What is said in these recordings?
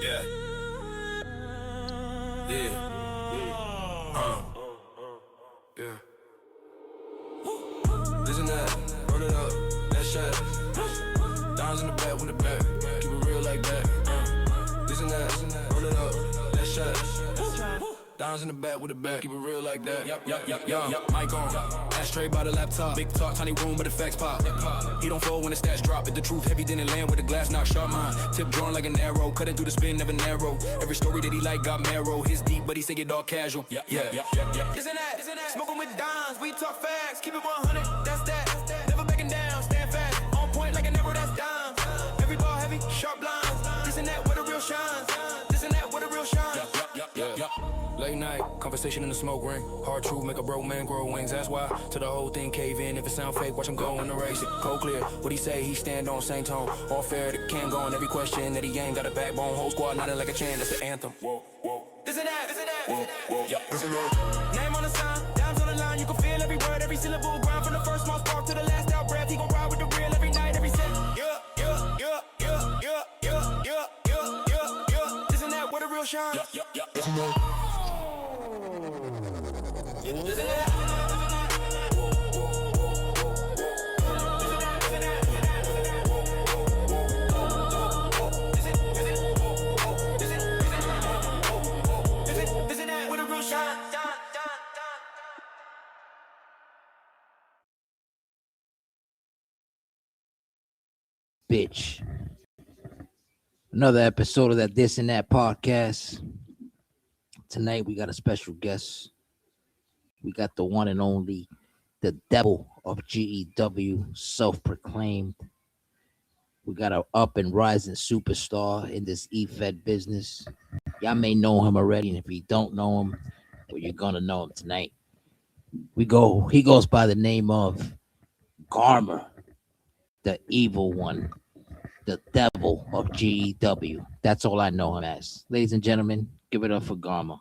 Yeah. Yeah. Yeah. Listen that, roll it up, that shot. Dimes in the back with the back, keep it real like that. Listen that, roll it up, that shot. Dimes in the back with the back, keep it real like that. Yup, mic on, ashtray by the laptop. Big talk, tiny room, but the facts pop. He don't fall when the stats drop. If the truth heavy, then it land with the glass knock sharp mind. Tip drawn like an arrow, cutting through the spin, never narrow. Every story that he like got marrow. His deep, but he say it all casual. Yeah. Isn't that, smoking with dimes, we talk facts. Keep it 100, that's that. Never backing down, stand fast. On point like an arrow, that's dime. Every ball heavy, sharp lines. This and that, where the real shines. This and that, where the real shines. Yeah. Late night, conversation in the smoke ring. Hard truth, make a broke man grow wings. That's why, to the whole thing cave in. If it sound fake, watch him go and erase it. Cold clear, what he say, he stand on, same tone. All fair, the can go on every question that he ain't got a backbone. Whole squad nodding like a chant, that's the anthem. Whoa. This and that. Whoa. Yeah. Name on the sign, dimes on the line. You can feel every word, every syllable. Grind from the first small spark to the last out breath. He gon' ride with the real every night, every set. Yeah. This and that, where the real shine. Yeah. Bitch. Another episode of that This and That podcast. Tonight we got a special guest. We got the one and only, the devil of GEW, self-proclaimed. We got an up and rising superstar in this E-Fed business. Y'all may know him already, and if you don't know him, well, you're gonna know him tonight. He goes by the name of Garmr, the evil one, the devil of GEW. That's all I know him as. Ladies and gentlemen, give it up for Garmr.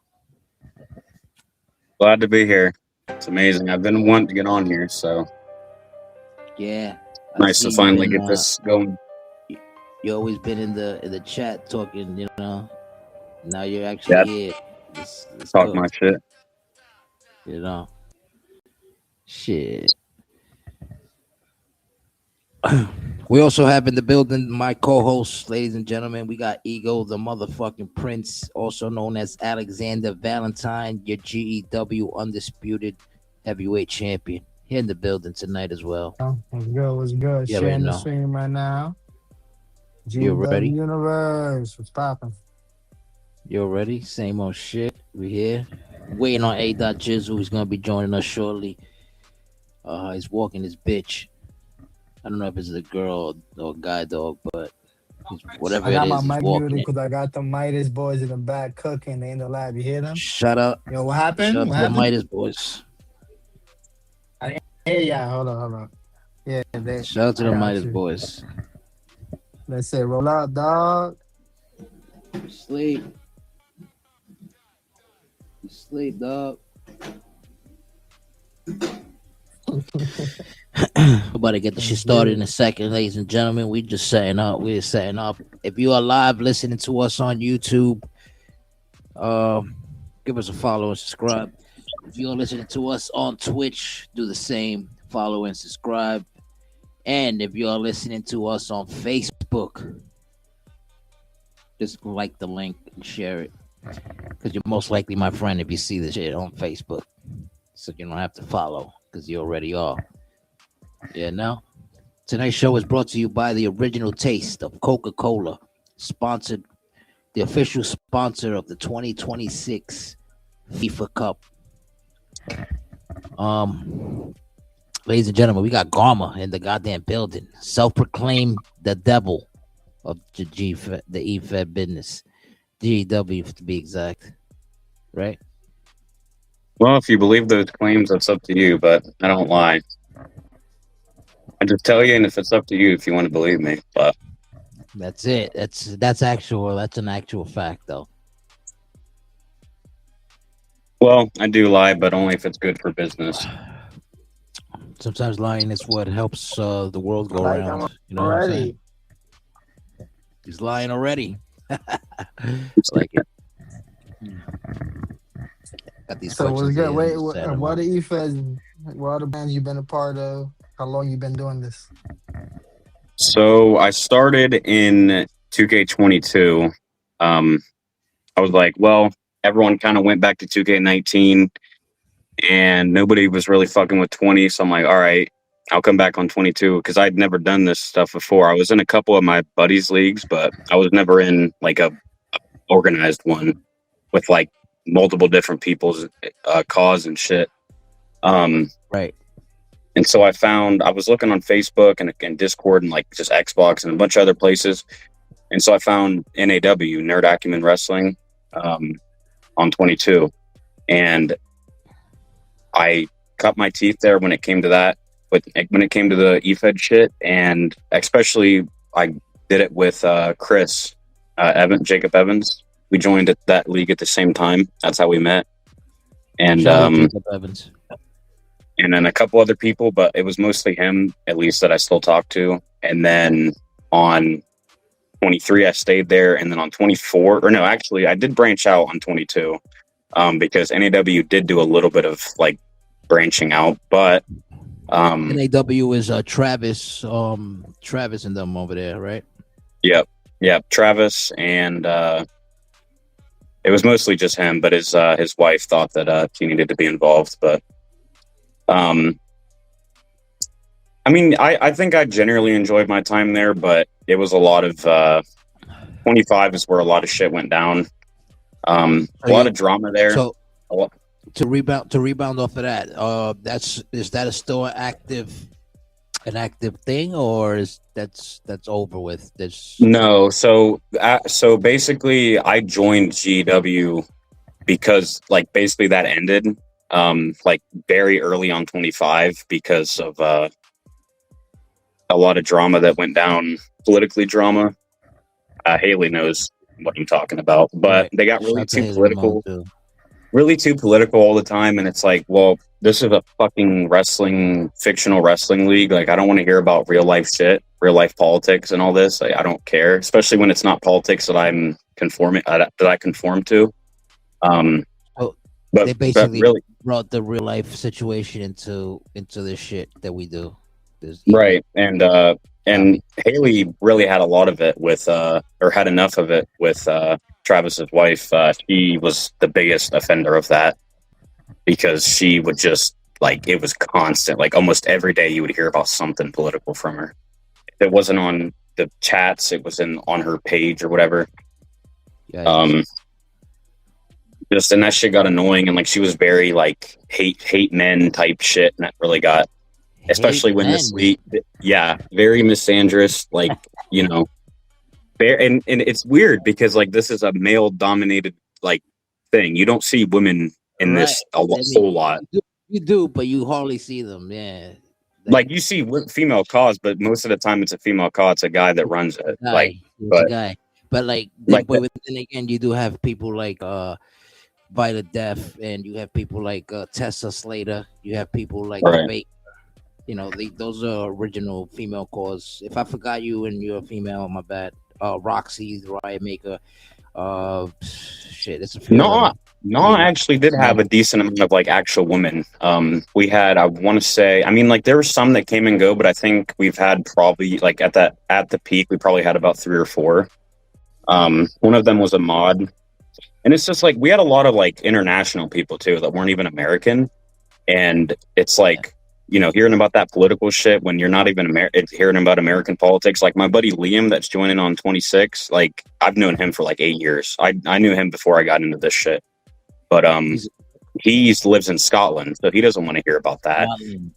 Glad to be here. It's amazing. I've been wanting to get on here, so yeah, nice to finally get this going. You always been in the chat talking, you know. Now you're actually here. Let's talk go. my shit. You know, shit. We also have in the building my co-host, ladies and gentlemen. We got Ego, the motherfucking Prince, also known as Alexander Valentine, your GEW undisputed heavyweight champion, here in the building tonight as well. What's good? Yeah, Sharing the stream right now. You ready? Universe, what's popping? You ready? Same old shit. We here. Waiting on A. Jizzle. He's gonna be joining us shortly. He's walking his bitch. I don't know if it's a girl or guy dog, but whatever it is, I got my he's mic muted walking. because I got the Midas boys in the back cooking. They in the lab. You hear them? Shut up. Yo, what happened? Shut what up, happened? the Midas boys. Yeah, hold on. Yeah, shout out to the Midas boys. Let's say, roll out, dog. Sleep, dog. We're about to get the shit started in a second, ladies and gentlemen. We're setting up. If you are live listening to us on YouTube, give us a follow and subscribe. If you're listening to us on Twitch, do the same. Follow and subscribe. And if you're listening to us on Facebook, just like the link and share it. Because you're most likely my friend if you see the shit on Facebook. So you don't have to follow because you already are. Yeah, no. Tonight's show is brought to you by the Original Taste of Coca-Cola, sponsored, the official sponsor of the 2026 FIFA Cup. Ladies and gentlemen, we got Garmr in the goddamn building. Self-proclaimed the devil of the E-Fed business. GEW to be exact. Right? Well, if you believe those claims, that's up to you, but I don't lie. I just tell you, and if it's up to you if you want to believe me. But that's it. That's an actual fact, though. Well, I do lie, but only if it's good for business. Sometimes lying is what helps the world go around. You know what I'm saying? He's lying already. Like it. Got these So what's questions good? here. Let me Wait, just set 'em what up. are EFES? What other bands you been a part of? How long you been doing this? So I started in 2K22. I was like, well, everyone kind of went back to 2K19 and nobody was really fucking with 20. So I'm like, all right, I'll come back on 22 because I'd never done this stuff before. I was in a couple of my buddies' leagues, but I was never in like a organized one with like multiple different people's cause and shit. Um, Right. and so I was looking on Facebook and Discord and like just Xbox and a bunch of other places. And so I found NAW, Nerd Acumen Wrestling, on 22. And I cut my teeth there when it came to that. But when it came to the EFED shit, and especially I did it with Chris, Jacob Evans. We joined that league at the same time. That's how we met. And Shout out Jacob Evans. and then a couple other people, but it was mostly him, at least, that I still talk to. And then on 23, I stayed there. And then on 24, or no, actually, I did branch out on 22 because NAW did do a little bit of like branching out. But NAW is Travis, Travis and them over there, right? Yep. Travis, and it was mostly just him, but his wife thought that she needed to be involved. But I mean, I think I generally enjoyed my time there, but it was a lot of 25 is where a lot of shit went down. A lot of drama there. So to rebound off of that, is that still an active thing, or is that's over with? No, so basically, I joined GEW because like basically that ended like very early on 25 because of a lot of drama that went down, politically drama. Haley knows what I'm talking about, but Right. They got really Shout out to too Haley political. Ramone, too. Really too political all the time, and it's like, well, this is a fucking fictional wrestling league. Like, I don't want to hear about real life shit, real life politics, and all this. Like, I don't care, especially when it's not politics that I conform to. So But they basically really, brought the real life situation into this shit that we do. right, and Haley really had a lot of it with, or had enough of it with Travis's wife. She was the biggest offender of that because she would just like, it was constant. Like almost every day you would hear about something political from her. If it wasn't on the chats, it was on her page or whatever. Yeah. Just, and that shit got annoying, and like she was very like hate men type shit, and that really got, especially when this league, very misandrous, like, you know, and it's weird because like this is a male dominated like thing. You don't see women in this a whole lot. You do, but you hardly see them. Yeah, like you see female cause, but most of the time it's a female cause. It's a guy that runs it. A guy. But but then again, you do have people like Vita Def, and you have people like Tessa Slater. You have people like Debate. You know, those are original female cause. If I forgot you and you're a female, my bad. Roxy, Riot Maker. It's a few. No, I actually did have a decent amount of like actual women. We had, I want to say, I mean, like there were some that came and go, but I think we've had probably like at the peak, we probably had about 3 or 4. One of them was a mod, and it's just like we had a lot of like international people too that weren't even American, and it's like, you know, hearing about that political shit when you're not even hearing about American politics. Like my buddy Liam that's joining on 26, like I've known him for like 8 years. I knew him before I got into this shit, but he lives in Scotland, so he doesn't want to hear about that.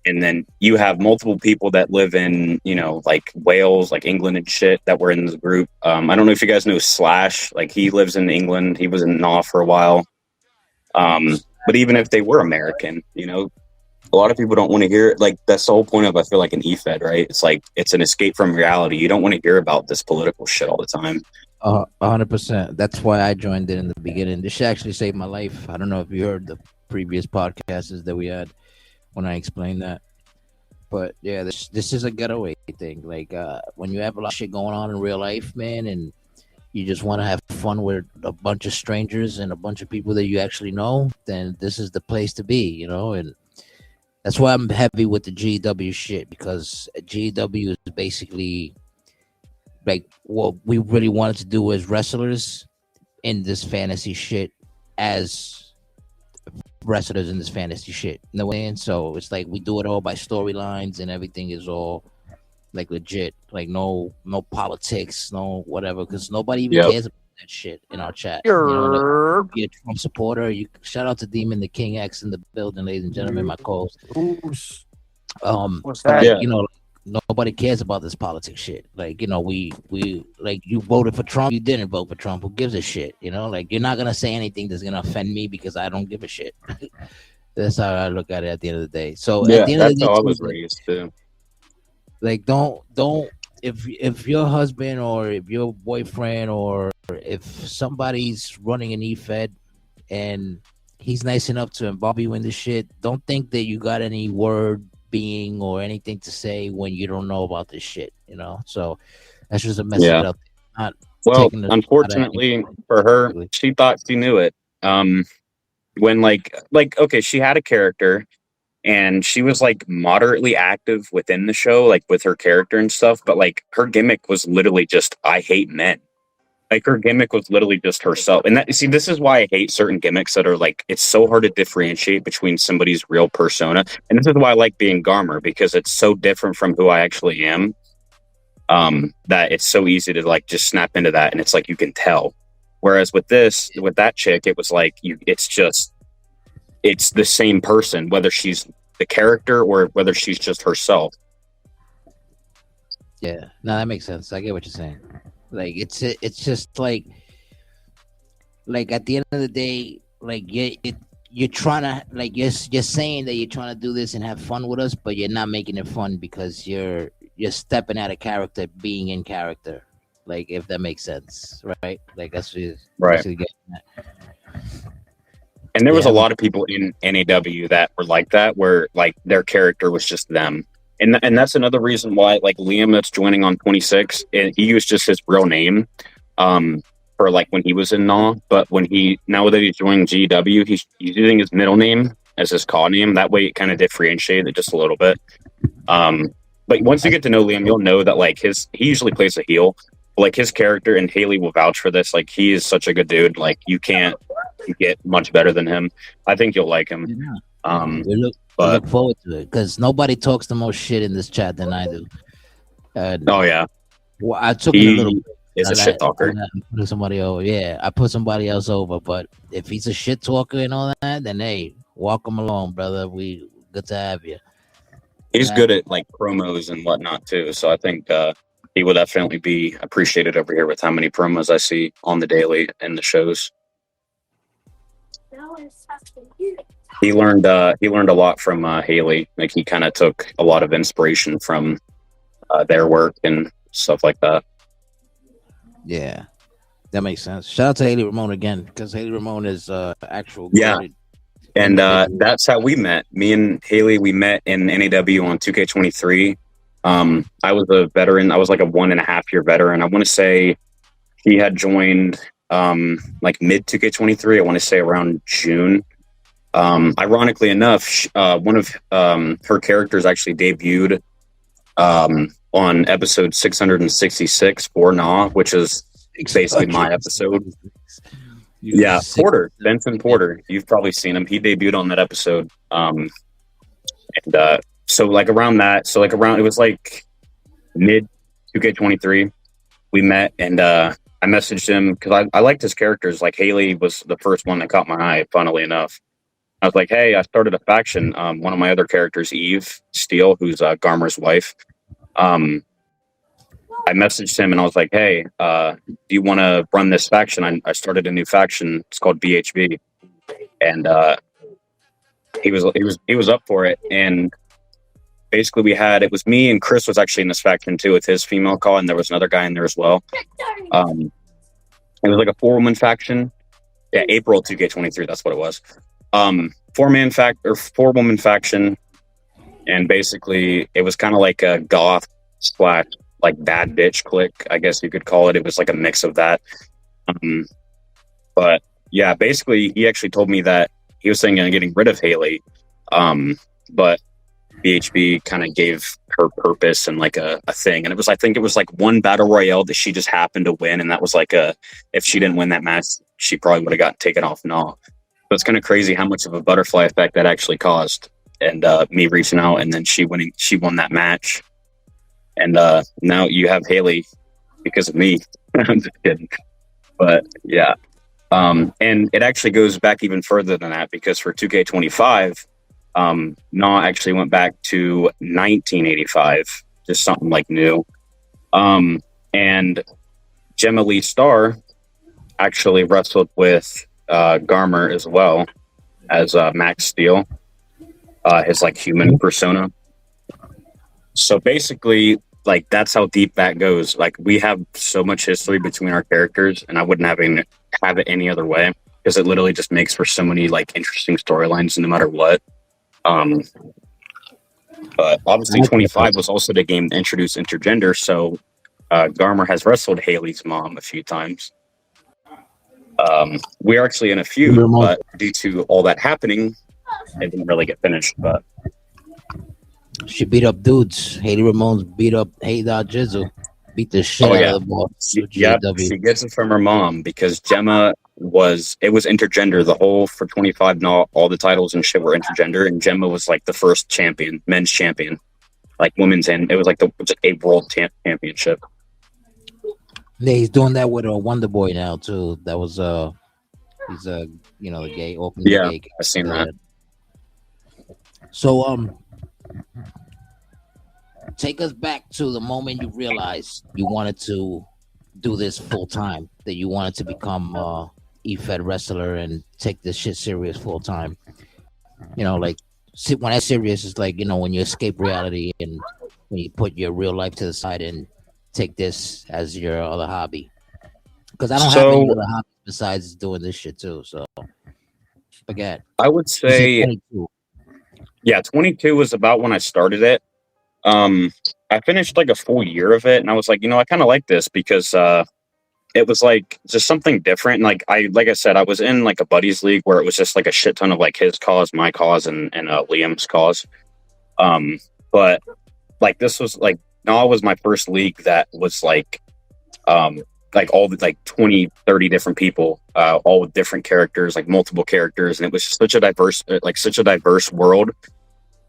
And then you have multiple people that live in, you know, like Wales, like England and shit that were in the group. I don't know if you guys know Slash, like he lives in England. He was in NAW for a while. But even if they were American, you know, a lot of people don't want to hear it. Like that's the whole point of, I feel like, an EFED, right? It's like, it's an escape from reality. You don't want to hear about this political shit all the time. 100%. That's why I joined it in the beginning. This actually saved my life. I don't know if you heard the previous podcasts that we had when I explained that, but yeah, this is a getaway thing. Like when you have a lot of shit going on in real life, man, and you just want to have fun with a bunch of strangers and a bunch of people that you actually know, then this is the place to be, you know. And that's why I'm heavy with the GEW shit, because GEW is basically like what we really wanted to do as wrestlers in this fantasy shit, as wrestlers in this fantasy shit. You know what I'm saying? So it's like we do it all by storylines, and everything is all like legit, like no politics, no whatever, because nobody even cares about that shit in our chat. You know, like, be a Trump supporter. You shout out to Demon the King X in the building, ladies and gentlemen, my co-host. What's that? Like, you know, nobody cares about this politics shit. Like, you know, we like, you voted for Trump, you didn't vote for Trump. Who gives a shit? You know, like, you're not gonna say anything that's gonna offend me because I don't give a shit. That's how I look at it at the end of the day. So at the end of the day, how I was raised too. Like, don't if your husband or if your boyfriend or if somebody's running an e-fed and he's nice enough to involve you in this shit, don't think that you got any word being or anything to say when you don't know about this shit, you know. So that's just a message out there. Well, unfortunately for her, she thought she knew it. When like okay, she had a character and she was like moderately active within the show, like with her character and stuff, but like her gimmick was literally just I hate men. Like her gimmick was literally just herself. And that, see, this is why I hate certain gimmicks that are like, it's so hard to differentiate between somebody's real persona. And this is why I like being Garmr, because it's so different from who I actually am. That it's so easy to like just snap into that, and it's like you can tell. Whereas with that chick, it was like it's the same person, whether she's the character or whether she's just herself. Yeah, no, that makes sense. I get what you're saying. Like, it's just like at the end of the day, like you're trying to, like, you're saying that you're trying to do this and have fun with us, but you're not making it fun because you're stepping out of character, being in character. Like, if that makes sense, right? Like, that's what you're getting at. And there was a lot of people in NAW that were like that, where like their character was just them. And that's another reason why, like, Liam that's joining on 26, he used just his real name for like when he was in NAW. But now that he's joining GW, he's using his middle name as his call name. That way it kind of differentiates it just a little bit. But once you get to know Liam, you'll know that like he usually plays a heel. Like, his character, and Haley will vouch for this, like, he is such a good dude. Like, you can't get much better than him. I think you'll like him. We look forward to it, because nobody talks the most shit in this chat than I do. Oh yeah. Well, I took it a little bit. Is a shit talker. Put somebody over. Yeah, I put somebody else over. But if he's a shit talker and all that, then hey, welcome along, brother. We good to have you. He's good at like promos and whatnot too. So I think he will definitely be appreciated over here with how many promos I see on the daily and the shows. He learned a lot from Haley. Like, he kind of took a lot of inspiration from their work and stuff like that. Yeah, that makes sense. Shout out to Haley Ramone again, because Haley Ramone is actual. Yeah, and that's how we met. Me and Haley, we met in NAW on 2K23. I was a veteran. I was like a 1.5 year veteran. I want to say he had joined like mid 2K23. I want to say around June. Ironically enough, one of her characters actually debuted on episode 666 for NAW, which is basically my episode. Yeah, Porter, Benson Porter. You've probably seen him. He debuted on that episode. So like around that, it was like mid 2K23, we met, and I messaged him because I liked his characters. Like, Haley was the first one that caught my eye, funnily enough. I was like, hey, I started a faction. One of my other characters, Eve Steele, who's Garmer's wife. I messaged him and I was like, hey, do you want to run this faction? I started a new faction. It's called BHB. And he was up for it. And basically it was me, and Chris was actually in this faction too with his female call, and there was another guy in there as well. It was like a 4-woman faction. Yeah, April 2K23, that's what it was. 4-woman faction, and basically it was kind of like a goth / like bad bitch clique, I guess you could call it. It was like a mix of that. But yeah, basically, he actually told me that he was thinking of getting rid of Haley, but BHB kind of gave her purpose and like a thing. And it was, I think it was like one battle royale that she just happened to win. And that was like if she didn't win that match, she probably would have gotten taken off Naw. But it's kind of crazy how much of a butterfly effect that actually caused. And me reaching out and then she won that match. And now you have Haley because of me. I'm just kidding. But yeah. And it actually goes back even further than that, because for 2K25, Naw actually went back to 1985, just something like new. And Gemma Lee Star actually wrestled with Garmr as well as Max Steel, his like human persona. So basically, like, that's how deep that goes. Like, we have so much history between our characters, and I wouldn't have it any other way, because it literally just makes for so many like interesting storylines no matter what. But obviously 25 was also the game that introduced intergender, so Garmr has wrestled Haley's mom a few times. We are actually in a feud, but due to all that happening, it didn't really get finished. But she beat up dudes. Haley Ramones beat up Hey Da Jizzle. Beat the shit out of the ball. Yeah, she gets it from her mom, because Gemma was intergender. The whole for 25, all the titles and shit were intergender, and Gemma was like the first champion, men's champion, like women's, and it was like a world championship. Yeah, he's doing that with a Wonder Boy now too. That was he's the gay open. Yeah, gay I've seen that. So take us back to the moment you realized you wanted to do this full time, that you wanted to become E-Fed wrestler and take this shit serious full time. Like, when that's serious, it's like, when you escape reality and when you put your real life to the side and take this as your other hobby. Because I don't have any other hobbies besides doing this shit too. So forget. I would say 22. Yeah, 22 was about when I started it. I finished like a full year of it, and I was like, I kind of like this, because it was like just something different. And like I said, I was in like a buddies league where it was just like a shit ton of like his cause, my cause, and Liam's cause. But like this was like Naw was my first league that was like all the like 20, 30 different people, all with different characters, like multiple characters, and it was such a diverse world.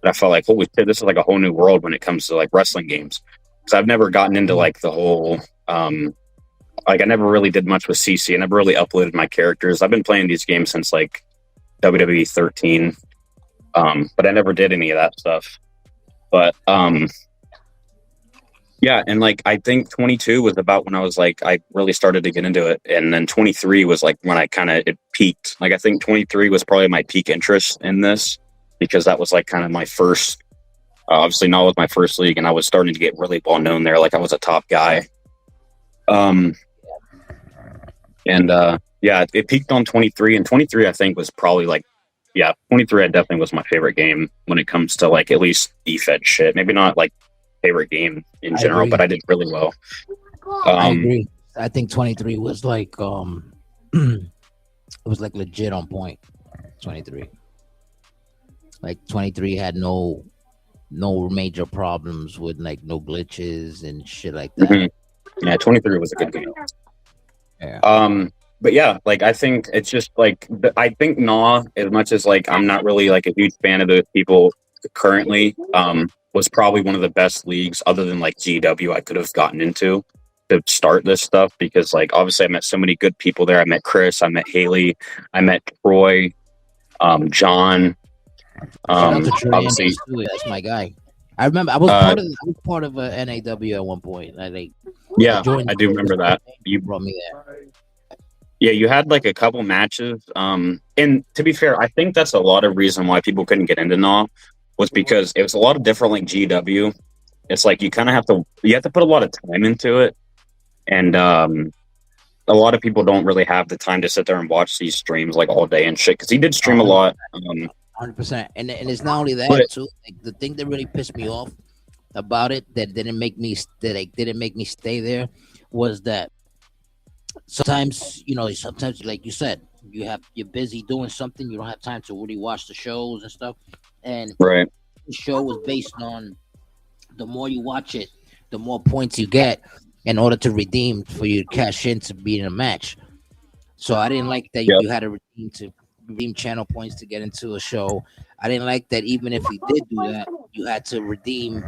I felt like, holy shit, this is like a whole new world when it comes to like wrestling games. Because I've never gotten into like the whole, like I never really did much with CC. I never really uploaded my characters. I've been playing these games since like WWE 13, but I never did any of that stuff. But yeah, and like I think 22 was about when I was like, I really started to get into it. And then 23 was like when it peaked. Like I think 23 was probably my peak interest in this, because that was like kind of my first, obviously not with my first league, and I was starting to get really well known there. Like I was a top guy. Yeah, it peaked on 23, and 23 I think was probably like, 23 I definitely was my favorite game when it comes to like at least E-Fed shit. Maybe not like favorite game in general, but I did really well. I agree. I think 23 was like it was like legit on point. 23. Like 23 had no major problems with like no glitches and shit like that. Mm-hmm. Yeah, 23 was a good game. Yeah. But yeah, like I think it's just like I think Naw, as much as like I'm not really like a huge fan of those people currently, was probably one of the best leagues other than like GEW I could have gotten into to start this stuff, because like obviously I met so many good people there. I met Chris, I met Haley, I met Troy, John. Obviously, that's my guy. I remember I was part of a NAW at one point. I do remember that. You brought me there. Yeah, you had like a couple matches. And to be fair, I think that's a lot of reason why people couldn't get into Naw, was because it was a lot of different like GW. It's like you kind of have to put a lot of time into it, and a lot of people don't really have the time to sit there and watch these streams like all day and shit. Because he did stream a lot. 100%, and it's not only that too. Like, the thing that really pissed me off about it that didn't make me stay there was that sometimes, sometimes like you said, you're busy doing something, you don't have time to really watch the shows and stuff. And Right. the show was based on the more you watch it, the more points you get in order to redeem for you to cash in to be in a match. So I didn't like that Yep. you had to redeem channel points to get into a show. I didn't like that even if you did do that, you had to redeem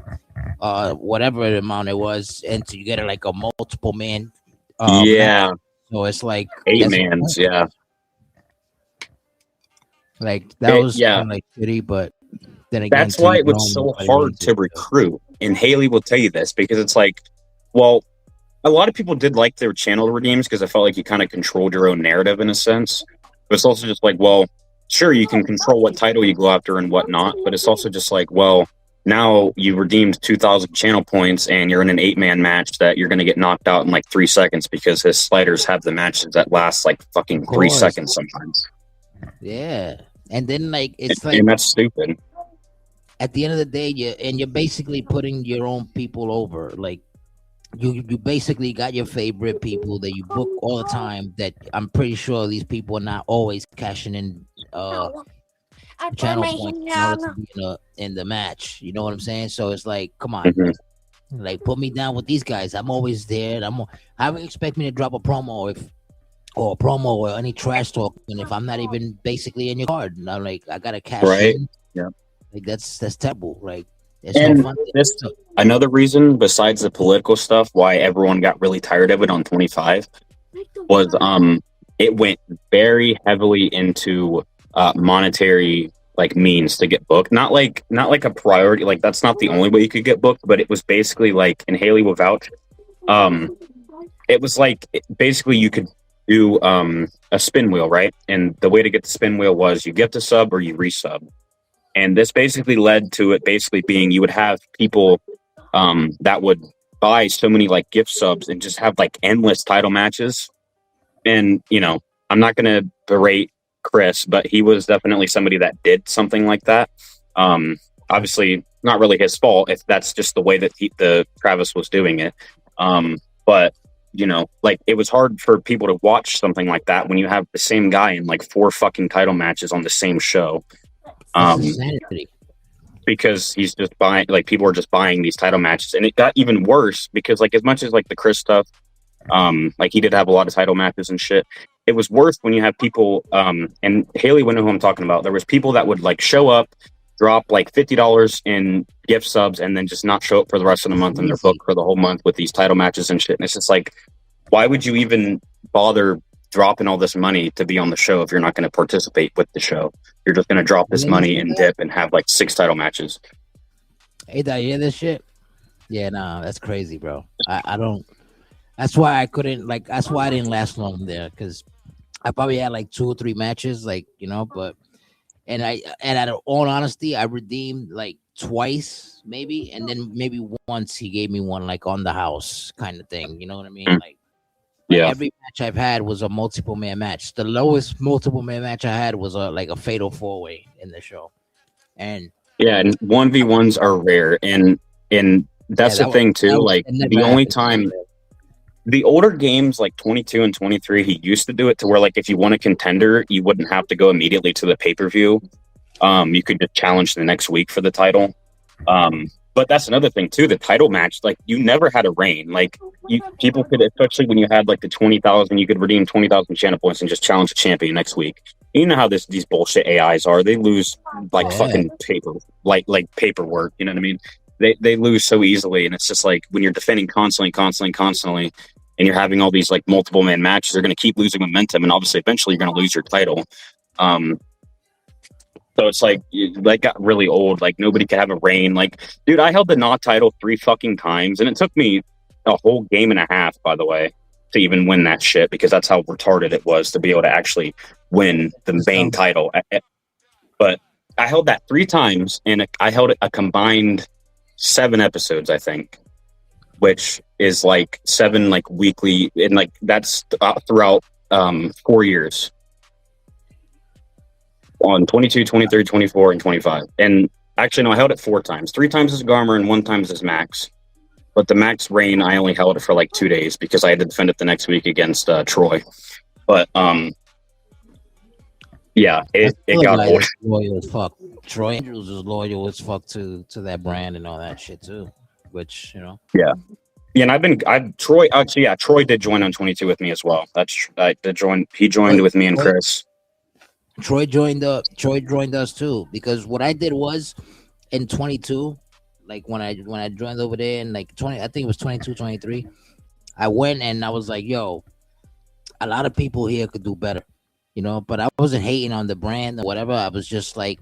whatever amount it was, and so you get like a multiple man. Yeah. Match. So it's like 8 that's mans. Yeah. like that was Yeah. kind of like shitty, but then again, That's why it was so hard to recruit. And Haley will tell you this because it's like, well, a lot of people did like their channel redeems because I felt like you kind of controlled your own narrative in a sense. But it's also just like, well, sure, you can control what title you go after and whatnot. But it's also just like, well, now you redeemed 2,000 channel points and you're in an 8-man match that you're going to get knocked out in like 3 seconds because his sliders have the matches that last like fucking 3 seconds sometimes. Yeah. And then like it's like, and that's stupid. At the end of the day, you're basically putting your own people over. Like you basically got your favorite people that you book all the time. That I'm pretty sure these people are not always cashing in channel points in order to be in the match. You know what I'm saying? So it's like, come on, like put me down with these guys. I'm always there. How do you expect me to drop a promo or any trash talk and if I'm not even basically in your card? And I'm like, I gotta cash in. Yeah. Like that's terrible. Like it's and no fun. Another reason besides the political stuff why everyone got really tired of it on 25 was it went very heavily into monetary like means to get booked. Not like a priority, like that's not the only way you could get booked, but it was basically like, and Haley will vouch, it was like basically you could do a spin wheel, right? And the way to get the spin wheel was you get the sub or you resub. And this basically led to it basically being you would have people that would buy so many like gift subs and just have like endless title matches. And, I'm not going to berate Chris, but he was definitely somebody that did something like that. Obviously, not really his fault if that's just the way that the Travis was doing it. But, like it was hard for people to watch something like that when you have the same guy in like 4 fucking title matches on the same show. Because he's just buying, like people are just buying these title matches, and it got even worse because like as much as like the Chris stuff, like he did have a lot of title matches and shit. It was worse when you have people, and Haley would know who I'm talking about. There was people that would like show up, drop like $50 in gift subs, and then just not show up for the rest of the month, and they're booked for the whole month with these title matches and shit. And it's just like, why would you even bother dropping all this money to be on the show if you're not going to participate with the show? You're just going to drop this money and dip and have like 6 title matches. Hey, did you hear this shit? Yeah, nah, that's crazy, bro. I don't. That's why I couldn't like. That's why I didn't last long there because I probably had like 2 or 3 matches, like but and out of all honesty, I redeemed like twice maybe, and then maybe once he gave me one like on the house kind of thing. You know what I mean? Like every match I've had was a multiple man match. The lowest multiple man match I had was like a fatal 4-way in the show. And 1v1s are rare, and that's the thing too. Like the only time the older games like 22 and 23, he used to do it to where like if you won a contender, you wouldn't have to go immediately to the pay-per-view. You could just challenge the next week for the title. But that's another thing too. The title match, like you never had a reign. Like people could, especially when you had like the 20,000, you could redeem 20,000 channel points and just challenge the champion next week. You know how these bullshit AIs are. They lose like fucking paperwork. You know what I mean? They lose so easily, and it's just like when you're defending constantly, and you're having all these like multiple man matches, they're going to keep losing momentum, and obviously eventually you're going to lose your title. So it's like that got really old. Like nobody could have a reign. Like, dude, I held the NOT title 3 fucking times, and it took me a whole game and a half, by the way, to even win that shit because that's how retarded it was to be able to actually win the main title. But I held that 3 times, and I held it a combined 7 episodes, I think, which is like 7 like weekly, and like that's throughout 4 years. On 22, 23, 24, and 25. And Actually, no, I held it 4 times. 3 times as Garmer and 1 time as Max. But the Max reign, I only held it for like 2 days because I had to defend it the next week against Troy. But yeah, it got old. Loyal as fuck. Troy Andrews is loyal as fuck to that brand and all that shit too. Which, you know. Yeah. Yeah, and Troy actually, yeah, Troy did join on 22 with me as well. He joined with me and Chris. Troy joined us too, because what I did was in 22, like when I joined over there in like 20, I think it was 22, 23, I went and I was like, yo, a lot of people here could do better, you know, but I wasn't hating on the brand or whatever. I was just like,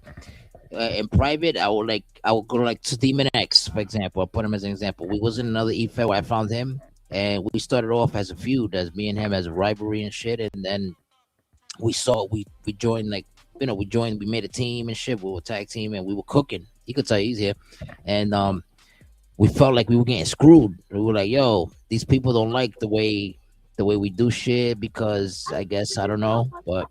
in private, I would go to like to Demon X, for example. I'll put him as an example. We was in another EFED where I found him, and we started off as a feud, as me and him as a rivalry and shit, and then we joined, like, you know, we made a team and shit. We were a tag team and we were cooking. He could tell you he's here. And we felt like we were getting screwed. We were like, yo, these people don't like the way we do shit, because I guess, I don't know, but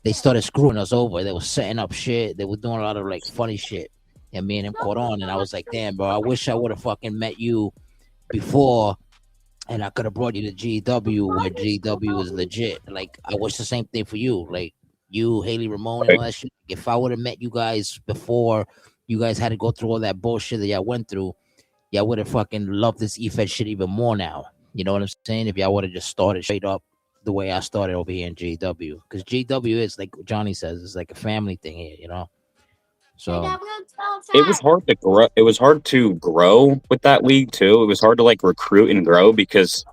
they started screwing us over. They were setting up shit. They were doing a lot of like funny shit. And me and him caught on, and I was like, damn, bro, I wish I would have fucking met you before, and I could have brought you to GEW, where GEW is legit. Like, I wish the same thing for you. Like, you, Haley Ramone, and all that shit. If I would have met you guys before you guys had to go through all that bullshit that y'all went through, y'all would have fucking loved this EFED shit even more now. You know what I'm saying? If y'all would have just started straight up the way I started over here in GEW. Because GEW is, like Johnny says, it's like a family thing here, you know? So it was hard to grow. It was hard to grow with that league too. It was hard to like recruit and grow because,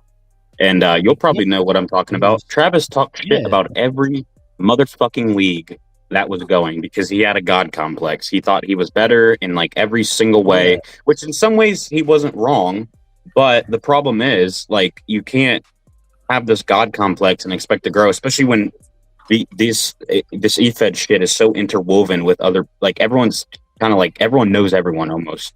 and you'll probably know what I'm talking about. Travis talked shit about every motherfucking league that was going because he had a god complex. He thought he was better in like every single way, which in some ways he wasn't wrong. But the problem is, like, you can't have this god complex and expect to grow, especially when this EFED shit is so interwoven with other, like, everyone's kind of like, everyone knows everyone almost.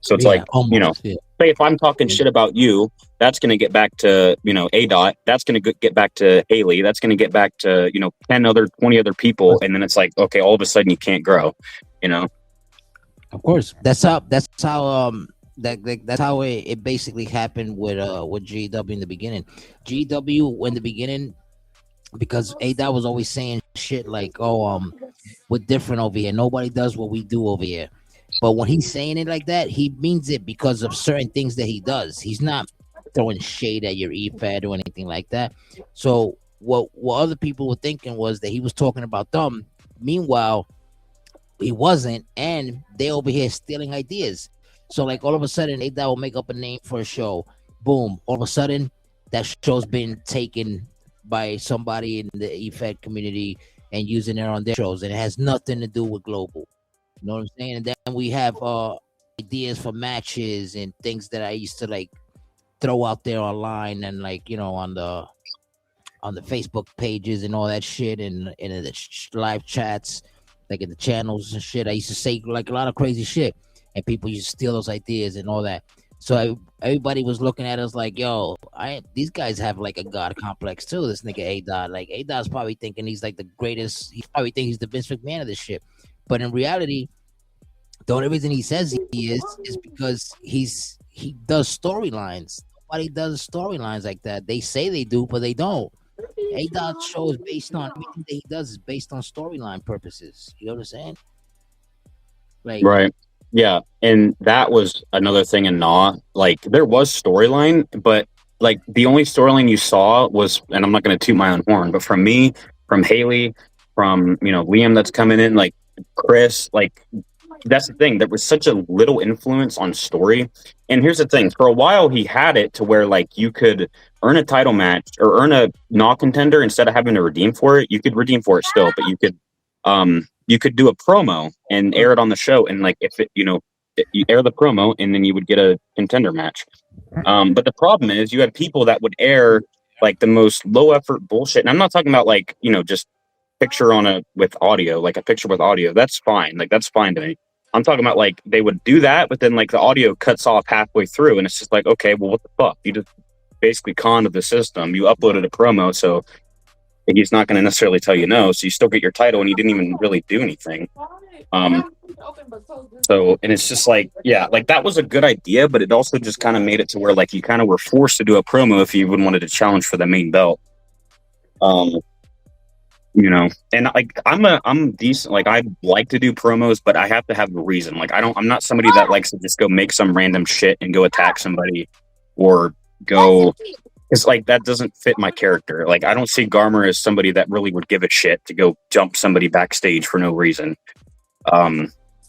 So it's like, almost, you know, say if I'm talking shit about you, that's going to get back to, you know, A-Dot, that's going to get back to Haley, that's going to get back to, you know, 20 other people. And then it's like, okay, all of a sudden you can't grow, you know? Of course. That's how it basically happened with GEW in the beginning. GEW in the beginning, because A-Dot was always saying shit like, oh, we're different over here. Nobody does what we do over here. But when he's saying it like that, he means it because of certain things that he does. He's not throwing shade at your EFED or anything like that. So what other people were thinking was that he was talking about them. Meanwhile, he wasn't, and they over here stealing ideas. So like all of a sudden, A-Dot will make up a name for a show. Boom. All of a sudden, that show's been taken by somebody in the EFED community and using it on their shows, and it has nothing to do with global. You know what I'm saying? And then we have ideas for matches and things that I used to like throw out there online and like, you know, on the Facebook pages and all that shit, and in the live chats, like in the channels and shit. I used to say like a lot of crazy shit, and people used to steal those ideas and all that. So everybody was looking at us like, yo, these guys have like a god complex too. This nigga A-Dot, like A-Dot's probably thinking he's like the greatest. He probably thinks he's the Vince McMahon of this shit. But in reality, the only reason he says he is because he does storylines. Nobody does storylines like that. They say they do, but they don't. A-Dot's show is based on everything that he does is based on storyline purposes. You know what I'm saying? Like, right. Yeah, and that was another thing in Naw. Like, there was storyline, but like the only storyline you saw was, and I'm not going to toot my own horn, but from me, from Haley, from, you know, Liam that's coming in, like Chris, like that's the thing. There was such a little influence on story. And here's the thing: for a while, he had it to where like you could earn a title match or earn a Naw contender instead of having to redeem for it. You could redeem for it still, but you could do a promo and air it on the show, and like if it, you know, you air the promo and then you would get a contender match. But the problem is you had people that would air like the most low effort bullshit, and I'm not talking about like, you know, just picture with audio, like a picture with audio. That's fine, like that's fine to me. I'm talking about like they would do that, but then like the audio cuts off halfway through, and it's just like, okay, well, what the fuck? You just basically conned the system. You uploaded a promo, so he's not going to necessarily tell you no, so you still get your title, and you didn't even really do anything. So, and it's just like, yeah, like that was a good idea, but it also just kind of made it to where like you kind of were forced to do a promo if you even wanted to challenge for the main belt. You know, and like I'm decent. Like I like to do promos, but I have to have a reason. Like I'm not somebody that likes to just go make some random shit and go attack somebody or go. It's like that doesn't fit my character. Like I don't see Garmr as somebody that really would give a shit to go jump somebody backstage for no reason.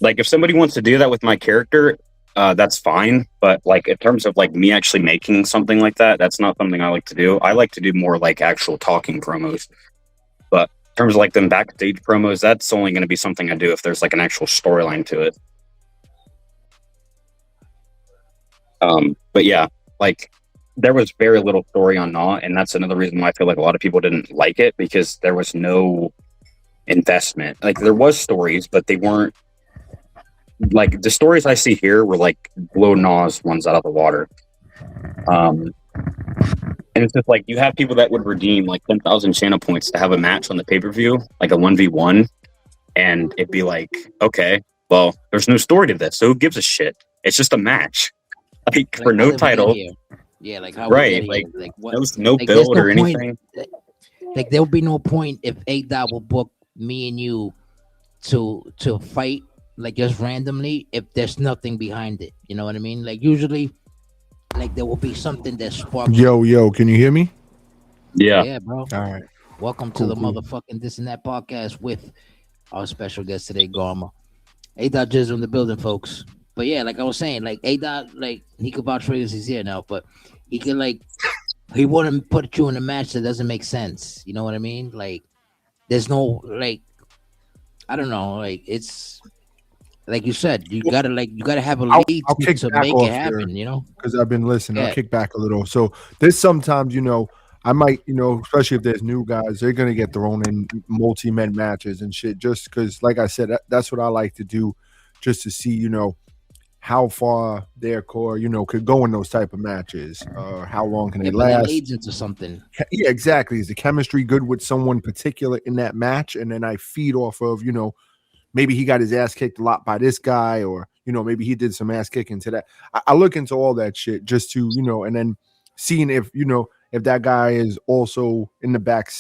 Like if somebody wants to do that with my character, that's fine. But like in terms of like me actually making something like that, that's not something I like to do. I like to do more like actual talking promos. But in terms of like them backstage promos, that's only going to be something I do if there's like an actual storyline to it. But yeah, like there was very little story on Gnaw, and that's another reason why I feel like a lot of people didn't like it, because there was no investment. Like there was stories, but they weren't like the stories I see here were like blow Gnaw's ones out of the water. And it's just like you have people that would redeem like 10,000 channel points to have a match on the pay-per-view, like a 1v1, and it'd be like, okay, well, there's no story to this, so who gives a shit? It's just a match, like for no title. Yeah, like how right, we like, like what? no Like, build no or point, anything. Like there will be no point if A-Dot will book me and you to fight like just randomly if there's nothing behind it. You know what I mean? Like usually, like there will be something that sparks. Yo, can you hear me? Yeah, bro. All right. Welcome to the motherfucking This and That podcast with our special guest today, Garmr. A-Dot Jizz in the building, folks. But yeah, like I was saying, like A-Dot, like he could vouch for us, he's here now, but he can like he wouldn't put you in a match that doesn't make sense. You know what I mean? Like there's no like I don't know, like it's like you said, you gotta have a lead I'll kick to back make off it happen, here, you know? because I've been listening. Yeah. I'll kick back a little. So there's sometimes, I might, especially if there's new guys, they're gonna get thrown in multi-men matches and shit. Just because, like I said, that's what I like to do, just to see, how far their core, could go in those type of matches. How long can they But that last? leads into something. Yeah, exactly. Is the chemistry good with someone particular in that match? And then I feed off of, maybe he got his ass kicked a lot by this guy, or, maybe he did some ass kicking to that. I look into all that shit just to, and then seeing if, if that guy is also in the back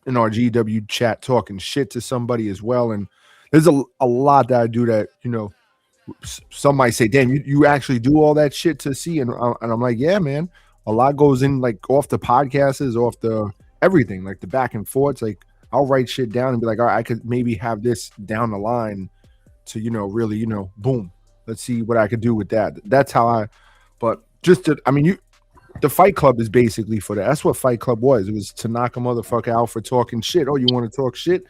in our GW chat talking shit to somebody as well. And there's a lot that I do that, some might say, damn, you actually do all that shit to see. And I'm like, yeah, man, a lot goes in, like off the podcasts, off the everything, like the back and forths. Like I'll write shit down and be like, all right, I could maybe have this down the line to, really, boom, let's see what I could do with that. That's how but just to, the Fight Club is basically for that. That's what Fight Club was. It was to knock a motherfucker out for talking shit. Oh, you want to talk shit?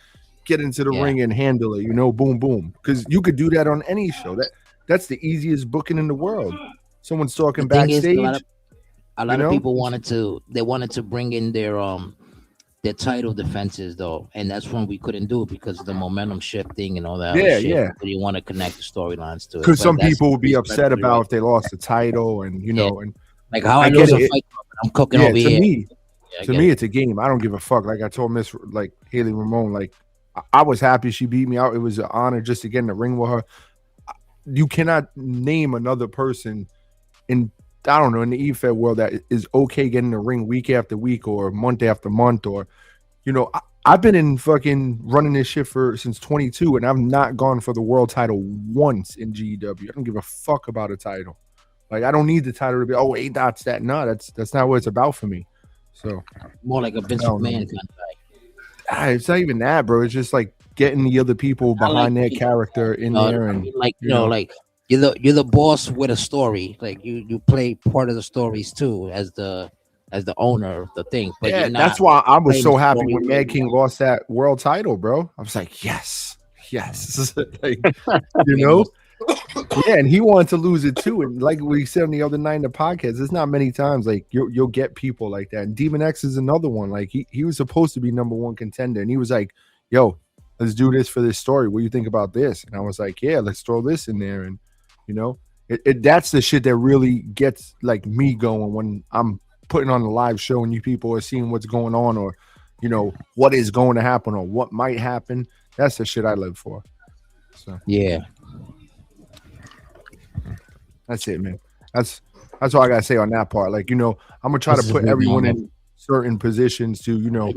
Get into the ring and handle it, boom, boom. Because you could do that on any show. That's the easiest booking in the world. Someone's talking backstage. A lot of people wanted to bring in their title defenses though, and that's when we couldn't do it because of the momentum shifting and all that. Yeah. So you want to connect the storylines to it. Because some people would be upset about if they lost the title, and and like how I lose a Fight Club, I'm cooking over here. To me, it's a game. I don't give a fuck. Like I told Miss like Haley Ramone, like I was happy she beat me out. It was an honor just to get in the ring with her. You cannot name another person in the EFED world that is okay getting in the ring week after week or month after month, or I've been in fucking running this shit since 22, and I've not gone for the world title once in GEW. I don't give a fuck about a title. Like I don't need the title to be A-Dot's that. No, that's not what it's about for me. So more like a Vince McMahon kind of guy. It's not even that, bro. It's just like getting the other people behind their character in there, and like like you're the boss with a story. Like you play part of the stories too as the owner of the thing. But yeah, that's why I was so happy when Mad King lost that world title, bro. I was like, yes, like, yeah, and he wanted to lose it too. And like we said on the other night in the podcast, there's not many times like you'll get people like that. And Demon X is another one. Like he was supposed to be number one contender, and he was like, yo, let's do this for this story. What do you think about this? And I was like, yeah, let's throw this in there. And that's the shit that really gets like me going when I'm putting on a live show and you people are seeing what's going on, or what is going to happen or what might happen. That's the shit I live for. So Yeah. that's it, man. That's all I gotta say on that part. Like, I'm gonna try This to is a put big everyone moment. in certain positions to,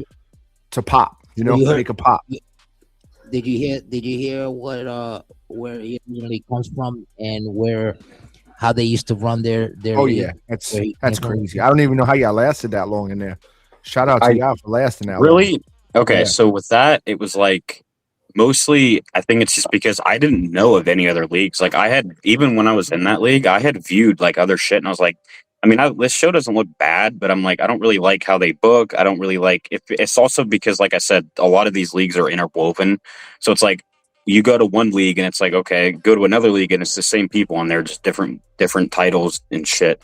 to pop, You heard- make a pop. Did you hear what where he originally comes from and how they used to run their Oh league? yeah, that's Where he that's came from? crazy. I don't even know how y'all lasted that long in there. Shout out to I y'all for lasting that long. really okay. Yeah. So with that, it was like mostly. I think it's just because I didn't know of any other leagues. Like I had even when I was in that league, I had viewed like other shit, and I was like, I mean, this show doesn't look bad, but I'm like, I don't really like how they book. I don't really like. If it's also because, like I said, a lot of these leagues are interwoven, so it's like you go to one league and it's like okay, go to another league and it's the same people and they're just different titles and shit.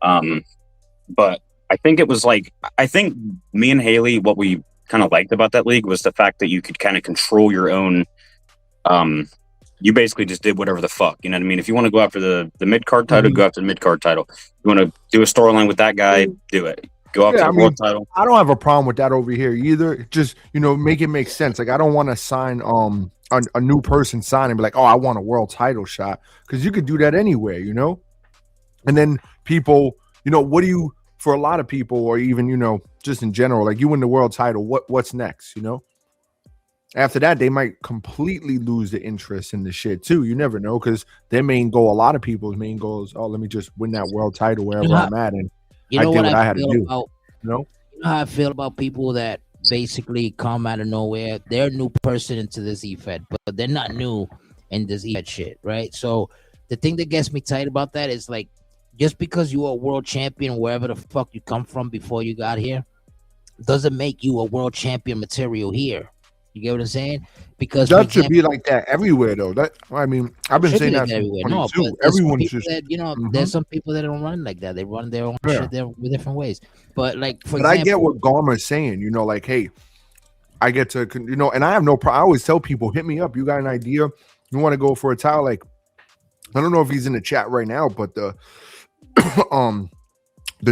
But I think it was like I think me and Haley, what we kind of liked about that league was the fact that you could kind of control your own. You basically just did whatever the fuck. You know what I mean? If you want to go after the mid card title, go after the mid card title. You want to do a storyline with that guy, do it. Go after the world title. I don't have a problem with that over here either. Just make it make sense. Like I don't want to sign a new person sign and be like, oh, I want a world title shot, because you could do that anywhere, And then people, what do you, for a lot of people, or even just in general, like you win the world title, what's next? After that, they might completely lose the interest in the shit too. You never know, because their main goal, a lot of people's main goal is, oh, let me just win that world title wherever I'm at, and I did what I had to do. You know how I feel about people that basically come out of nowhere. They're a new person into this EFED, but they're not new in this EFED shit, right? So the thing that gets me tight about that is like, just because you are a world champion wherever the fuck you come from before you got here, doesn't make you a world champion material here. You get what I'm saying? Because that should be like that everywhere, though. I've been saying that everywhere. No, but everyone's just there's some people that don't run like that. They run their own shit there with different ways. But like, for example, I get what Garmer's saying. Like, hey, I get to, and I have no problem. I always tell people, hit me up. You got an idea? You want to go for a title? Like, I don't know if he's in the chat right now, but the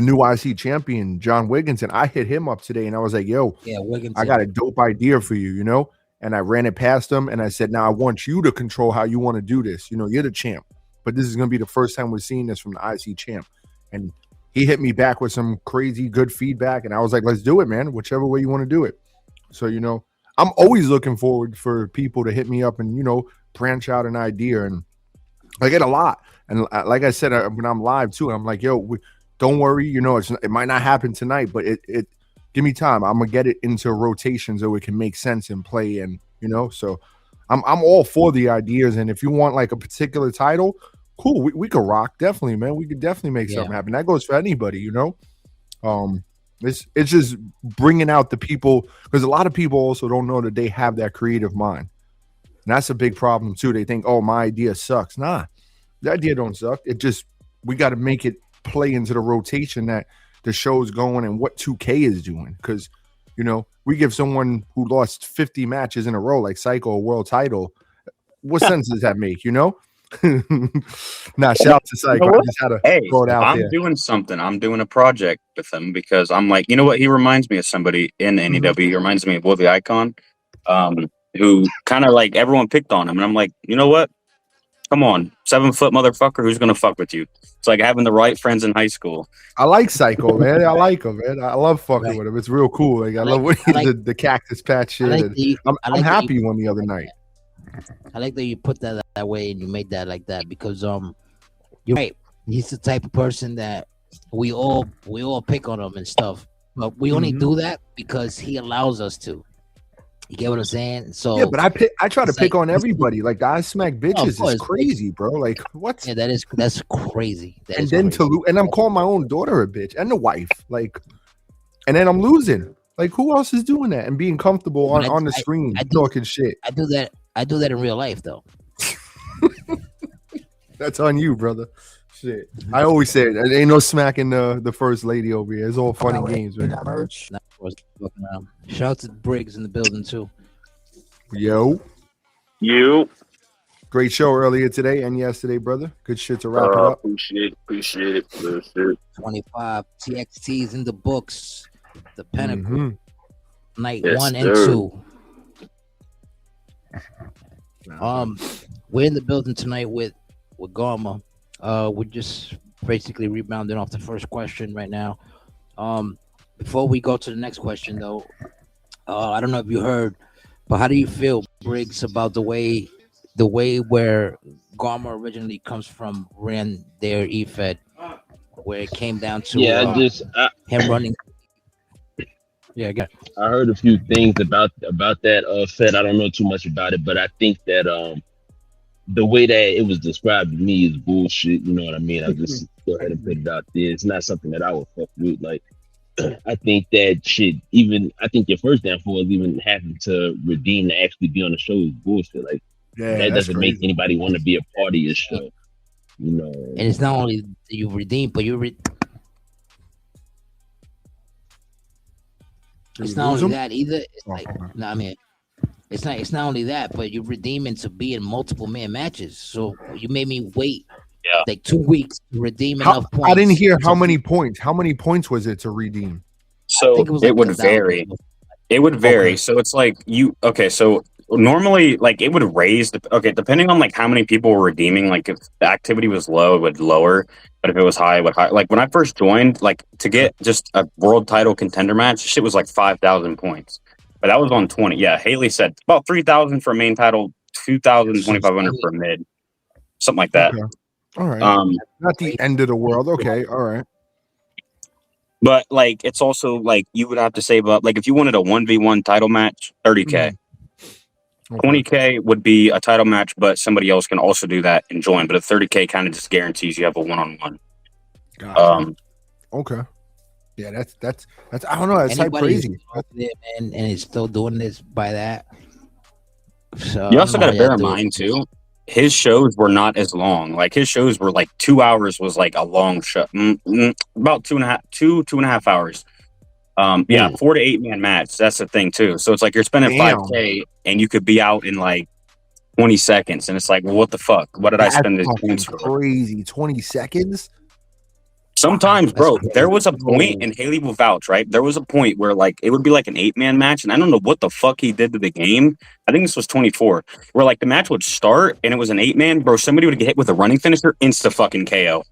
new IC champion, John Wigginton, I hit him up today and I was like, yo, Wigginton, I got a dope idea for you, and I ran it past him and I said, now I want you to control how you want to do this. You're the champ, but this is going to be the first time we're seeing this from the IC champ. And he hit me back with some crazy good feedback. And I was like, let's do it, man, whichever way you want to do it. So, I'm always looking forward for people to hit me up and, branch out an idea. And I get a lot. And like I said, when I'm live too, I'm like, yo, don't worry. It might not happen tonight, but it give me time. I'm gonna get it into rotation so it can make sense and play. And so I'm all for the ideas. And if you want like a particular title, cool, we could rock, definitely, man. We could definitely make something happen. That goes for anybody, It's just bringing out the people, because a lot of people also don't know that they have that creative mind. And that's a big problem too. They think, oh, my idea sucks. Nah, the idea don't suck. It just, we got to make it play into the rotation that the show's going and what 2K is doing. Because, we give someone who lost 50 matches in a row, like Psycho, a world title. What sense does that make, Nah, shout out to Psycho. I just had to throw it out there. I'm doing something. I'm doing a project with him because I'm like, you know what? He reminds me of somebody in NEW. He reminds me of Wolvie Icon, who kind of like everyone picked on him. And I'm like, you know what? Come on, 7-foot motherfucker. Who's going to fuck with you? It's like having the right friends in high school. I like Psycho, man. I like him, man. I love fucking with him. It's real cool. Like I love when the cactus patch shit. I'm happy he won the other night. I like that you put that way and you made that like that because you're right. He's the type of person that we all pick on him and stuff, but we only do that because he allows us to. You get what I'm saying? So yeah, but I try to pick on everybody. Like I smack bitches is crazy, bro. Like what? Yeah, that's crazy. And then and I'm calling my own daughter a bitch and the wife, like, and then I'm losing. Like who else is doing that and being comfortable on the screen talking shit? I do that in real life though. That's on you, brother. Shit. I always say it. There ain't no smacking the first lady over here. It's all fun and games, man. Shout out to Briggs in the building too. Yo. You. Great show earlier today and yesterday, brother. Good shit to wrap it up. Appreciate it. 25 TXTs in the books. The Pinnacle. Night Yes, 1 and sir. 2. We're in the building tonight with Garma. We're just basically rebounding off the first question right now. Before we go to the next question, though, I don't know if you heard, but how do you feel, Briggs, about the way where Garma originally comes from ran their EFED, where it came down to him running. Yeah, I heard a few things about that Fed. I don't know too much about it, but I think that the way that it was described to me is bullshit. You know what I mean? I just go ahead and put it out there. It's not something that I would fuck with. Like, I think that shit. I think your first downfall is even having to redeem to actually be on the show is bullshit. Like, that doesn't make anybody want to be a part of your show. You know. And it's not only you redeem, but it's not only that either. It's like, no, I mean, it's not only that, but you're redeeming to be in multiple man matches. So you made me wait like 2 weeks to redeem enough points. I didn't hear how many points. How many points was it to redeem? So it would vary. It would vary. Okay. So it's like so normally, like, it would raise depending on like how many people were redeeming. Like, if the activity was low, it would lower, but if it was high, it would high. Like, when I first joined, like, to get just a world title contender match, shit was like 5,000 points, but that was on 20. Yeah, Haley said about 3,000 for a main title, 2,000, 2,500 for a mid, something like that. Okay. All right. Not the end of the world. Okay. All right. But like, it's also like you would have to save up. Like, if you wanted a 1v1 title match, 30K. Okay. 20K would be a title match, but somebody else can also do that and join. But a 30K kind of just guarantees you have a one-on-one. Gotcha. Okay. Yeah, that's I don't know. That's like crazy. There, man, and he's still doing this by that. So you also got to bear in mind too, his shows were not as long. Like, his shows were like 2 hours was like a long show. About 2.5 hours. 4 to 8 man match. That's the thing too. So it's like you're spending 5K and you could be out in like 20 seconds, and it's like, well, what the fuck? What did I spend this points for? Crazy. 20 seconds. Sometimes, bro, there was a point, and Haley will vouch, right? There was a point where like it would be like an 8-man match, and I don't know what the fuck he did to the game. I think this was 24, where like the match would start and it was an 8-man, bro. Somebody would get hit with a running finisher, insta fucking KO.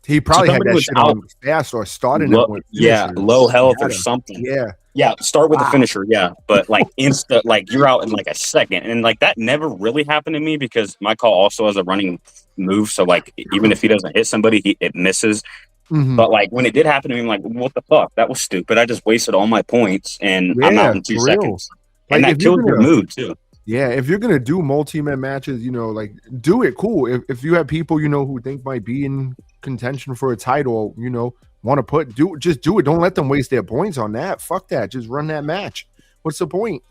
He probably had that shit on fast or started low health or something. Yeah, start with the finisher, but like insta, like you're out in like a second, and like that never really happened to me because my call also has a running move, so like even if he doesn't hit somebody, it misses. Mm-hmm. But like when it did happen to me, I'm like, what the fuck? That was stupid. I just wasted all my points, and I'm out in 2 seconds. Like, and that killed your mood too. Yeah, if you're gonna do multi-man matches, you know, like, do it cool. If you have people, you know, who think might be in contention for a title, you know, want to just do it. Don't let them waste their points on that. Fuck that. Just run that match. What's the point?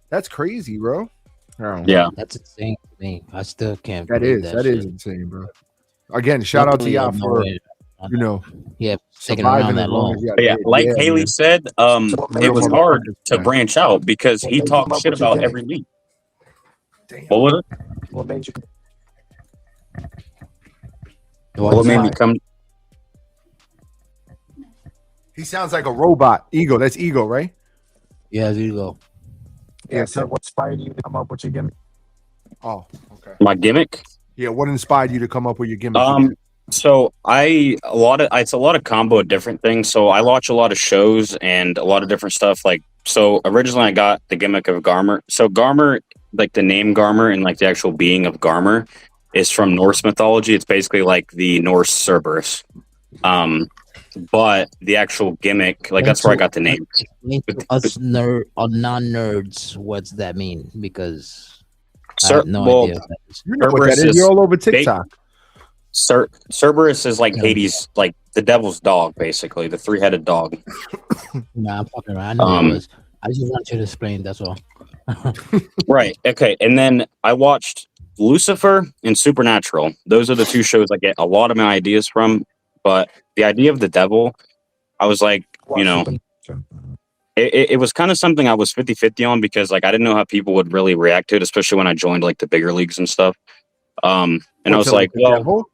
That's crazy, bro. Yeah, that's insane to me. I still can't. That is insane, bro. Again, shout out to y'all for surviving that long. Haley said, it was hard to branch out because he talked shit about every week. Damn. What was it? What made you? What made me come? He sounds like a robot. Ego. That's Ego, right? Yeah, it's Ego. Yeah. So, what inspired you to come up with your gimmick? Oh, okay. My gimmick? Yeah. What inspired you to come up with your gimmick? So it's a lot of combo of different things. So I watch a lot of shows and a lot of different stuff. Like, so originally I got the gimmick of Garmr. So Garmr, like the name Garmr and like the actual being of Garmr, is from Norse mythology. It's basically like the Norse Cerberus. But the actual gimmick, like, that's where I got the name. Us non-nerds, what's that mean? Because I have no idea. You know what that is. You're all over TikTok. Cerberus is like Hades, like the devil's dog, basically, the 3-headed dog. Nah, I'm fucking around. I know it was. I just want you to explain, that's all. Right. Okay. And then I watched Lucifer and Supernatural. Those are the 2 shows I get a lot of my ideas from. But the idea of the devil, I was like, you know, it was kind of something I was 50-50 on because, like, I didn't know how people would really react to it, especially when I joined like the bigger leagues and stuff. And I was like, well, devil?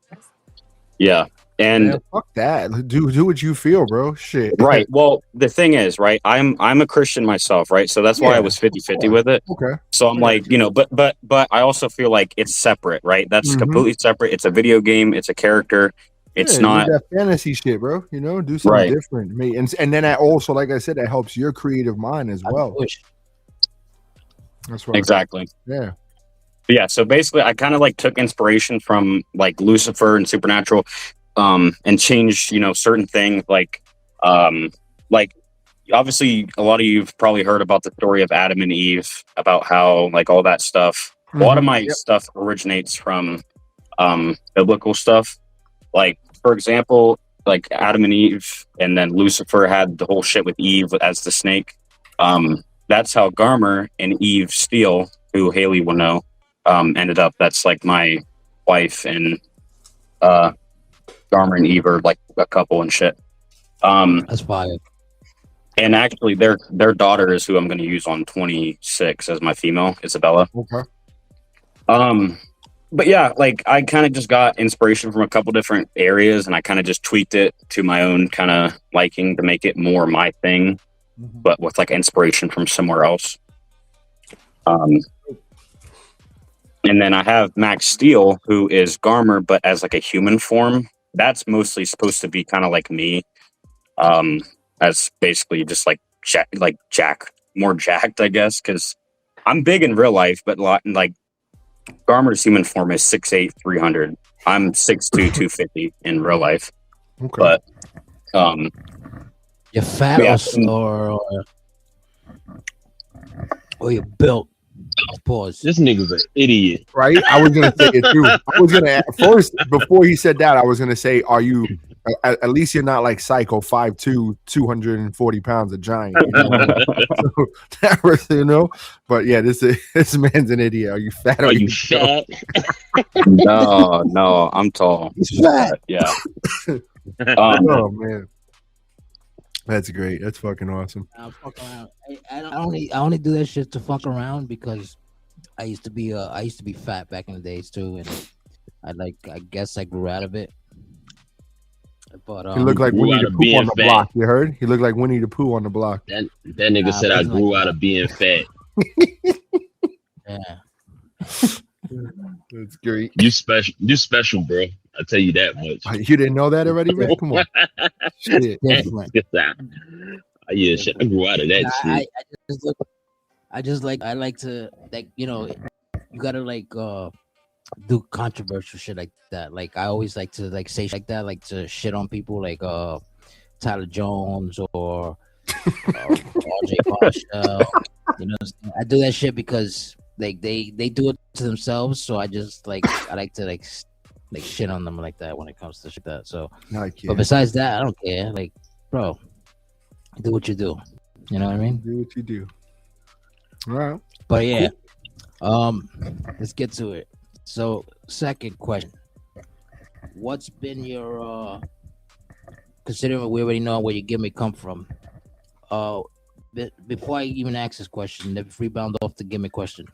Yeah. And Man, fuck that. Do what you feel, bro. Shit. right. Well, the thing is, right, I'm a Christian myself, right? So that's why I Yeah, was 50-50 with it. Okay. So I'm I got like, you know, but I also feel like it's separate, right? That's Mhm. completely separate. It's a video game, it's a character. It's Yeah, not live that fantasy shit, bro. You know, do something right. different, mate. And then that also, like I said, that helps your creative mind as I well. wish. That's right. Exactly. Yeah. But yeah, so basically I kind of like took inspiration from like Lucifer and Supernatural, and changed, you know, certain things like obviously a lot of you've probably heard about the story of Adam and Eve, about how like all that stuff. A lot of my Yep. stuff originates from biblical stuff. Like, for example, like Adam and Eve, and then Lucifer had the whole shit with Eve as the snake. That's how Garmr and Eve Steele, who Haley will know, ended up. That's like my wife, and Garmr and Eve are like a couple and shit. That's fire. And actually, their daughter is who I'm going to use on 26 as my female, Isabella. Okay. But yeah, like I kind of just got inspiration from a couple different areas, and I kind of just tweaked it to my own kind of liking to make it more my thing, but with like inspiration from somewhere else. And then I have Max Steel, who is Garmr, but as like a human form. That's mostly supposed to be kind of like me, as basically just like Jack, more jacked, I guess, because I'm big in real life, but like Garmer's human form is 6'8", 300. I'm 6'2", 250 in real life. Okay. But You're fat Yeah. or you're built. Pause. This nigga's an idiot. Right? I was gonna say it too. I was gonna first before he said that, I was gonna say, are you at least you're not like Psycho 5'2", 240 pounds, a giant. You know? So, that was, you know, but yeah, this man's an idiot. Are you fat? Are you fat? no, I'm tall. He's fat. Yeah. Oh man. That's great. That's fucking awesome. I fuck around. I only do that shit to fuck around because I used to be fat back in the days too, and I guess I grew out of it. But He looked like grew Winnie out the of Pooh being on the fat. block. You heard? He looked like Winnie the Pooh on the block. That nigga said I wasn't grew like out that. of being fat. yeah, That's great. You special, bro. I tell you that much. You didn't know that already, man? Come on. Shit. different. Yeah, shit. I grew out of that shit. I like to like, you know, you gotta like do controversial shit like that. Like I always like to like say shit like that, like to shit on people like Tyler Jones or RJ Marshall. You know, I do that shit because like they do it to themselves. So I just like I like to like shit on them like that when it comes to shit like that. So, but besides that, I don't care. Like, bro, do what you do. You know what I mean? Do what you do. All right. But yeah, let's get to it. So, second question: what's been your considering we already know where your gimmick come from? Before I even ask this question, let me rebound off the gimmick question.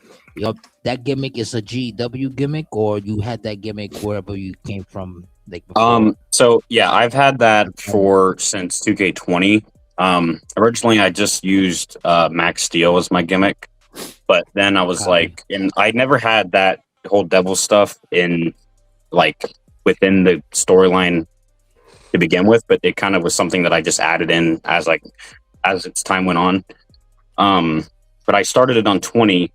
That gimmick is a GEW gimmick, or you had that gimmick wherever you came from, like before? So yeah, I've had that since 2K20. Originally I just used Max Steel as my gimmick, but then I was like, and I never had that whole devil stuff in like within the storyline to begin with, but it kind of was something that I just added in as its time went on. But I started it on 20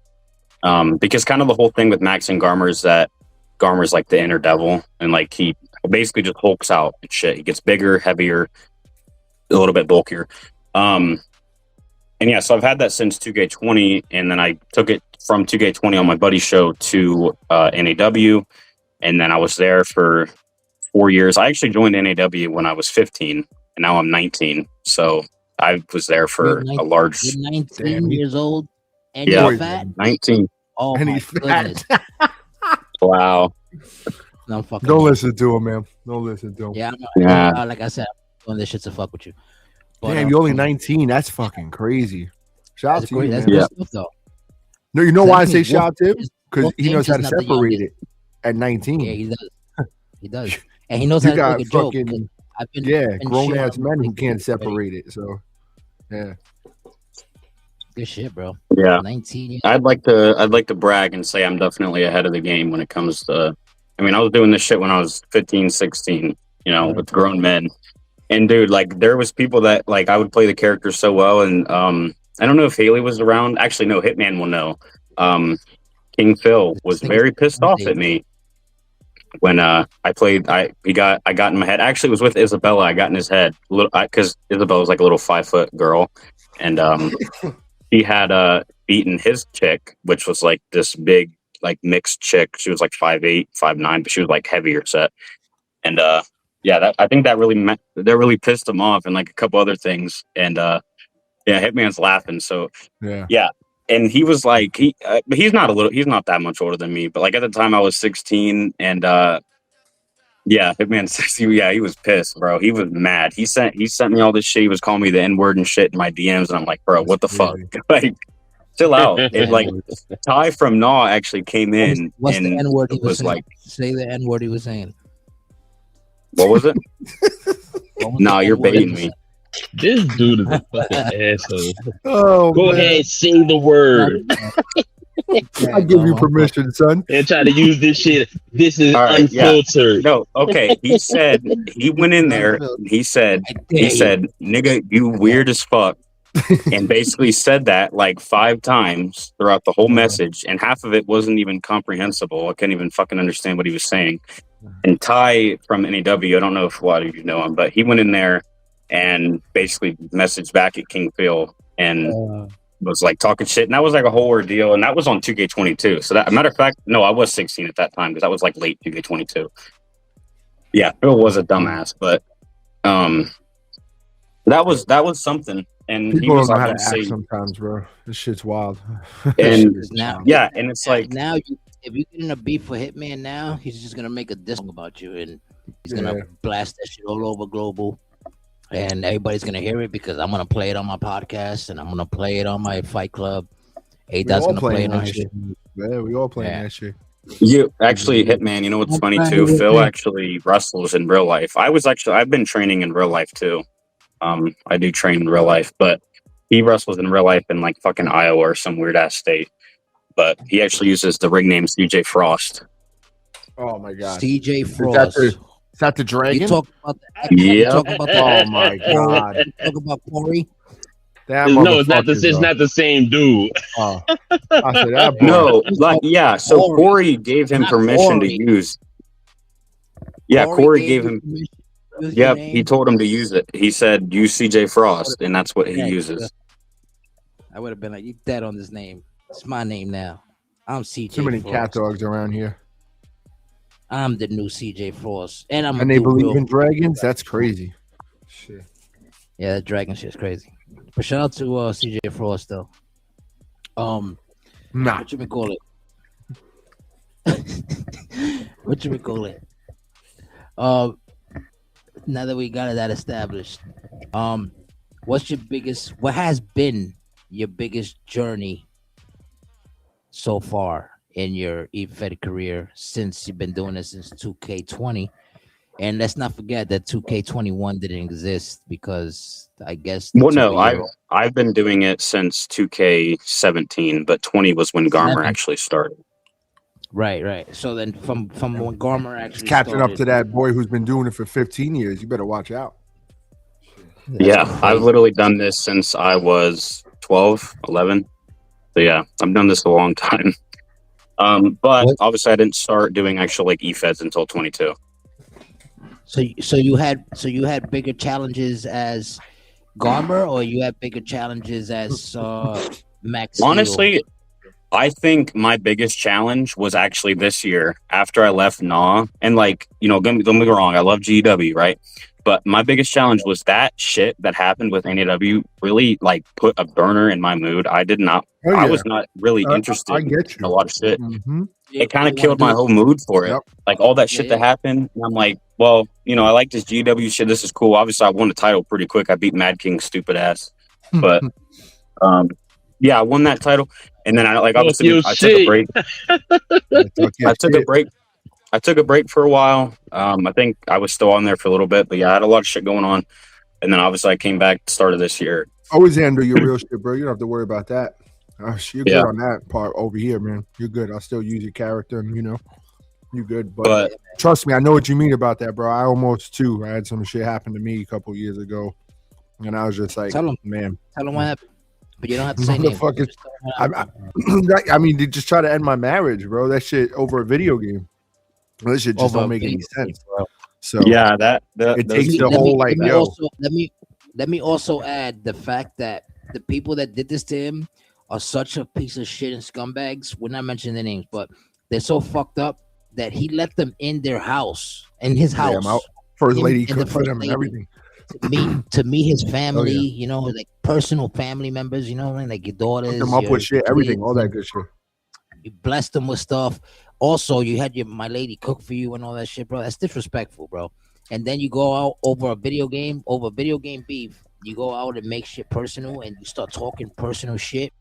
because kind of the whole thing with Max and Garmr is that Garmer's like the inner devil, and like he basically just hulks out and shit. He gets bigger, heavier, a little bit bulkier. And yeah, so I've had that since 2K20, and then I took it from 2K20 on my buddy's show to NAW, and then I was there for 4 years. I actually joined NAW when I was 15, and now I'm 19. So I was there for a large. You're 19 years old, and Yeah. you're fat. 19. Oh And my he's fat. goodness! Wow. No, I'm fucking. Don't listen to him, man. Don't listen to him. Yeah, Yeah. like I said, I'm doing this shit to fuck with you. But, Damn, you're only 19. That's fucking crazy. Shout out That's to you, great. That's man. Yeah. good stuff, though. No, you know So why I that say means shout out to him? Because Wolf he knows James how is to not the separate youngest. it at 19. Yeah, he does. He does. and he knows You how to got make a joke. fucking I've been grown shit ass on men who TikTok can't already. separate it. So yeah, Good shit, bro. Yeah. 19 years. I'd like to brag and say I'm definitely ahead of the game when it comes to. I mean, I was doing this shit when I was 15, 16. You know, with grown men. And dude, like there was people that like I would play the character so well, and I don't know if Haley was around. Actually, no, Hitman will know. King Phil was This nigga's very pissed off at me when I played. I got in my head. Actually, it was with Isabella. I got in his head because Isabella was like a little 5-foot girl, and he had beaten his chick, which was like this big like mixed chick. She was like 5'8", 5'9", but she was like heavier set, and yeah, I think that really pissed him off, and like a couple other things, and yeah, Hitman's laughing. So yeah, and he was like he's not that much older than me, but like at the time I was 16, and yeah, Hitman 60, yeah, he was pissed, bro. He was mad. He sent me all this shit. He was calling me the N-word and shit in my DMs, and I'm like, bro, what the fuck? Like, chill out. It like Ty from Naw actually came in. What's the and N-word he was saying? like, say the N-word he was saying. What was it? Nah, you're baiting me. This dude is a fucking asshole. Oh, Go man. ahead, say the word. I give you permission, son. And try to use this shit. This is All right, unfiltered. Yeah. No, okay. He said he went in there. He said, "Nigga, you weird as fuck," and basically said that like 5 times throughout the whole message, and half of it wasn't even comprehensible. I couldn't even fucking understand what he was saying. And Ty from NEW, I don't know if a lot of you know him, but he went in there and basically messaged back at King Phil and was like talking shit, and that was like a whole ordeal, and that was on 2K22. So that, matter of fact, no, I was 16 at that time because that was like late 2K22. Yeah, Phil was a dumbass, but that was something. And People he was don't know like, how to act sometimes, bro. This shit's wild. and Now, yeah, and it's like now if you get in a beef for Hitman now, he's just gonna make a diss song about you, and he's gonna blast that shit all over global, and everybody's gonna hear it because I'm gonna play it on my podcast and I'm gonna play it on my Fight Club. A-Dot's gonna play it on his shit. Yeah, we all playing that shit. You actually, Hitman, you know what's funny too? Phil actually wrestles in real life. I've been training in real life too. I do train in real life, but he wrestles in real life in like fucking Iowa or some weird ass state. But he actually uses the ring name CJ Frost. Oh my god, CJ Frost. Is that the dragon? You talk about the Yeah. Oh my god. You talk about Corey. No, it's not the same dude. Oh, I said that. Boy. No, like yeah. So Corey gave him permission to use. Yeah, Corey gave him. Yep, he told him to use it. He said, "Use CJ Frost," and that's what he uses. I would have been like, "You dead on this name? It's my name now. I'm CJ." Too many Frost. cat dogs around here. I'm the new CJ Frost, and they believe in dragons. That's crazy. Shit. Yeah, that dragon shit's crazy. But shout out to CJ Frost though. Nah. What you call it? What you call it? Now that we got that established, what has been your biggest journey so far in your eFed career since you've been doing this since 2K20? And let's not forget that 2K21 didn't exist because I guess. Well, no, I've been doing it since 2K17, but 20 was when Garmr actually started. Right. So then from when Garmr actually it's catching started, up to that boy who's been doing it for 15 years. You better watch out. Yeah, I've literally done this since I was 12, 11. So yeah, I've done this a long time. But obviously I didn't start doing actual like eFeds until 22. So you had bigger challenges as Garmr, or you had bigger challenges as Max? Honestly, I think my biggest challenge was actually this year after I left Naw. And like, you know, don't get me wrong, I love GEW, right? But my biggest challenge was that shit that happened with NEW really like put a burner in my mood. I was not really interested in a lot of shit. Mm-hmm. It kind of killed my whole mood for it. Yep. Like all that shit that happened. And I'm like, well, you know, I like this GW shit. This is cool. Obviously, I won the title pretty quick. I beat Mad King's stupid ass. But yeah, I won that title. And then I took a break. I I took a break for a while. I think I was still on there for a little bit, but yeah, I had a lot of shit going on. And then obviously I came back start of this year. Always handle your real shit, bro. You don't have to worry about that. You're good Yeah. on that part over here, man. You're good. I'll still use your character, and you're good. But trust me, I know what you mean about that, bro. I almost too. I had some shit happen to me a couple years ago, and I was just like, Tell him what happened. But you don't have to say names. Motherfuckers. I mean, they just try to end my marriage, bro. That shit over a video game. That shit just don't make any sense, bro. So yeah, it takes the whole like, yo. Let me also add the fact that the people that did this to him are such a piece of shit and scumbags. We're not mentioning their names, but they're so fucked up that he let them in their house, in his house. Yeah, first lady cooked for them and everything. To meet his family, like personal family members, like your daughters. Hooked them up with shit, everything, all that good shit. You blessed them with stuff. Also, you had my lady cook for you and all that shit, bro. That's disrespectful, bro. And then you go out over video game beef. You go out and make shit personal, and you start talking personal shit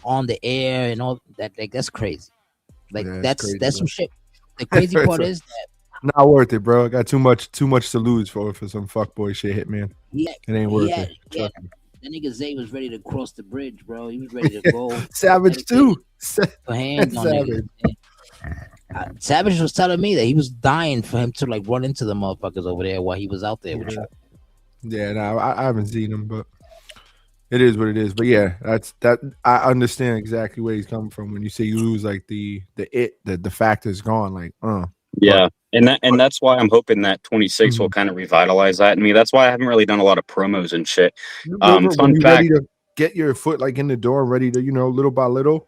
on the air and all that. Like that's crazy. Like that's crazy, that's some shit. The crazy part is that not worth it, bro. I got too much to lose for some fuckboy shit, hit man. It ain't worth it. That nigga Zay was ready to cross the bridge, bro. He was ready to go. Savage too. Hands on Savage. Savage was telling me that he was dying for him to like run into the motherfuckers over there while he was out there with you. Yeah, no, I haven't seen him, but it is what it is. But yeah, that. I understand exactly where he's coming from when you say you lose like the factor's gone. Like, yeah, and that's why I'm hoping that 26 will kind of revitalize that in me. That's why I haven't really done a lot of promos and shit. Fun fact: ready to get your foot like in the door, ready to little by little.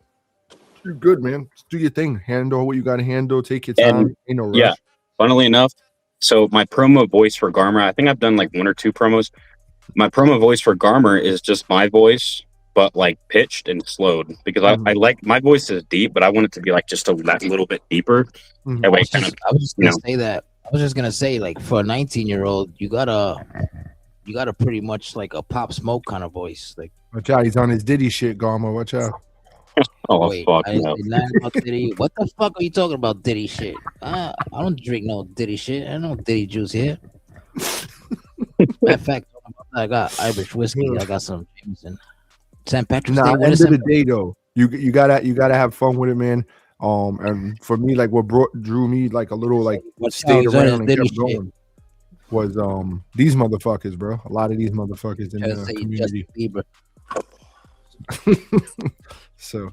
You're good, man. Just do your thing. Handle what you got to handle. Take your time. Ain't no rush. Yeah. Funnily enough, so my promo voice for Garmr, I think I've done like 1 or 2 promos. My promo voice for Garmr is just my voice, but like pitched and slowed because I like my voice is deep, but I want it to be like just that little bit deeper. That way, I was just gonna say that. I was just gonna say, like, for a 19-year-old, you gotta pretty much like a Pop Smoke kind of voice. Like, watch out, he's on his Diddy shit, Garmr. Watch out. Oh, wait, fuck no. What the fuck are you talking about, Diddy shit? I don't drink no Diddy shit. I know Diddy juice here. Matter of fact, I got Irish whiskey. I got some Jameson. St. Patrick's Day. End of the day, though, you gotta have fun with it, man. And for me, like what drew me like a little like stayed around and kept going was these motherfuckers, bro. A lot of these motherfuckers in the community. So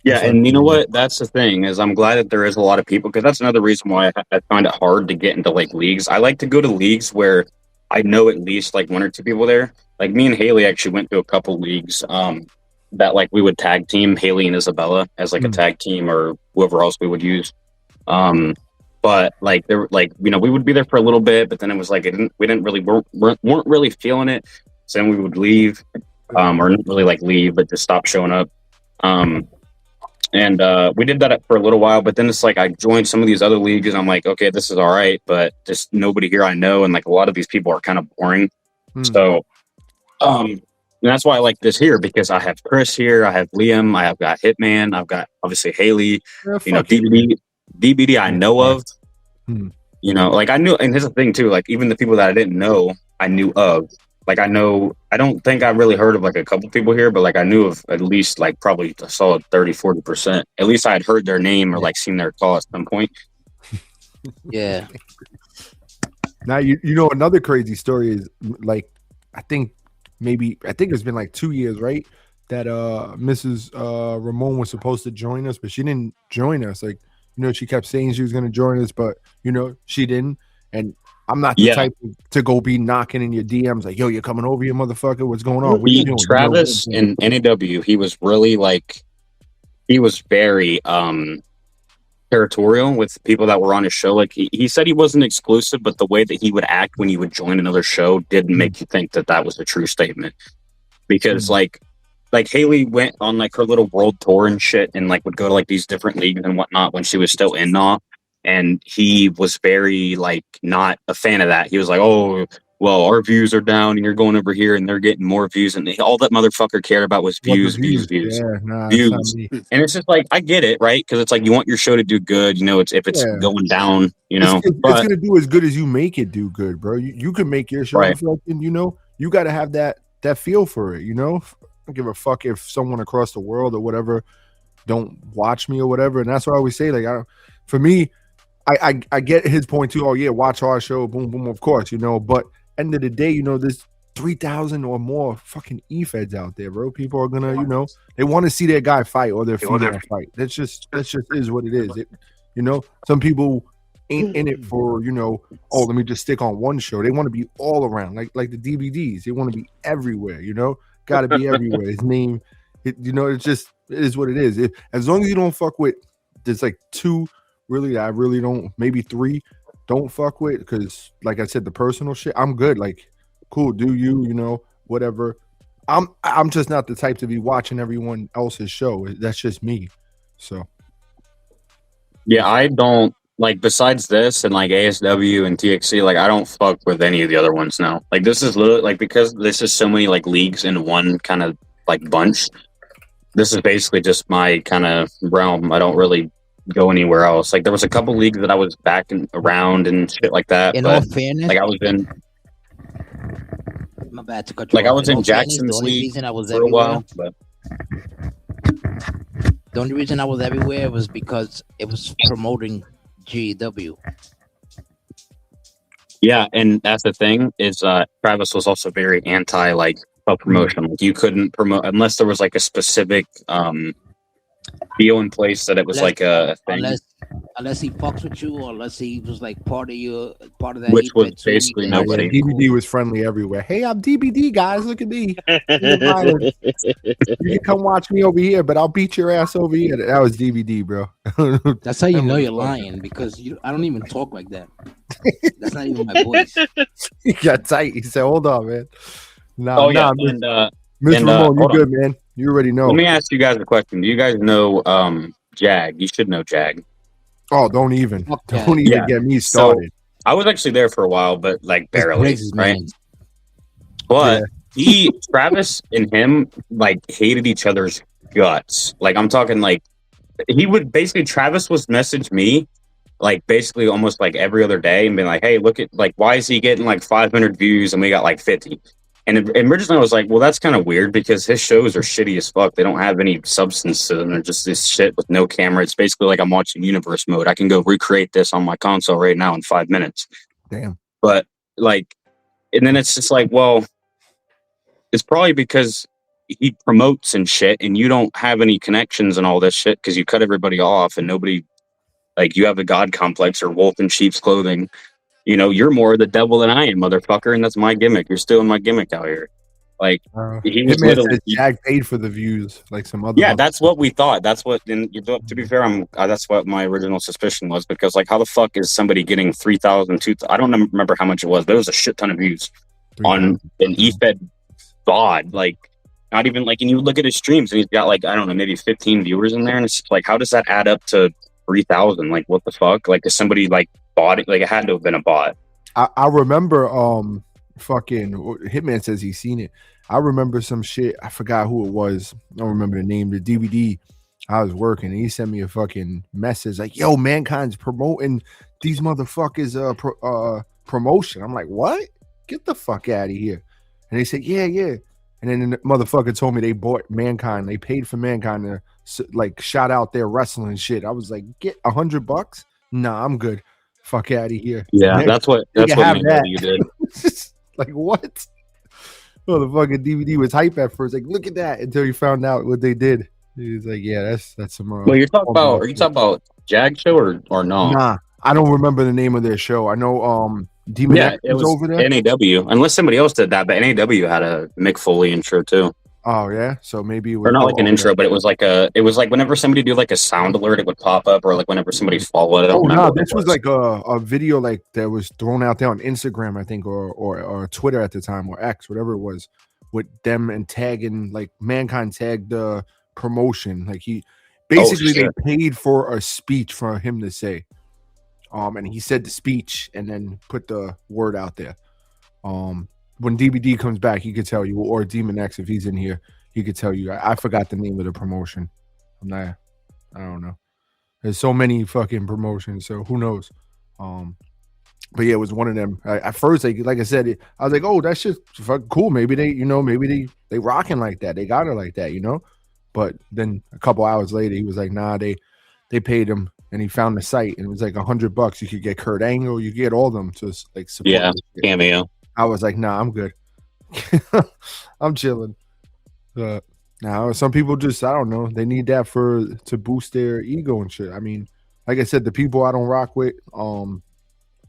yeah, and you know what? That's the thing is I'm glad that there is a lot of people because that's another reason why I find it hard to get into like leagues. I like to go to leagues where I know at least like 1 or 2 people there. Like me and Haley actually went to a couple leagues that like we would tag team Haley and Isabella as like a tag team or whoever else we would use. But like there like we would be there for a little bit, but then it was like we weren't really feeling it. So then we would leave. Or not really like leave, but just stop showing up. And we did that for a little while, but then it's like I joined some of these other leagues and I'm like, okay, this is all right, but just nobody here I know, and like a lot of these people are kind of boring. So and that's why I like this here because I have Chris here, I have Liam, I have got Hitman, I've got obviously Haley, DBD I know of. Like I knew, and here's the thing too, like even the people that I didn't know, I knew of. Like I don't think I really heard of like a couple people here, but like I knew of at least like probably a solid 30-40%. At least I had heard their name or like seen their call at some point. Yeah. Now you know another crazy story is like I think it's been like 2 years, right? That Mrs. Ramon was supposed to join us, but she didn't join us. Like, she kept saying she was gonna join us, but she didn't. And I'm not the type to go be knocking in your DMs like, yo, you're coming over here, motherfucker. What's going on? What you doing? Travis in NAW, he was really like, he was very territorial with people that were on his show. Like he said he wasn't exclusive, but the way that he would act when you would join another show didn't make you think that that was a true statement. Because like Haley went on like her little world tour and shit and like would go to like these different leagues and whatnot when she was still in NAW. And he was very like not a fan of that. He was like, "Oh, well, our views are down and you're going over here and they're getting more views. And all that motherfucker cared about was What the views. Yeah, nah, it's not me. And it's just like, I get it, right? Because it's like, you want your show to do good, it's if it's Yeah. going down, It's but gonna do as good as you make it do good, bro. You can make your show Right. fucking, you got to have that feel for it, I don't give a fuck if someone across the world or whatever don't watch me or whatever. And that's what I always say. Like, for me, I get his point too. Oh yeah, watch our show, boom, boom, of course, But end of the day, there's 3,000 or more fucking e-feds out there, bro. People are gonna, they want to see their guy fight or their female fight. That's just is what it is. Some people ain't in it for, oh, let me just stick on one show. They want to be all around, like the DVDs. They want to be everywhere, got to be everywhere. His name, it's just, it is what it is. As long as you don't fuck with, there's like two, really, I really don't, maybe three, don't fuck with, because like I said, the personal shit, I'm good. Like, cool, do you, whatever. I'm just not the type to be watching everyone else's show. That's just me. So. Yeah, I don't like, besides this and like ASW and TXC, like I don't fuck with any of the other ones now. Like this is literally like, because this is so many like leagues in one kind of like bunch. This is basically just my kind of realm. I don't really go anywhere else. Like there was a couple leagues that I was back and around and shit like that. In but all fairness, like I was in, my bad to cut you like off. I was in all fairness, Jackson's the only league reason I was for a while. everywhere. But The only reason I was everywhere was because it was promoting GEW. yeah, and that's the thing is Travis was also very anti like promotion. Like you couldn't promote unless there was like a specific deal in place that it was like a thing. Unless he fucks with you, or unless he was like part of that. Which was E-Fed too, basically then nobody. it's cool. DVD was friendly everywhere. Hey, I'm DBD, guys. Look at me. You can come watch me over here, but I'll beat your ass over here. That was DVD, bro. That's how you know you're lying, because I don't even talk like that. That's not even my voice. He got tight. He said, "Hold on, man." Oh yeah, Mr. and, Ramon, you hold good, man? You already know. let me ask you guys a question. Do you guys know Jag? You should know Jag. Oh, don't even Okay. get me started. I was actually there for a while, but like It's barely, Briggs' right? man. But Travis and him like hated each other's guts. Like I'm talking like he would basically, Travis was message me like basically almost like every other day and be like, hey, look at like, why is he getting like 500 views and we got like 50? And originally I was like, well, that's kind of weird because his shows are shitty as fuck. They don't have any substance to them. They're just this shit with no camera. It's basically like I'm watching universe mode. I can go recreate this on my console right now in 5 minutes. Damn. But like, and then it's just like, well, it's probably because he promotes and shit and you don't have any connections and all this shit because you cut everybody off and nobody, like you have a god complex or wolf in sheep's clothing. You're more the devil than I am, motherfucker, and that's my gimmick. You're stealing my gimmick out here. Like he was Hitman literally, says Jag paid for the views, like some other. yeah, that's what we thought. That's what. And to be fair, that's what my original suspicion was because, like, how the fuck is somebody getting 3,000, 2,000? I don't remember how much it was, but it was a shit ton of views on an eFed VOD. Like, not even like, and you look at his streams and he's got like, I don't know, maybe 15 viewers in there, and it's just like, how does that add up to 3,000? Like, what the fuck? Like, is somebody like bought it? Like, it had to have been a bot. I remember fucking Hitman says he's seen it. I remember some shit. I forgot who it was. I don't remember the name. The DVD. I was working and he sent me a fucking message like, yo, Mankind's promoting these motherfuckers promotion. I'm like, what? Get the fuck out of here. And they said, yeah. And then the motherfucker told me they bought Mankind. They paid for Mankind to like shout out their wrestling shit. I was like, get $100? Nah, I'm good. Fuck out of here. Yeah, Man, that's what you did. Like, what? Well, the fucking DVD was hype at first. Like, look at that, until you found out what they did. He was like, yeah, that's some. Well, are you talking about Jag show or no? Nah, I don't remember the name of their show. I know Demon X it was over there. NAW. Unless somebody else did that, but NAW had a Mick Foley intro too. Oh yeah, so maybe it was, or not like an intro, but it was like whenever somebody do like a sound alert, it would pop up, or like whenever somebody followed. Oh no, this was like a video like that was thrown out there on Instagram, I think, or Twitter at the time, or X, whatever it was, with them and tagging, like Mankind tagged the promotion. Like he basically they paid for a speech for him to say, and he said the speech and then put the word out there. When DVD comes back, he could tell you, or Demon X if he's in here, he could tell you. I forgot the name of the promotion. I don't know. There's so many fucking promotions, so who knows? But yeah, it was one of them. At first, like I said, I was like, oh, that shit's fucking cool. Maybe they rocking like that. They got it like that, But then a couple hours later, he was like, nah, they paid him, and he found the site, and it was like $100. You could get Kurt Angle, you could get all of them to like support. Yeah, cameo. I was like, nah, I'm good. I'm chilling. Now some people just, I don't know, they need that to boost their ego and shit. I mean, like I said, the people I don't rock with,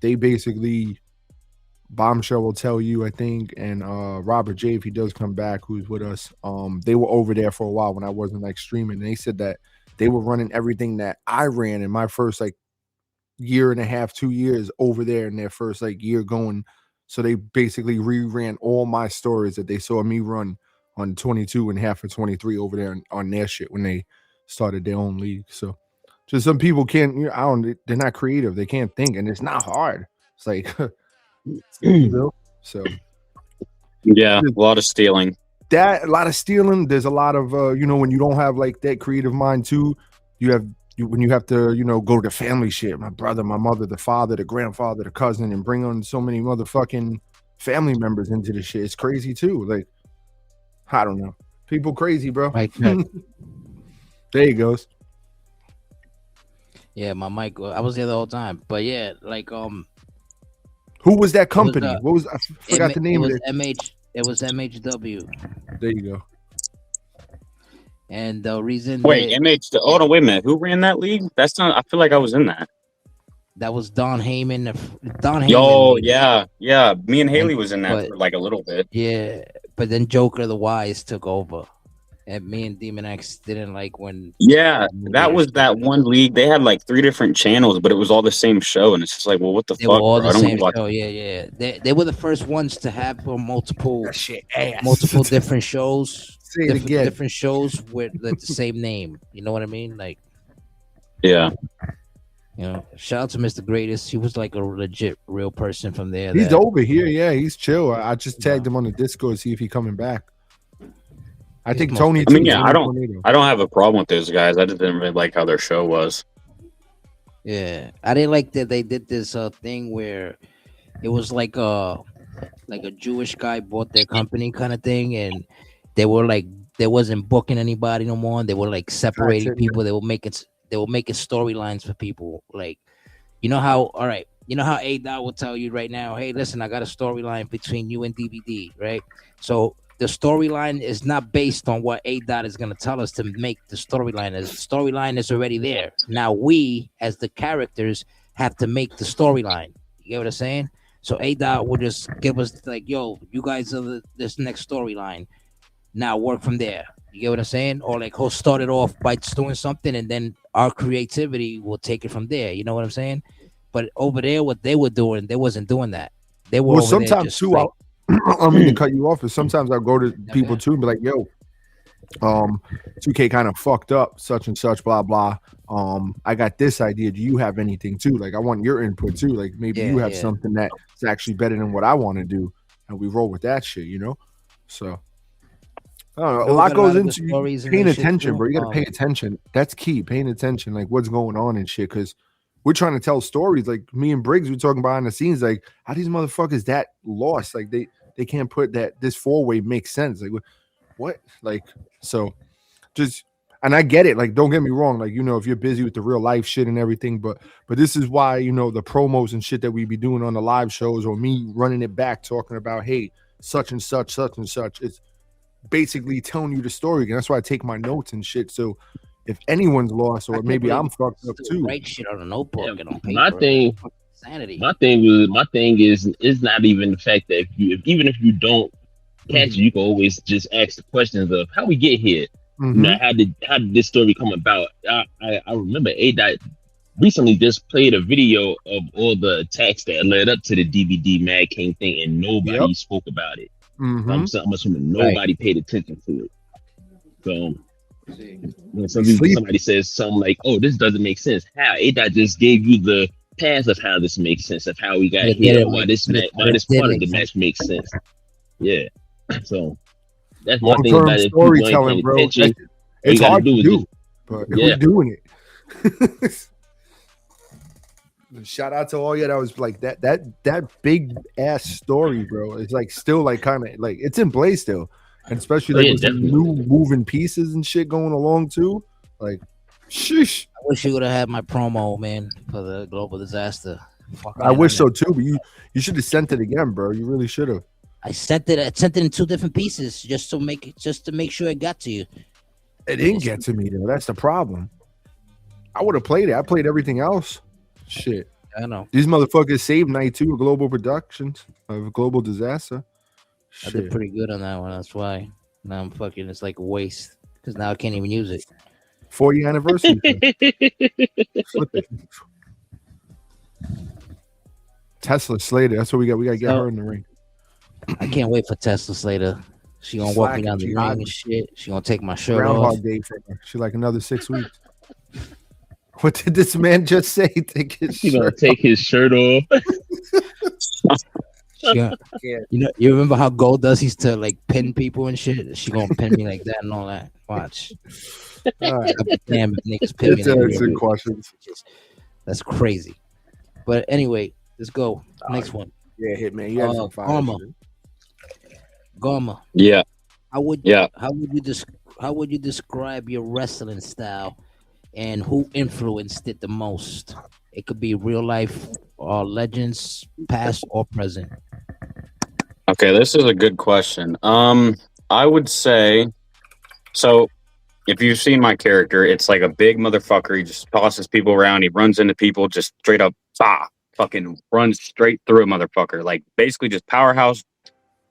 they basically, Bombshell will tell you, I think, and Robert J, if he does come back, who's with us, they were over there for a while when I wasn't like streaming, and they said that they were running everything that I ran in my first like year and a half, 2 years over there in their first like year going. So they basically reran all my stories that they saw me run on 22 and half of 23 over there on their shit when they started their own league. So just some people can't, they're not creative. They can't think, and it's not hard. It's like, so yeah, a lot of stealing. A lot of stealing. There's a lot of, when you don't have like that creative mind too, when you have to, go to the family shit, my brother, my mother, the father, the grandfather, the cousin, and bring on so many motherfucking family members into the shit. It's crazy too. Like, I don't know. People crazy, bro. There he goes. Yeah, my mic. I was there the whole time, but yeah, like who was that company? I forgot the name of it. It was MHW. There you go. And the reason MH. Oh no, wait a minute. Who ran that league? That's not. I feel like I was in that. That was Don Heyman. Yo, yeah. Me and Haley was in that for like a little bit. Yeah, but then Joker the Wise took over, and me and Demon X didn't like when. Yeah, that was that one league. They had like 3 different channels, but it was all the same show, and it's just like, well, what the fuck? Were all bro? the same show. Yeah. They were the first ones to have multiple different shows. Different shows with the same name. You know what I mean? Like, yeah. Shout out to Mr. Greatest. He was like a legit real person from there. He's over here. Yeah, he's chill. I just tagged him on the Discord, see if he coming back. I think Tony. I mean, yeah, I don't have a problem with those guys. I just didn't really like how their show was. Yeah, I didn't like that they did this thing where it was like a Jewish guy bought their company kind of thing, and they were like they wasn't booking anybody no more. They were like separating people. They were making storylines for people. Like, how A Dot will tell you right now, hey, listen, I got a storyline between you and DVD, right? So the storyline is not based on what A Dot is going to tell us to make the storyline. The storyline is already there. Now we, as the characters, have to make the storyline. You get what I'm saying? So A Dot will just give us like, yo, you guys are this next storyline. Now work from there. You get what I'm saying? Or like he'll start it off by doing something, and then our creativity will take it from there. You know what I'm saying? But over there, what they were doing, they wasn't doing that. They were sometimes too. Like, I mean to cut you off, but sometimes I'll go to people too and be like, yo, 2K kind of fucked up, such and such, blah blah. I got this idea. Do you have anything too? Like, I want your input too. Like, maybe you have something that's actually better than what I want to do, and we roll with that shit, So I don't know. A lot goes into paying attention, bro. You got to pay attention. That's key. Paying attention, like what's going on and shit. Because we're trying to tell stories. Like me and Briggs, we're talking behind the scenes. Like, how these motherfuckers that lost? Like they can't put that this 4-way makes sense. Like what? Like so, just and I get it. Like don't get me wrong. Like if you're busy with the real life shit and everything, but this is why the promos and shit that we be doing on the live shows or me running it back talking about hey such and such, such and such. It's basically telling you the story again. Is why I take my notes and shit. So if anyone's lost or maybe I'm fucked up too, write shit on a notebook and on paper. My thing is not even the fact that even if you don't catch it, you can always just ask the questions of how we get here. How did this story come about? I remember A-Dot recently just played a video of all the attacks that led up to the DVD Mad King thing, and nobody spoke about it. I'm assuming nobody paid attention to it. So when somebody says something like, "Oh, this doesn't make sense," how A-Dot just gave you the path of how this makes sense, of how we got But it here, didn't why make- this but it- match, but why it this did part of make the match sense. makes sense. Yeah. So that's my thing Long-term about it. If people ain't storytelling, paying bro. attention, all It's you gotta hard do to is do, just but Yeah. we're doing it. Shout out to all you that was like that big ass story, bro. It's like still like kind of like it's in play still, and especially Oh, like yeah, with some definitely. new moving pieces and shit going along too. Like, sheesh. I wish you would have had my promo, man, for the global disaster. Fuck, I man, wish I'm- so too, but you should have sent it again, bro. You really should have. I sent it in 2 different pieces just to make sure it got to you. It didn't get to me though. That's the problem. I would have played it. I played everything else. Shit. I know. These motherfuckers saved night 2 of Global Productions of Global Disaster. I Shit. did pretty good on that one. That's why now I'm fucking. It's like a waste because now I can't even use it. 40th anniversary. Flip it. Tesla Slater. That's what we got. We gotta get So- her in the ring. I can't wait for Tesla Slater. She gonna walk me Slacking, down the she ring hiding. and shit. She gonna take my shirt off. Groundhog Day for her. She like another 6 weeks. What did this man just say? Take his He's gonna shirt. take his shirt off. She gonna- you remember how Gold does? He's to like pin people and shit. She gonna pin me like that and all that. Watch. All right. Damn, if niggas pin me. It's like answering that. questions. That's crazy. But anyway, let's go. Next one. Yeah, hit man. You had some fire. Garmr. shit. Garmr. Yeah, How would yeah. how would you describe your wrestling style and who influenced it the most? It could be real life or legends, past or present. Okay, this is a good question. I would say so. If you've seen my character, it's like a big motherfucker. He just tosses people around. He runs into people, just straight up, fucking runs straight through a motherfucker. Like basically just powerhouse.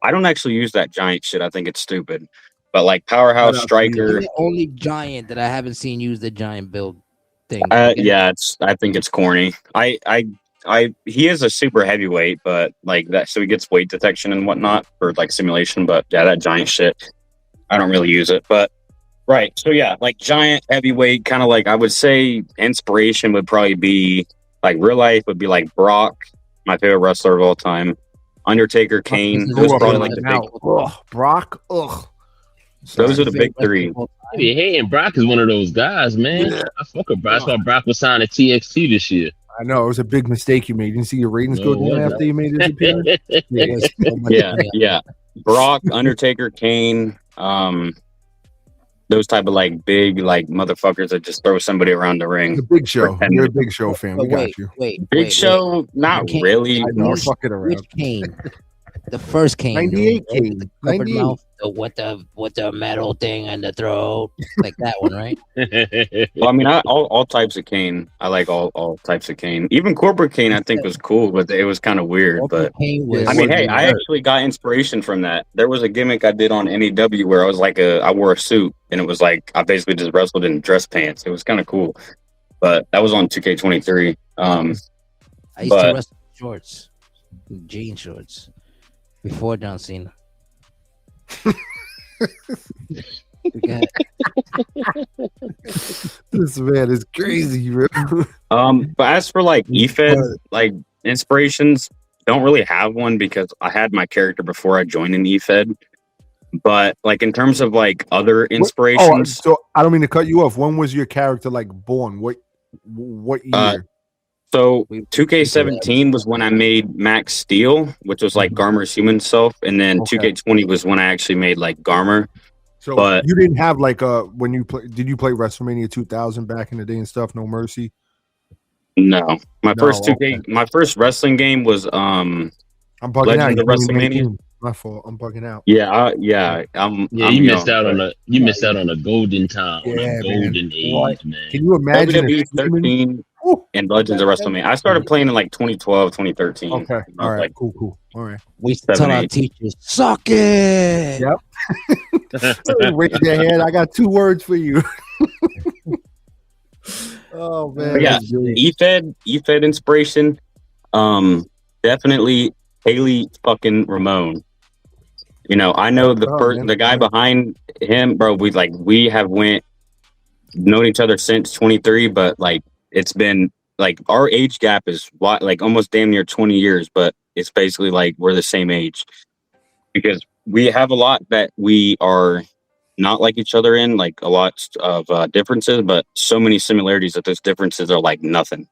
I don't actually use that giant shit. I think it's stupid. But like powerhouse Shout out to striker. You're the only giant that I haven't seen use the giant build thing. You get it? Yeah, I think it's corny. He is a super heavyweight, but like that, so he gets weight detection and whatnot for like simulation. But yeah, that giant shit, I don't really use it. But right, so yeah, like giant heavyweight, kind of like I would say inspiration would probably be like real life would be like Brock, my favorite wrestler of all time, Undertaker, Kane. Those are probably like the big. Ugh, Brock. Ugh. Those are the big three. Yeah, hey, and Brock is one of those guys, man. Yeah. I fuck with Brock. That's why Brock was signed to TXT this year. I know it was a big mistake you made. You didn't see your ratings go No, down what? after you made his appearance. Yeah. Brock, Undertaker, Kane, those type of like big like motherfuckers that just throw somebody around the ring. The Big Show. Pretend. You're a Big Show fan. We But got you. Big Show, not Kane- really. I know. Which- Fuck it around. Which Kane? The first Kane. 98 right? Kane. The covered 98. mouth, with the metal thing in the throat, like that one, right? Well, I mean, all types of Kane. I like all types of Kane. Even corporate Kane, I think was cool, but it was kind of weird. But Kane was. I mean, hey, wasn't I hurt. actually got inspiration from that. There was a gimmick I did on NEW where I was like I wore a suit and it was like I basically just wrestled in dress pants. It was kind of cool, but that was on 2K23. I used to but- wrestle in shorts, jean shorts, before John Cena. Okay. This man is crazy, bro. But as for like EFED, like inspirations, don't really have one because I had my character before I joined in EFED. But like in terms of like other Oh, inspirations, so I don't mean to cut you off. When was your character like born? What year? so We- 2K17 was when I made Max Steel, which was like Garmer's human self, and then Okay. 2K20 was when I actually made like Garmer. So but- you didn't have like when you play? Did you play WrestleMania 2000 back in the day and stuff? No Mercy. No, my No, first 2K, okay. my first wrestling game was I'm bugging Legend out. of You didn't even make WrestleMania? it. My fault. I'm bugging out. yeah, Yeah, I'm you missed young, out on but a missed out on a golden time, on Yeah, a man. golden age, What? man. Can you imagine? WWE if Freeman- 13 Woo. and Legends of WrestleMania. I started playing in like 2012, 2013. Okay. You know, All right. like Cool. All right. We used to tell our 7, 8. teachers, "Suck it." Yep. Raise your hand. I got 2 words for you. Oh man. But yeah, that's great. EFED inspiration. Definitely Haley fucking Ramon. You know, I know Oh, man. the guy behind him, bro. We have known each other since 23, but like it's been like our age gap is like almost damn near 20 years, but it's basically like we're the same age because we have a lot that we are not like each other in, like a lot of differences, but so many similarities that those differences are like nothing.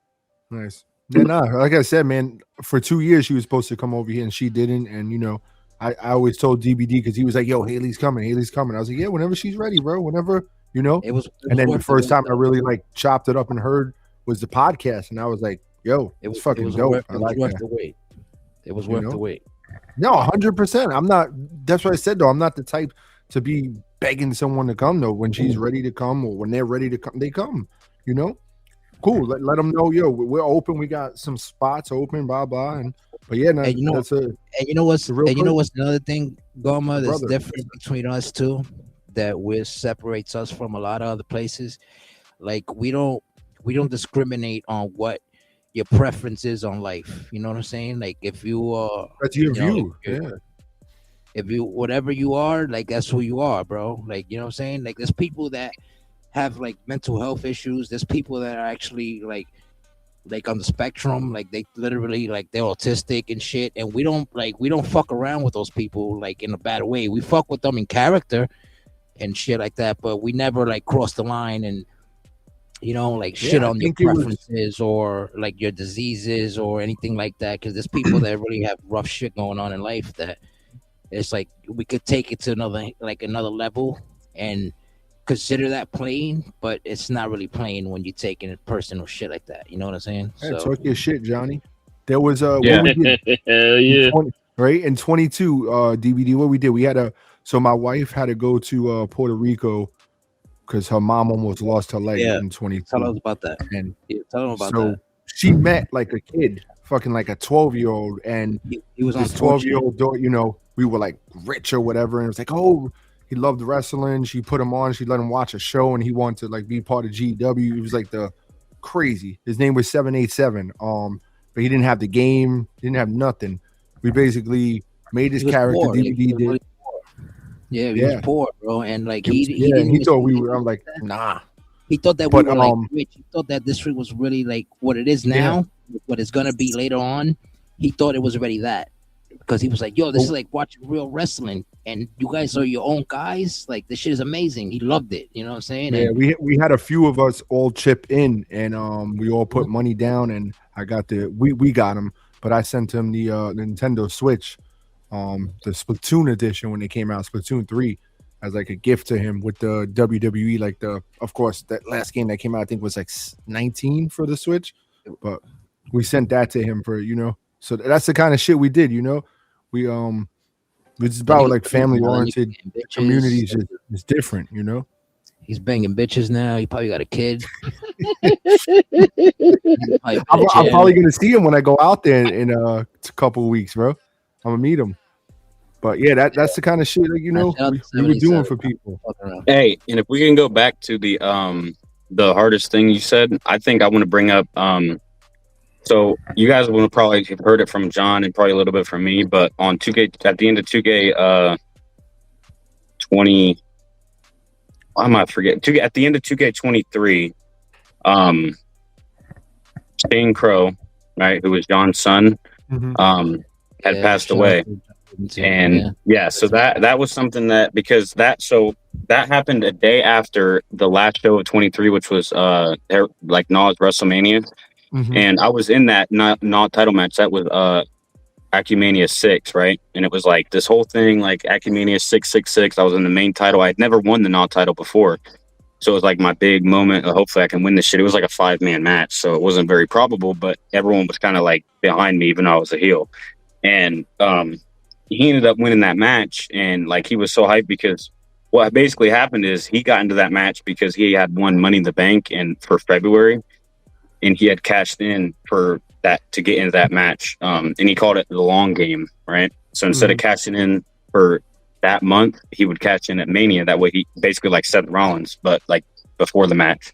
Nice. Yeah, nah, like I said, man, for 2 years she was supposed to come over here and she didn't. And you know, I always told DBD because he was like, "Yo, Haley's coming. I was like, "Yeah, whenever she's ready, bro. Whenever, you know." And then the first time I really like chopped it up and heard was the podcast, and I was like, "Yo, it's fucking dope." I like that. The wait. It was worth the wait. No, 100%. I'm not. That's what I said though. I'm not the type to be begging someone to come though. When she's ready to come or when they're ready to come, they come. You know. Cool. Let them know, yo, we're open. We got some spots open, blah blah. But yeah, and you know, that's you know what's another thing, Garmr, that's different between us two, that separates us from a lot of other places. Like we don't discriminate on what your preference is on life. You know what I'm saying? Like if you are, that's your view. If you whatever you are, like that's who you are, bro. Like you know what I'm saying? Like there's people that have like mental health issues. There's people that are actually like on the spectrum, like they literally like they're autistic and shit. And we don't fuck around with those people like in a bad way. We fuck with them in character and shit like that, but we never like cross the line and you know like shit on your preferences or like your diseases or anything like that. Because there's people that really have rough shit going on in life that it's like we could take it to another level and consider that playing, but it's not really playing when you're taking it personal shit like that. You know what I'm saying? Hey, talk your shit, Johnny. There was Hell yeah. Right in 22 DVD. What we did, we had so my wife had to go to Puerto Rico because her mom almost lost her leg in 22. Tell us about that. And tell them about so that. She met like a kid, fucking like a 12-year-old, and he was this 12-year-old daughter. You know, we were like rich or whatever, and it was like, oh. He loved wrestling. She put him on. She let him watch a show, and he wanted to like be part of GEW. He was like the crazy. His name was 787. But he didn't have the game. Didn't have nothing. We basically made his character. Poor. DVD did. Yeah, he was poor, bro, and like he thought we were. I'm like, nah. He thought that we were like rich. He thought that this was really like what it is now, what it's gonna be later on. He thought it was already that. Because he was like, yo, this is like watching real wrestling, and you guys are your own guys. Like this shit is amazing. He loved it. You know what I'm saying? Yeah, we had a few of us all chip in, and we all put money down, and I got we got him, but I sent him the Nintendo Switch, the Splatoon edition when it came out, Splatoon 3, as like a gift to him with the WWE, like of course that last game that came out I think was like 19 for the Switch, but we sent that to him for So that's the kind of shit we did, it's about like family oriented communities is different, He's banging bitches now. He probably got a kid. I'm probably gonna see him when I go out there in a couple of weeks, bro. I'm gonna meet him. But yeah, that's the kind of shit that we were doing for people. Hey, and if we can go back to the hardest thing you said, I think I want to bring up so you guys will probably have heard it from John and probably a little bit from me, but on 2K at the end of 2K 20, I might forget. At the end of 2K23, Shane Crow, right, who was John's son, had passed away. And so that was something that because that happened a day after the last show of 23, which was like Naw's WrestleMania. And I was in that not title match. That was Acumania 6, right? And it was like this whole thing, like Acumania 666. I was in the main title. I had never won the Naw title before. So it was like my big moment. Hopefully I can win this shit. It was like a 5-man match. So it wasn't very probable, but everyone was kind of like behind me, even though I was a heel. And he ended up winning that match. And like he was so hyped because what basically happened is he got into that match because he had won Money in the Bank for February. And he had cashed in for that to get into that match. And he called it the long game, right? So instead of cashing in for that month, he would cash in at Mania. That way he basically like Seth Rollins, but like before the match.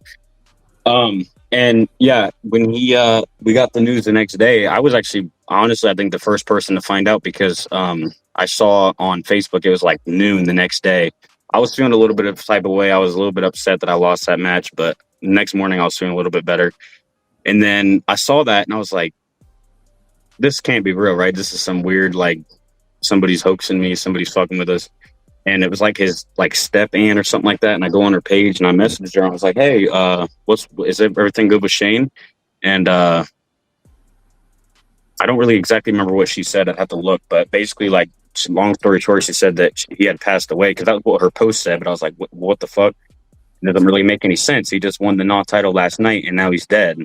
And yeah, when we got the news the next day, I was actually, honestly, I think the first person to find out because I saw on Facebook, it was like noon the next day. I was feeling a little bit of type of way. I was a little bit upset that I lost that match, but the next morning I was feeling a little bit better. And then I saw that and I was like, this can't be real, right? This is some weird, like, somebody's hoaxing me, somebody's fucking with us. And it was like his like step aunt or something like that. And I go on her page and I messaged her. I was like, hey, everything good with Shane? And I don't really exactly remember what she said. I'd have to look, but basically, like, long story short, she said that he had passed away, because that was what her post said. But I was like, what the fuck? It doesn't really make any sense. He just won the NOS title last night and now he's dead.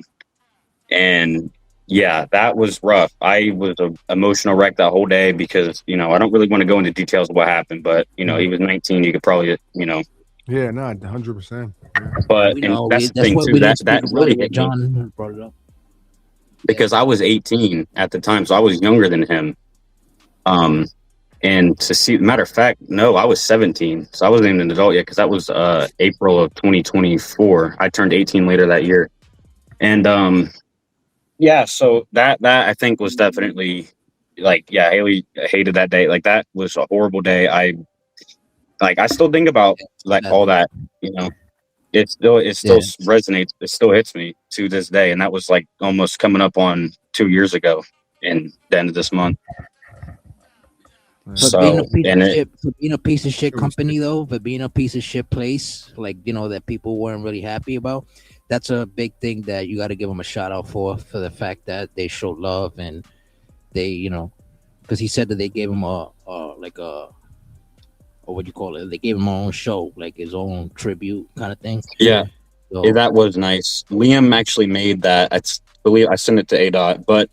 And yeah, that was rough. I was an emotional wreck that whole day because, I don't really want to go into details of what happened, but, he was 19. You could probably, Yeah, no, 100%. but We and know. that's the That's thing what too. we That didn't that speak about really it. hit me John brought it up. because I was 18 at the time, so I was younger than him. And to see, matter of fact, no, I was 17, so I wasn't even an adult yet, because that was April of 2024. I turned 18 later that year, and yeah, so that I think was definitely, like, yeah, Haley hated that day. Like, that was a horrible day. I still think about, like, all that, it still resonates. It still hits me to this day. And that was like almost coming up on 2 years ago in the end of this month. For being a So, piece and of it, shit, for being a piece of shit It was- company though, for being a piece of shit place, like that people weren't really happy about. That's a big thing that you got to give them a shout out for the fact that they showed love and they, because he said that they gave him like a, or what do you call it? They gave him a own show, like his own tribute kind of thing. yeah, So, that was nice. Liam actually made that. I believe I sent it to ADOT, but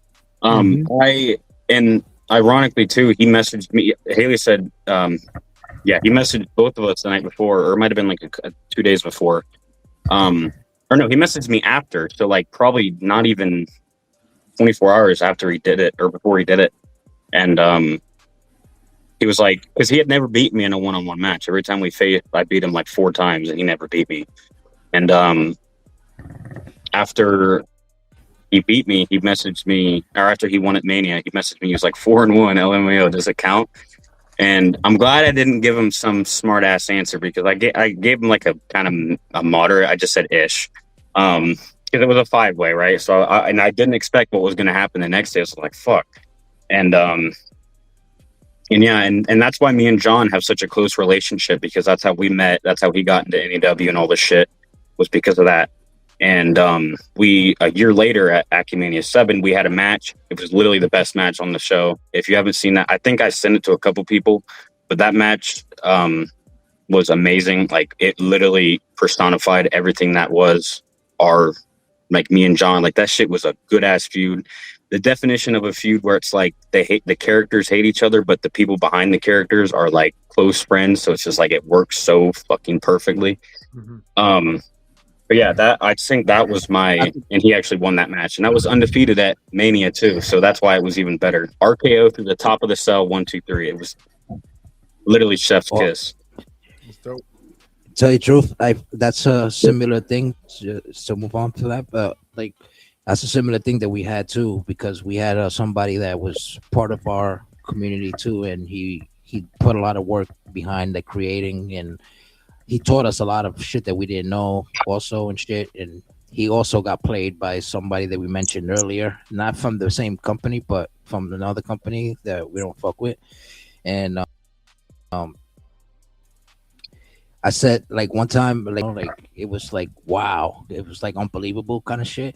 and ironically too, he messaged me. Haley said, yeah, he messaged both of us the night before, or it might have been like 2 days before. Or no, he messaged me after, so like probably not even 24 hours after he did it or before he did it. And he was like, because he had never beat me in a one-on-one match. Every time we faced, I beat him like 4 times, and he never beat me. And after he beat me, he messaged me, or after he won at Mania, he messaged me. He was like, 4-1 LMAO. Does it count? And I'm glad I didn't give him some smart ass answer, because I gave him like a kind of a moderate. I just said ish, because it was a 5-way, right? So I didn't expect what was going to happen the next day. I was like, fuck, and yeah, and that's why me and John have such a close relationship, because that's how we met. That's how he got into NEW and all this shit, was because of that. And we, a year later at Acumania 7, we had a match. It was literally the best match on the show. If you haven't seen that, I think I sent it to a couple people, but that match was amazing. Like, it literally personified everything that was our, like, me and John. Like, that shit was a good ass feud. The definition of a feud where it's like the characters hate each other, but the people behind the characters are like close friends. So it's just like, it works so fucking perfectly. But yeah, that, I think that was and he actually won that match, and I was undefeated at Mania too, so that's why it was even better. RKO through the top of the cell, 1, 2, 3. It was literally chef's kiss. It's dope. tell you the truth, that's a similar thing. To move on to that, but like that's a similar thing that we had too, because we had somebody that was part of our community too, and he put a lot of work behind the creating, and he taught us a lot of shit that we didn't know also and shit. And he also got played by somebody that we mentioned earlier, not from the same company, but from another company that we don't fuck with. And I said, like, one time, like it was like, wow, it was like unbelievable kind of shit.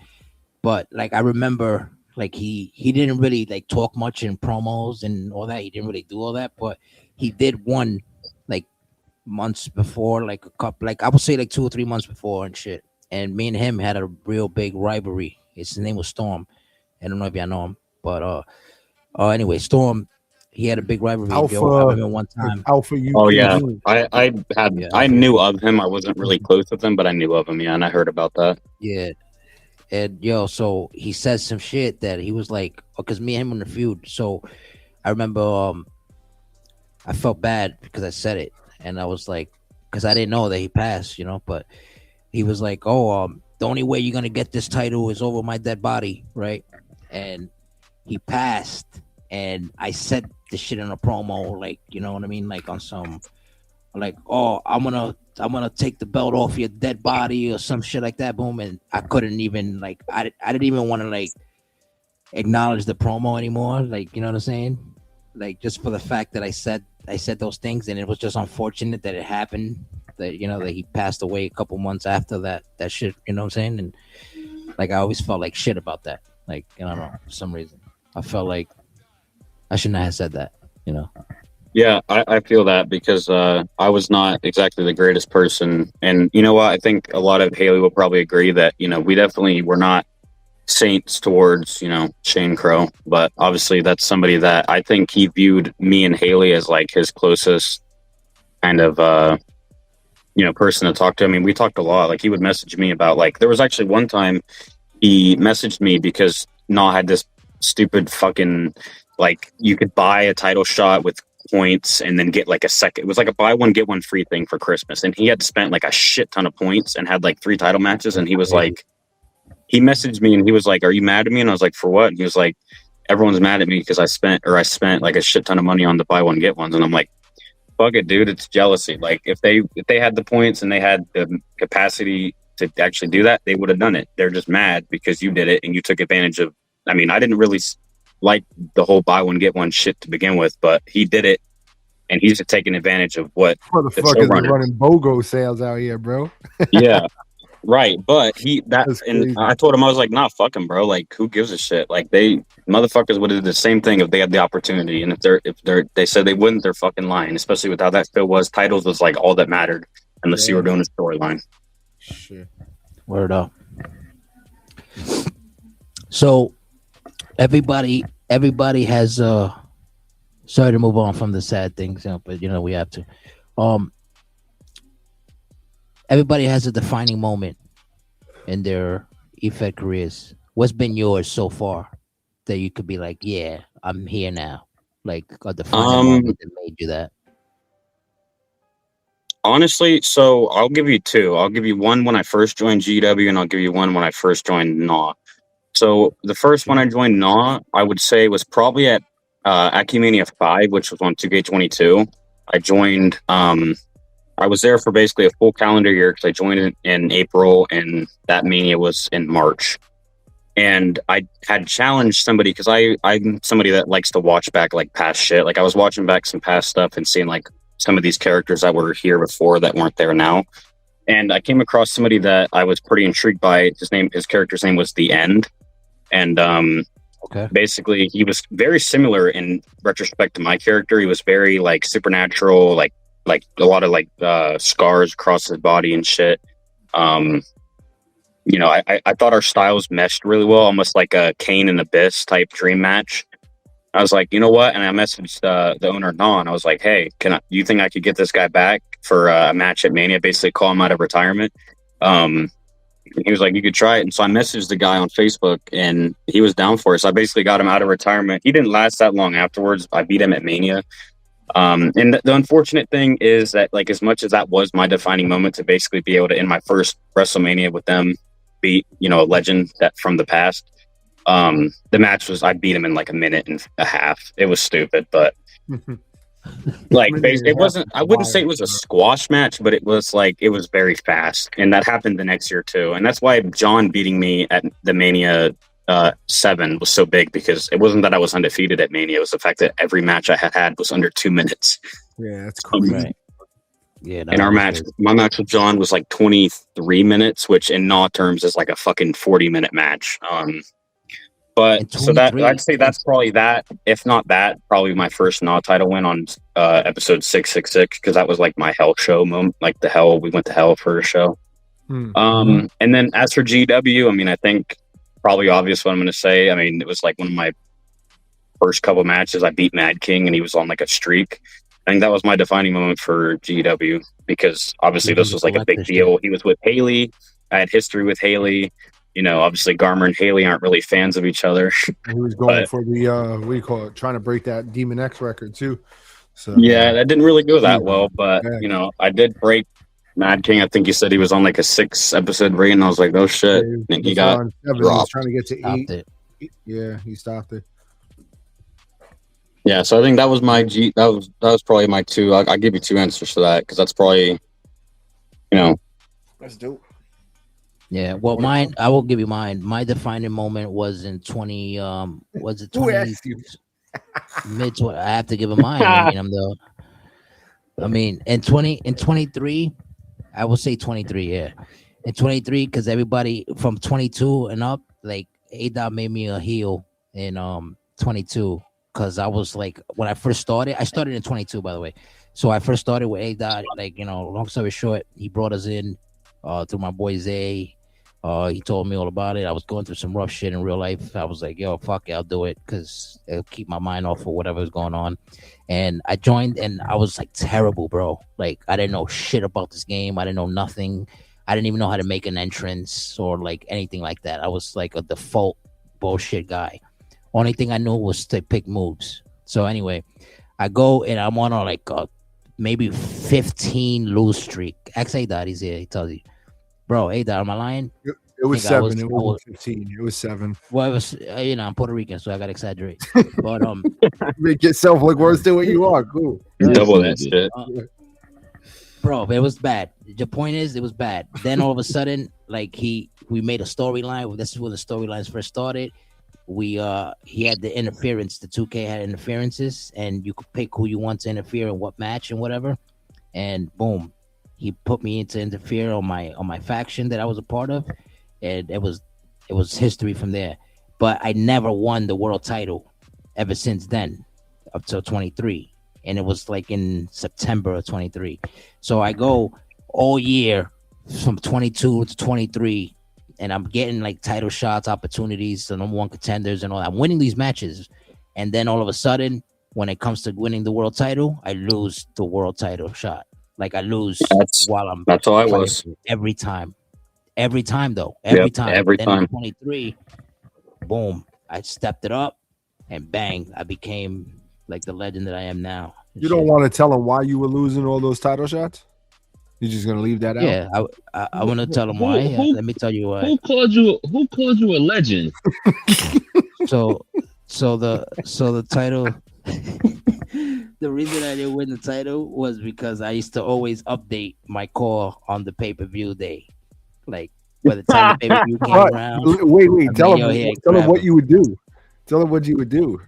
But like I remember, like he didn't really like talk much in promos and all that. He didn't really do all that, but he did one like months before, like a couple, like I would say like 2 or 3 months before and shit. And me and him had a real big rivalry. His name was Storm. I don't know if y'all know him, but anyway, Storm, he had a big rivalry. I remember one time. Alpha U. Oh yeah, I knew of him. I wasn't Mm-hmm. really close with him, but I knew of him. Yeah, and I heard about that. Yeah. And so he said some shit that he was like, because me and him in the feud. So I remember I felt bad because I said it, and I was like, because I didn't know that he passed, but he was like, oh, the only way you're gonna get this title is over my dead body, right? And he passed, and I said the shit in a promo, like, you know what I mean, like on some like, oh, I'm gonna take the belt off your dead body or some shit like that. Boom, and I couldn't even like I didn't even want to like acknowledge the promo anymore. Like, you know what I'm saying? Like, just for the fact that I said those things, and it was just unfortunate that it happened. That, you know, that he passed away a couple months after that shit. You know what I'm saying? And like, I always felt like shit about that. Like, I don't know, for some reason I felt like I shouldn't have said that. You know? Yeah, I feel that because I was not exactly the greatest person. And you know what? I think a lot of Haley will probably agree that, you know, we definitely were not saints towards, you know, Shane Crow. But obviously that's somebody that I think he viewed me and Haley as like his closest kind of, you know, person to talk to. I mean, we talked a lot. Like, he would message me about, like, there was actually one time he messaged me because Nah had this stupid fucking, like, you could buy a title shot with points and then get like a second. It was like a buy one get one free thing for Christmas, and he had spent like a shit ton of points and had like 3 title matches. And he was like, he messaged me and he was like, "Are you mad at me?" And I was like, "For what?" And he was like, "Everyone's mad at me because I spent like a shit ton of money on the buy one get ones." And I'm like, "Fuck it, dude. It's jealousy. Like, if they had the points and they had the capacity to actually do that, they would have done it. They're just mad because you did it and you took advantage of." I mean, I didn't really like the whole buy one get one shit to begin with, but he did it, and he's just taking advantage of what the Motherfuckers are showrunner. running BOGO sales out here, bro. Yeah, right. But That's and crazy. I told him, I was like, "Nah, fuck him, bro. Like, who gives a shit? Like, they motherfuckers would have did the same thing if they had the opportunity. And if they said they wouldn't, they're fucking lying. Especially with how that show was. Titles was like all that mattered, unless you were doing a storyline." Shit. Word up. So everybody has sorry to move on from the sad things, you know, but you know we have to. Everybody has a defining moment in their effect careers. What's been yours so far that you could be like, yeah, I'm here now? Like a defining moment that made you that. Honestly, so I'll give you 2. I'll give you one when I first joined GW, and I'll give you one when I first joined Naw. So the first one I joined Naw, I would say was probably at Acumania 5, which was on 2K22. I joined, I was there for basically a full calendar year because I joined in April, and that Mania was in March. And I had challenged somebody because I'm somebody that likes to watch back like past shit. Like, I was watching back some past stuff and seeing like some of these characters that were here before that weren't there now. And I came across somebody that I was pretty intrigued by. His character's name was The End. And Okay. basically he was very similar in retrospect to my character. He was very like supernatural, like a lot of like scars across his body and shit. You know, I thought our styles meshed really well, almost like a Kane and Abyss type dream match. I was like, you know what? And I messaged the owner, Don. I was like, hey, you think I could get this guy back for a match at Mania? Basically call him out of retirement. He was like, you could try it. And so I messaged the guy on Facebook, and he was down for it. So I basically got him out of retirement. He didn't last that long afterwards. I beat him at Mania. And the unfortunate thing is that, like, as much as that was my defining moment to basically be able to, in my first WrestleMania with them, beat, you know, a legend that from the past, the match was, I beat him in like a minute and a half. It was stupid, but like, it wasn't, I wouldn't say it was a squash match, but it was like, it was very fast. And that happened the next year too. And that's why John beating me at the Mania 7 was so big, because it wasn't that I was undefeated at Mania. It was the fact that every match I had was under 2 minutes. Yeah, that's crazy. Right. Yeah. And my match with John was like 23 minutes, which in Naw terms is like a fucking 40-minute match. But so that, I'd say that's probably that. If not that, probably my first Naw title win on episode 666, because that was like my hell show moment, like we went to hell for a show. And then as for GW, I mean, I think probably obvious what I'm going to say. I mean, it was like one of my first couple matches. I beat Mad King, and he was on like a streak. I think that was my defining moment for GW, because obviously this was like a big deal. He was with Haley. I had history with Haley. You know, obviously Garmr and Haley aren't really fans of each other. He was going for the what do you call it? Trying to break that Demon X record too. So yeah, that didn't really go that well. But you know, I did break Mad King. I think you said he was on like a 6-episode rate, and I was like, oh shit. And he got on 7. He was trying to get to 8. It. Yeah, he stopped it. Yeah, so I think that was my G. That was probably my two. I'll give you two answers for that because that's probably, That's dope. Yeah, well, mine. I will give you mine. My defining moment was in 20. Was it Who 20 asked you? mid? I have to give him mine. I mean, I'm the. I mean, in 23, I will say 23. Yeah, in 23, because everybody from 22 and up, like A Dot made me a heel in 22. Because I was like, when I first started, I started in 22, by the way. So I first started with A Dot. Like, long story short, he brought us in through my boy Zay. He told me all about it. I was going through some rough shit in real life. I was like, yo, fuck it, I'll do it because it'll keep my mind off of whatever's going on. And I joined and I was like terrible, bro. Like, I didn't know shit about this game. I didn't know nothing. I didn't even know how to make an entrance or like anything like that. I was like a default bullshit guy. Only thing I knew was to pick moves. So anyway, I go and I'm on a like maybe 15 lose streak. Actually, that he's here. He tells you. Bro, hey, am I lying? It was I think 7. It was 15. It was 7. Well, it was, I'm Puerto Rican, so I got to exaggerate. But Make yourself look worse than what you are. Cool. double that shit. Bro, it was bad. The point is, it was bad. Then all of a sudden, like we made a storyline. This is when the storylines first started. He had the interference. The 2K had interferences, and you could pick who you want to interfere in what match and whatever. And boom. He put me in to interfere on my faction that I was a part of, and it was history from there. But I never won the world title ever since then, up till 23, and it was like in September of 23. So I go all year from 22 to 23, and I'm getting like title shots, opportunities, the number one contenders, and all that. I'm winning these matches, and then all of a sudden, when it comes to winning the world title, I lose the world title shot. Like I lose while I'm. That's all I was every time. Every time though. Every time. Every then time. In 23, boom! I stepped it up, and bang! I became like the legend that I am now. You don't want to tell them why you were losing all those title shots? You're just gonna leave that out? Yeah, I want to tell them why. Let me tell you why. Who called you a legend? So the title. The reason I didn't win the title was because I used to always update my call on the pay-per-view day. Like by the time the pay-per-view came around. Wait, tell him what you would do. Tell him what you would do.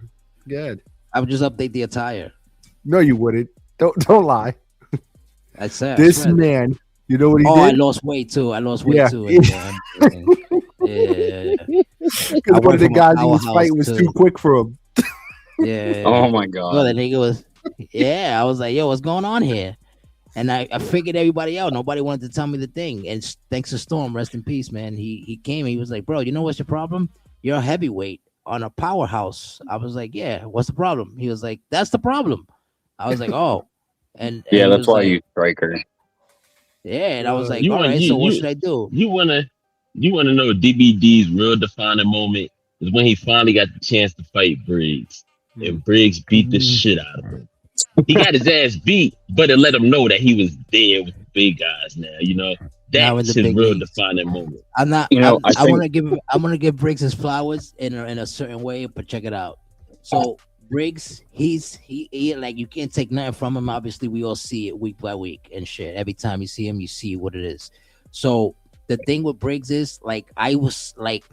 Good. I would just update the attire. No, you wouldn't. Don't lie. I said this man, you know what he did? I lost weight too. Yeah. Because one of the guys he was fighting was too quick for him. Yeah. Oh my god. Well, the nigga was. Yeah, I was like, yo, what's going on here? And I figured everybody out. Nobody wanted to tell me the thing. And thanks to Storm, rest in peace, man. He came. He was like, bro, you know what's your problem? You're a heavyweight on a powerhouse. I was like, yeah. What's the problem? He was like, that's the problem. I was like, oh. And yeah, that's why like, you striker. Yeah, and I was like, all right. So what should I do? You wanna know DBD's real defining moment is when he finally got the chance to fight Briggs. And Briggs beat the shit out of him. He got his ass beat, but it let him know that he was there with the big guys now. That's his real defining moment. I'm not. I want to give Briggs his flowers in a certain way, but check it out. So Briggs, he like you can't take nothing from him. Obviously, we all see it week by week and shit. Every time you see him, you see what it is. So the thing with Briggs is like I was like.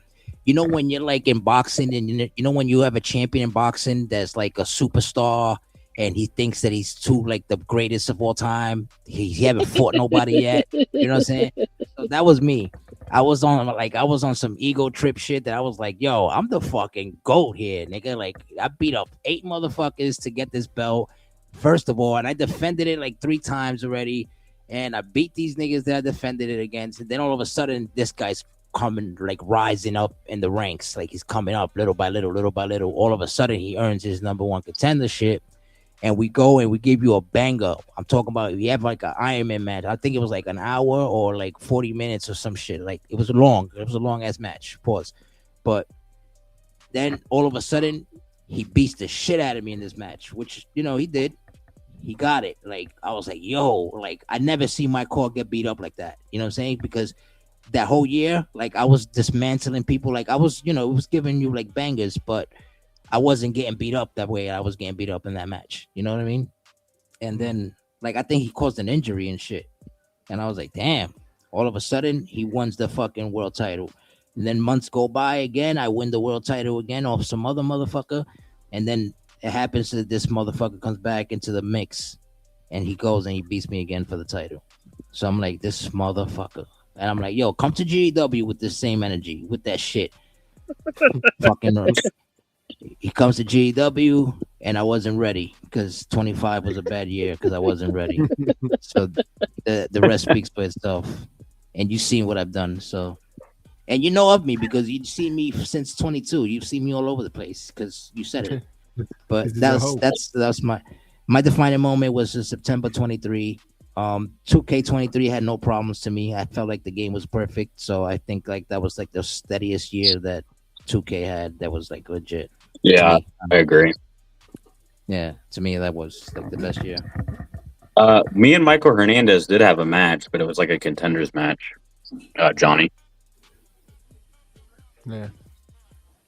When you're like in boxing and when you have a champion in boxing that's like a superstar and he thinks that he's like the greatest of all time. He haven't fought nobody yet. You know what I'm saying? So that was me. I was on some ego trip shit that I was like, yo, I'm the fucking GOAT here, nigga. Like I beat up 8 motherfuckers to get this belt. First of all, and I defended it like 3 times already. And I beat these niggas that I defended it against. And then all of a sudden, this guy's coming, like rising up in the ranks. Like he's coming up little by little, little by little. All of a sudden, he earns his number 1 contendership. And we go and we give you a banger. I'm talking about we have like an Ironman match. I think it was like an hour or like 40 minutes or some shit. Like it was long. It was a long ass match. Pause. But then all of a sudden, he beats the shit out of me in this match, which he did. He got it. Like I was like, yo, like I never see my core get beat up like that. You know what I'm saying? Because that whole year, like I was dismantling people. Like I was, it was giving you like bangers, but I wasn't getting beat up that way. I was getting beat up in that match. You know what I mean? And then like I think he caused an injury and shit. And I was like, damn. All of a sudden, he wins the fucking world title. And then months go by again. I win the world title again off some other motherfucker. And then it happens that this motherfucker comes back into the mix. And he goes and he beats me again for the title. So I'm like, this motherfucker. And I'm like, yo, come to GEW with this same energy, with that shit. Fucking. He comes to GEW, and I wasn't ready because 25 was a bad year because I wasn't ready. So the rest speaks for itself. And you've seen what I've done. So, and you know of me because you've seen me since 22. You've seen me all over the place because you said it. But that's my defining moment was in September 23. 2K23 had no problems to me. I felt like the game was perfect. So I think like that was like the steadiest year that 2K had that was like legit. Yeah, I agree. Yeah, to me that was like the best year. Me and Michael Hernandez did have a match, but it was like a contenders match. Johnny.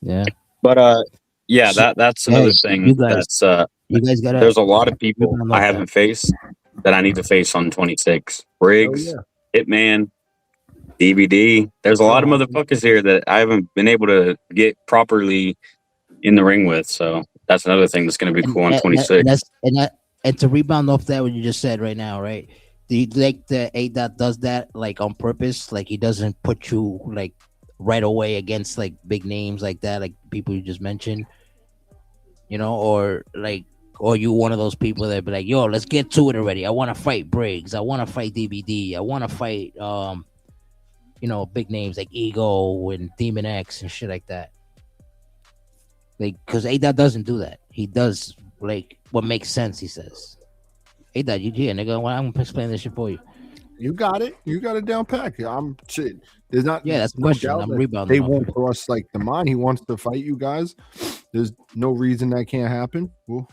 Yeah. But yeah, that's another thing. You guys gotta. There's a lot of people I haven't faced that I need to face on 26. Briggs, Hitman, DVD. There's a lot of motherfuckers here that I haven't been able to get properly in the ring with. So that's another thing that's going to be cool on 26. And to rebound off that, what you just said right now, right? Do you like the A Dot does that like on purpose? Like he doesn't put you like right away against like big names like that, like people you just mentioned, you know, or you one of those people that be like, yo, let's get to it already. I want to fight Briggs. I want to fight DVD. I want to fight, you know, big names like Ego and Demon X and shit like that. Like, because A-Dot doesn't do that. He does, like, what makes sense, he says. A-Dot, you here, nigga. Well, I'm going to explain this shit for you. You got it. You got it down pat. I'm shit. There's not. Yeah, that's the question. I'm rebounding. They won't cross like the mind. He wants to fight you guys. There's no reason that can't happen. Well,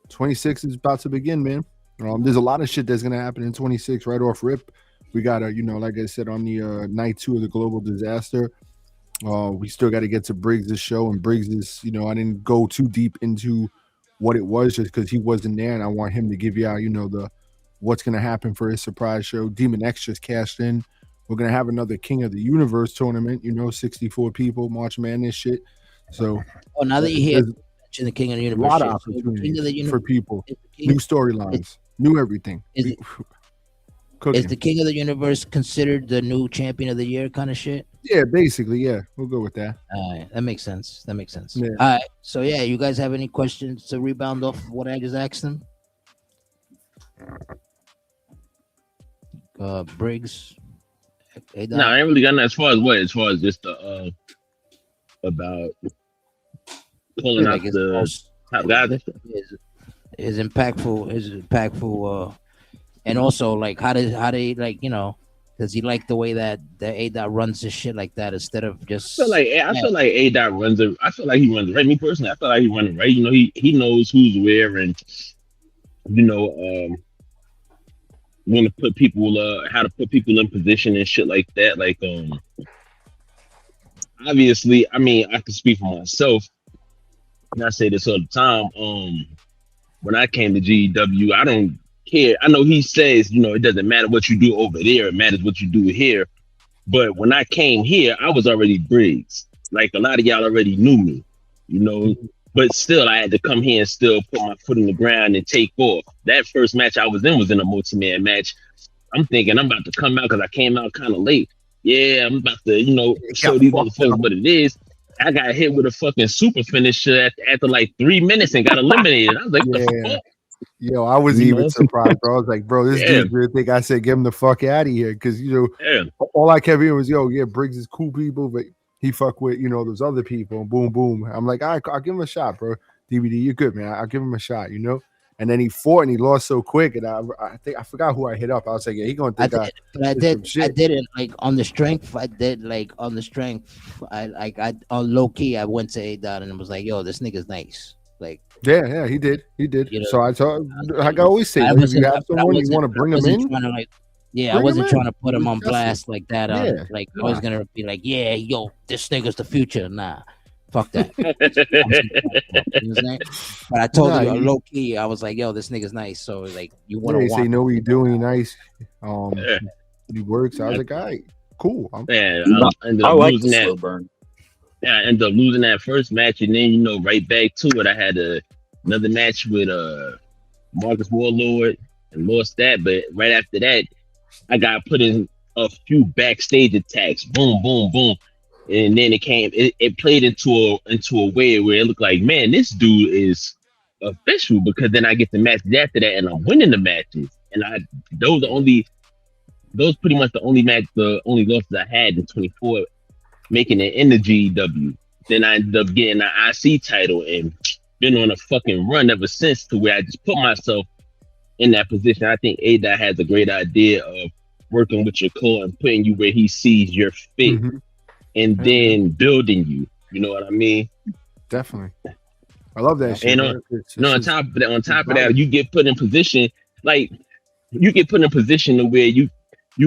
26 is about to begin, man. There's a lot of shit that's going to happen in 26 right off rip. We got to, you know, like I said, on the night 2 of the global disaster, we still got to get to Briggs' show, and Briggs is, you know, I didn't go too deep into what it was just because he wasn't there, and I want him to give you out, you know, the what's going to happen for his surprise show. Demon X just cashed in. We're going to have another King of the Universe tournament, you know, 64 people, March Madness shit. So, now that you hear the King of the Universe, a lot of opportunities for people, new storylines, new everything. Is the King of the Universe considered the new champion of the year kind of shit? Yeah, basically, yeah. We'll go with that. All right, that makes sense. Yeah. All right, so yeah, you guys have any questions to rebound off of what I just asked them? Briggs? No, I ain't really got nothing as far as just the about pulling out the top guys. Is impactful. And also, like, how they like, you know, does he like the way that the A Dot runs his shit like that instead of just? I feel like A Dot runs it. I feel like he runs it right. Me personally, I feel like he runs it right. You know, he knows who's where, and you know, when to put people, how to put people in position and shit like that. Like, obviously, I mean, I can speak for myself, and I say this all the time. When I came to GEW, I don't care. I know he says, you know, it doesn't matter what you do over there, it matters what you do here. But when I came here, I was already Briggs. Like, a lot of y'all already knew me, you know. But still, I had to come here and still put my foot in the ground and take off. That first match I was in a multi-man match. I'm thinking I'm about to come out because I came out kind of late. Yeah, I'm about to, you know, show these motherfuckers what it is. I got hit with a fucking super finisher after like 3 minutes and got eliminated. I was like, what the fuck? Yo, I was even surprised, bro. I was like, bro, this dude really think I said get him the fuck out of here. Because, you know, all I kept hearing was, yo, yeah, Briggs is cool people, but he fuck with, you know, those other people. And boom, boom. I'm like, all right, I'll give him a shot, bro. DVD, you're good, man. I'll give him a shot, you know? And then he fought and he lost so quick. And I think I forgot who I hit up. I was like, yeah, he going to think I did it like on the strength. I low key, I went to A-Dot and was like, yo, this nigga's nice. Like, yeah, he did. You know, so I told, like I always say, if you have someone you want to bring him in. I wasn't trying to put him on blast like that. Like, I was going to be like, yeah, yo, this nigga's the future. Nah. Fuck that. You know what I'm saying? But I told you low key, I was like, yo, this nigga's nice. So like, you want to say, know what you're doing, nice. Yeah. He works. I was like, all right, cool. Man, I like the slow burn. Yeah, I ended up losing that first match, and then right back to it. I had another match with Marcus Warlord and lost that. But right after that, I got put in a few backstage attacks. Boom, boom, boom. And then it played into a way where it looked like, man, this dude is official, because then I get the matches after that and I'm winning the matches. And those pretty much the only losses I had in 24, making it in the GEW. Then I ended up getting an IC title and been on a fucking run ever since, to where I just put myself in that position. I think A-Dot has a great idea of working with your core and putting you where he sees your fit. Mm-hmm. And then building you. You know what I mean? Definitely. I love that shit. And on top of that, you get put in position, to where you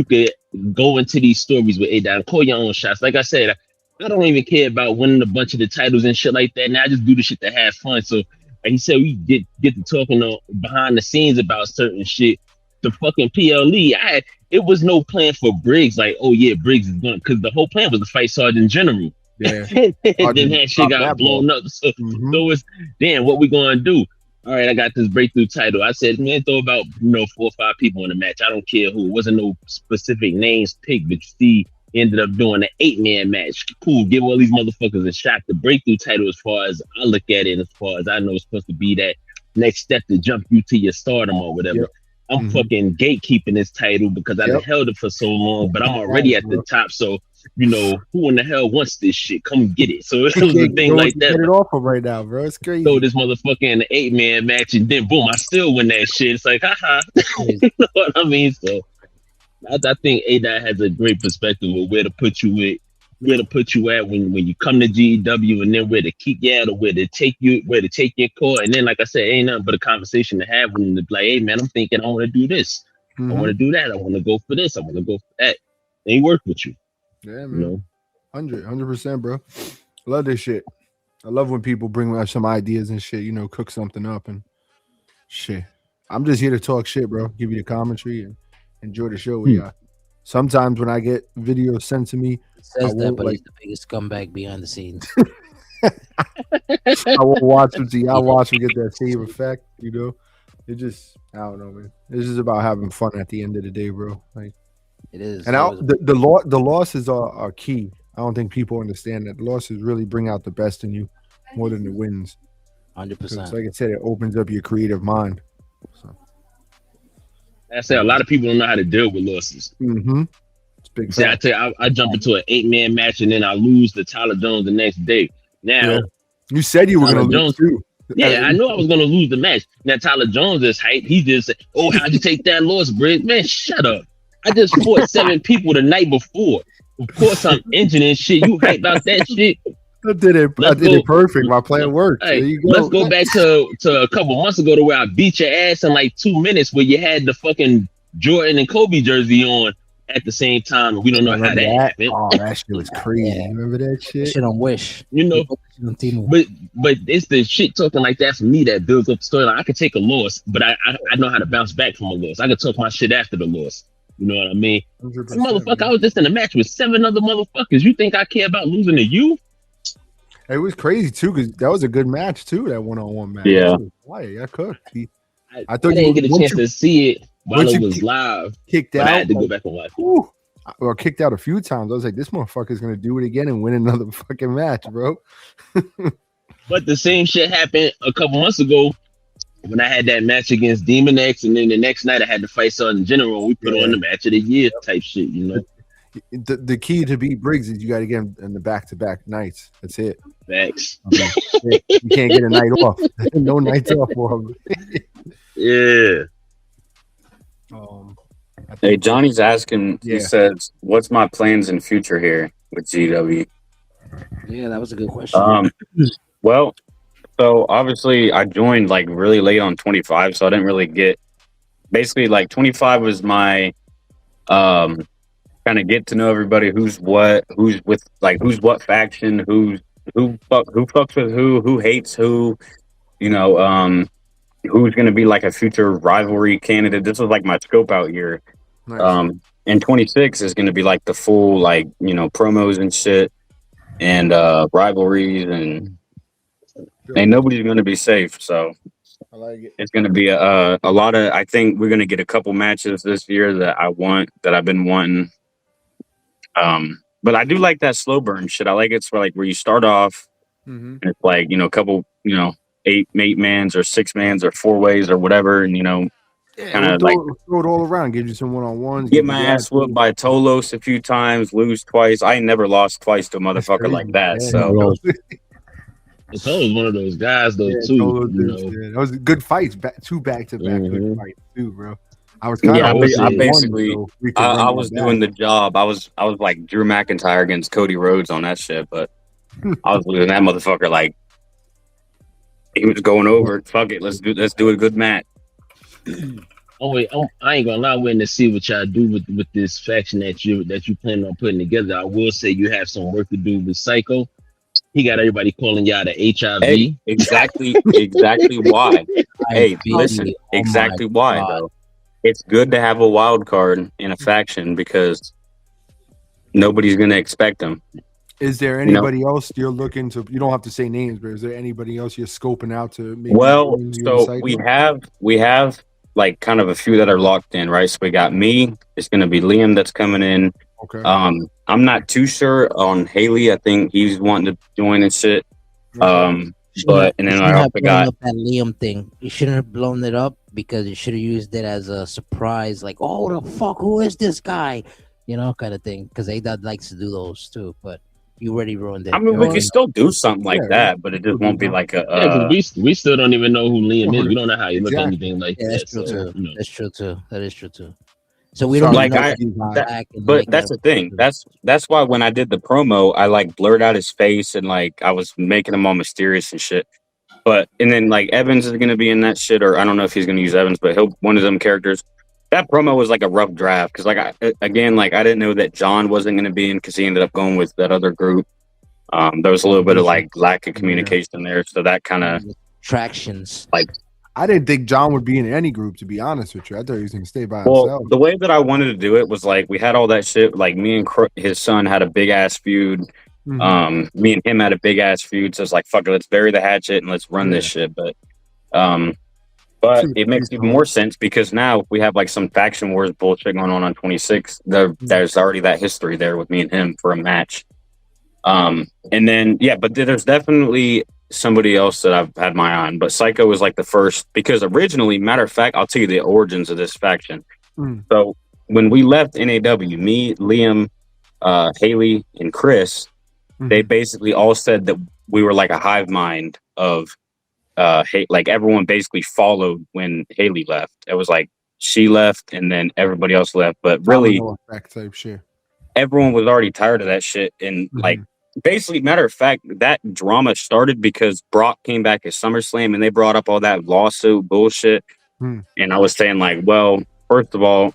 could go into these stories with A-Dot and call your own shots. Like I said, I don't even care about winning a bunch of the titles and shit like that. Now I just do the shit to have fun. So like he said, we get to talking behind the scenes about certain shit. The fucking PLE, it was no plan for Briggs. Like, oh yeah, Briggs is gonna, because the whole plan was to fight Sergeant General. Yeah. Then that shit got blown up. So, so it's, damn, what we gonna do? All right, I got this breakthrough title. I said, man, throw about 4 or 5 people in the match. I don't care who. It wasn't no specific names picked, but you see, ended up doing an 8-man match. Cool, give all these motherfuckers a shot. The breakthrough title, as far as I look at it, as far as I know, it's supposed to be that next step to jump you to your stardom or whatever. Yep. I'm fucking gatekeeping this title because I've held it for so long, but I'm already at the top. So, who in the hell wants this shit? Come get it. So it was a thing like that. Get it off of right now, bro. It's crazy. So this motherfucker in the 8-man match, and then boom, I still win that shit. It's like, haha. You know what I mean? So I think A-Dot has a great perspective of where to put you at when you come to GEW, and then where to keep you at, or where to take your core. And then, like I said, ain't nothing but a conversation to have when to be like, hey man, I'm thinking I want to do this. I want to do that. I want to go for this. I want to go for that. And he work with you. Yeah, man. 100%, bro. I love this shit. I love when people bring up some ideas and shit, cook something up and shit. I'm just here to talk shit, bro. Give you the commentary and enjoy the show with y'all. Sometimes when I get videos sent to me, it says that, but he's the biggest scumbag behind the scenes. I won't watch him see. I'll watch him get that same effect, It just, I don't know, man. It's just about having fun at the end of the day, bro. Like, it is. And the losses are key. I don't think people understand that. The losses really bring out the best in you more than the wins. 100%. Like I said, it opens up your creative mind. So. I say a lot of people don't know how to deal with losses. Mm-hmm. It's big. See, I tell you, I jump into an 8-man match and then I lose to Tyler Jones the next day. Now, you said you were going to lose too. Yeah, I knew I was going to lose the match. Now Tyler Jones is hype. He just said, "Oh, how'd you take that loss, Briggs?" Man, shut up. I just fought 7 people the night before. Of course, I'm injured and shit. You hype about that shit? I did it perfect. My plan worked. Hey, there you go. Let's go back to a couple months ago to where I beat your ass in like 2 minutes, where you had the fucking Jordan and Kobe jersey on at the same time, and we don't know how that happened. Oh, that shit was crazy. You remember that shit? Shit on Wish. But it's the shit talking like that for me that builds up the storyline. I could take a loss, but I know how to bounce back from a loss. I could talk my shit after the loss. You know what I mean? Motherfucker, I was just in a match with 7 other motherfuckers. You think I care about losing to you? It was crazy too, because that was a good match too. That 1-on-1 match. Yeah. I could. I thought I didn't get a chance to see it while it was live. Kicked out. I had to go back and watch it. Well, kicked out a few times. I was like, this motherfucker's gonna do it again and win another fucking match, bro. But the same shit happened a couple months ago when I had that match against Demon X, and then the next night I had to fight Sergeant General. We put on the match of the year type shit, The key to beat Briggs is you got to get him in the back-to-back nights. That's it. Facts. You can't get a night off. No nights off for him. Yeah. Hey, Johnny's asking. He says, "What's my plans in future here with GW?" Yeah, that was a good question. Well, so obviously I joined like really late on 25, so I didn't really get. Basically, like 25 was my kind of get to know everybody, who's what faction, who's who fucks with who hates who, you know, who's going to be like a future rivalry candidate. This was like my scope out year. Nice. And 26 is going to be like the full, like, you know, promos and shit and rivalries, and nobody's going to be safe. So I like it. it's going to be a lot of, I think we're going to get a couple matches this year that I've been wanting. But I do like that slow burn shit. I like it's like where you start off and it's like, you know, a couple, you know, eight mans or 6 mans or 4-ways or whatever. And, you know, kind of like throw it all around, give you some one-on-ones. get my ass whooped by Tolos a few times, lose twice. I ain't never lost twice to a motherfucker like that. Yeah, So It's always one of those guys though too. You know? that was good fights, two back-to-back good fights too, bro. I was I was doing the job. I was like Drew McIntyre against Cody Rhodes on that shit, but I was losing that motherfucker like he was going over. Fuck it, let's do a good match. Oh wait, I ain't gonna lie. I'm waiting to see what y'all do with this faction that you plan on putting together. I will say you have some work to do with Psycho. He got everybody calling y'all the HIV. Hey, exactly why. Hey, listen, exactly why though. It's good to have a wild card in a faction because nobody's gonna expect them. Is there anybody else you're looking to? You don't have to say names, but is there anybody else you're scoping out to? Maybe so we have like kind of a few that are locked in, right? So we got me. It's gonna be Liam that's coming in. Okay. I'm not too sure on Haley. I think he's wanting to join and shit. But and then I also got that Liam thing. You shouldn't have blown it up because you should have used it as a surprise, like, oh the fuck, who is this guy? You know, kind of thing. Because A-Dot likes to do those too, but you already ruined it. I mean, we can still do something like that, but it just won't be like a. We still don't even know who Liam is. We don't know how he looks or anything like that. That's true so, too. That's true too. That is true too. So we don't like know but that's the thing. That's why when I did the promo, I like blurred out his face and like I was making him all mysterious and shit. But and then like Evans is gonna be in that shit, or I don't know if he's gonna use Evans, but he'll one of them characters. That promo was like a rough draft because like I didn't know that John wasn't gonna be in because he ended up going with that other group. There was a little bit of like lack of communication there, so that kind of tractions. Like I didn't think John would be in any group, to be honest with you. I thought he was going to stay by himself. The way that I wanted to do it was like we had all that shit. Like me and his son had a big ass feud. Me and him had a big ass feud. So it's like, fuck it, let's bury the hatchet and let's run this shit. But it makes even more sense because now we have like some faction wars bullshit going on 26. There's already that history there with me and him for a match. And then but there's definitely somebody else that I've had my eye on, but Psycho was like the first because originally, matter of fact, I'll tell you the origins of this faction. So when we left NAW, me, Liam, Haley, and Chris, they basically all said that we were like a hive mind of like everyone basically followed when Haley left. It was like she left and then everybody else left, but really type shit. Everyone was already tired of that shit and like basically, matter of fact, that drama started because Brock came back at SummerSlam and they brought up all that lawsuit bullshit. And I was saying, like, well, first of all,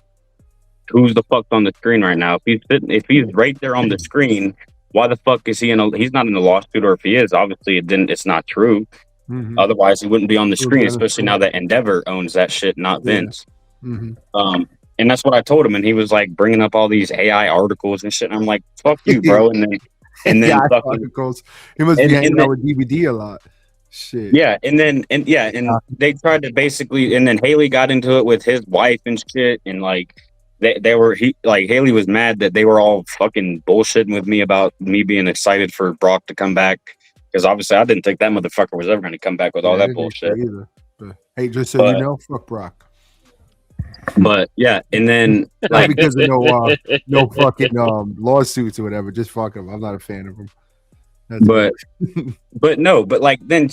who's the fuck on the screen right now? If he's right there on the screen, why the fuck is he's not in the lawsuit, or if he is, obviously it's not true. Otherwise, he wouldn't be on the screen, especially now that Endeavor owns that shit, not Vince. And that's what I told him, and he was like bringing up all these AI articles and shit. And I'm like, fuck you, bro. And then articles. He must be hanging out with DVD a lot. Shit. Yeah, and they tried to basically, and then Haley got into it with his wife and shit, and like Haley was mad that they were all fucking bullshitting with me about me being excited for Brock to come back because obviously I didn't think that motherfucker was ever going to come back with all that bullshit. But, hey, just so you know, fuck Brock. But yeah, and then like because of no fucking lawsuits or whatever, just fuck him. I'm not a fan of him. But like then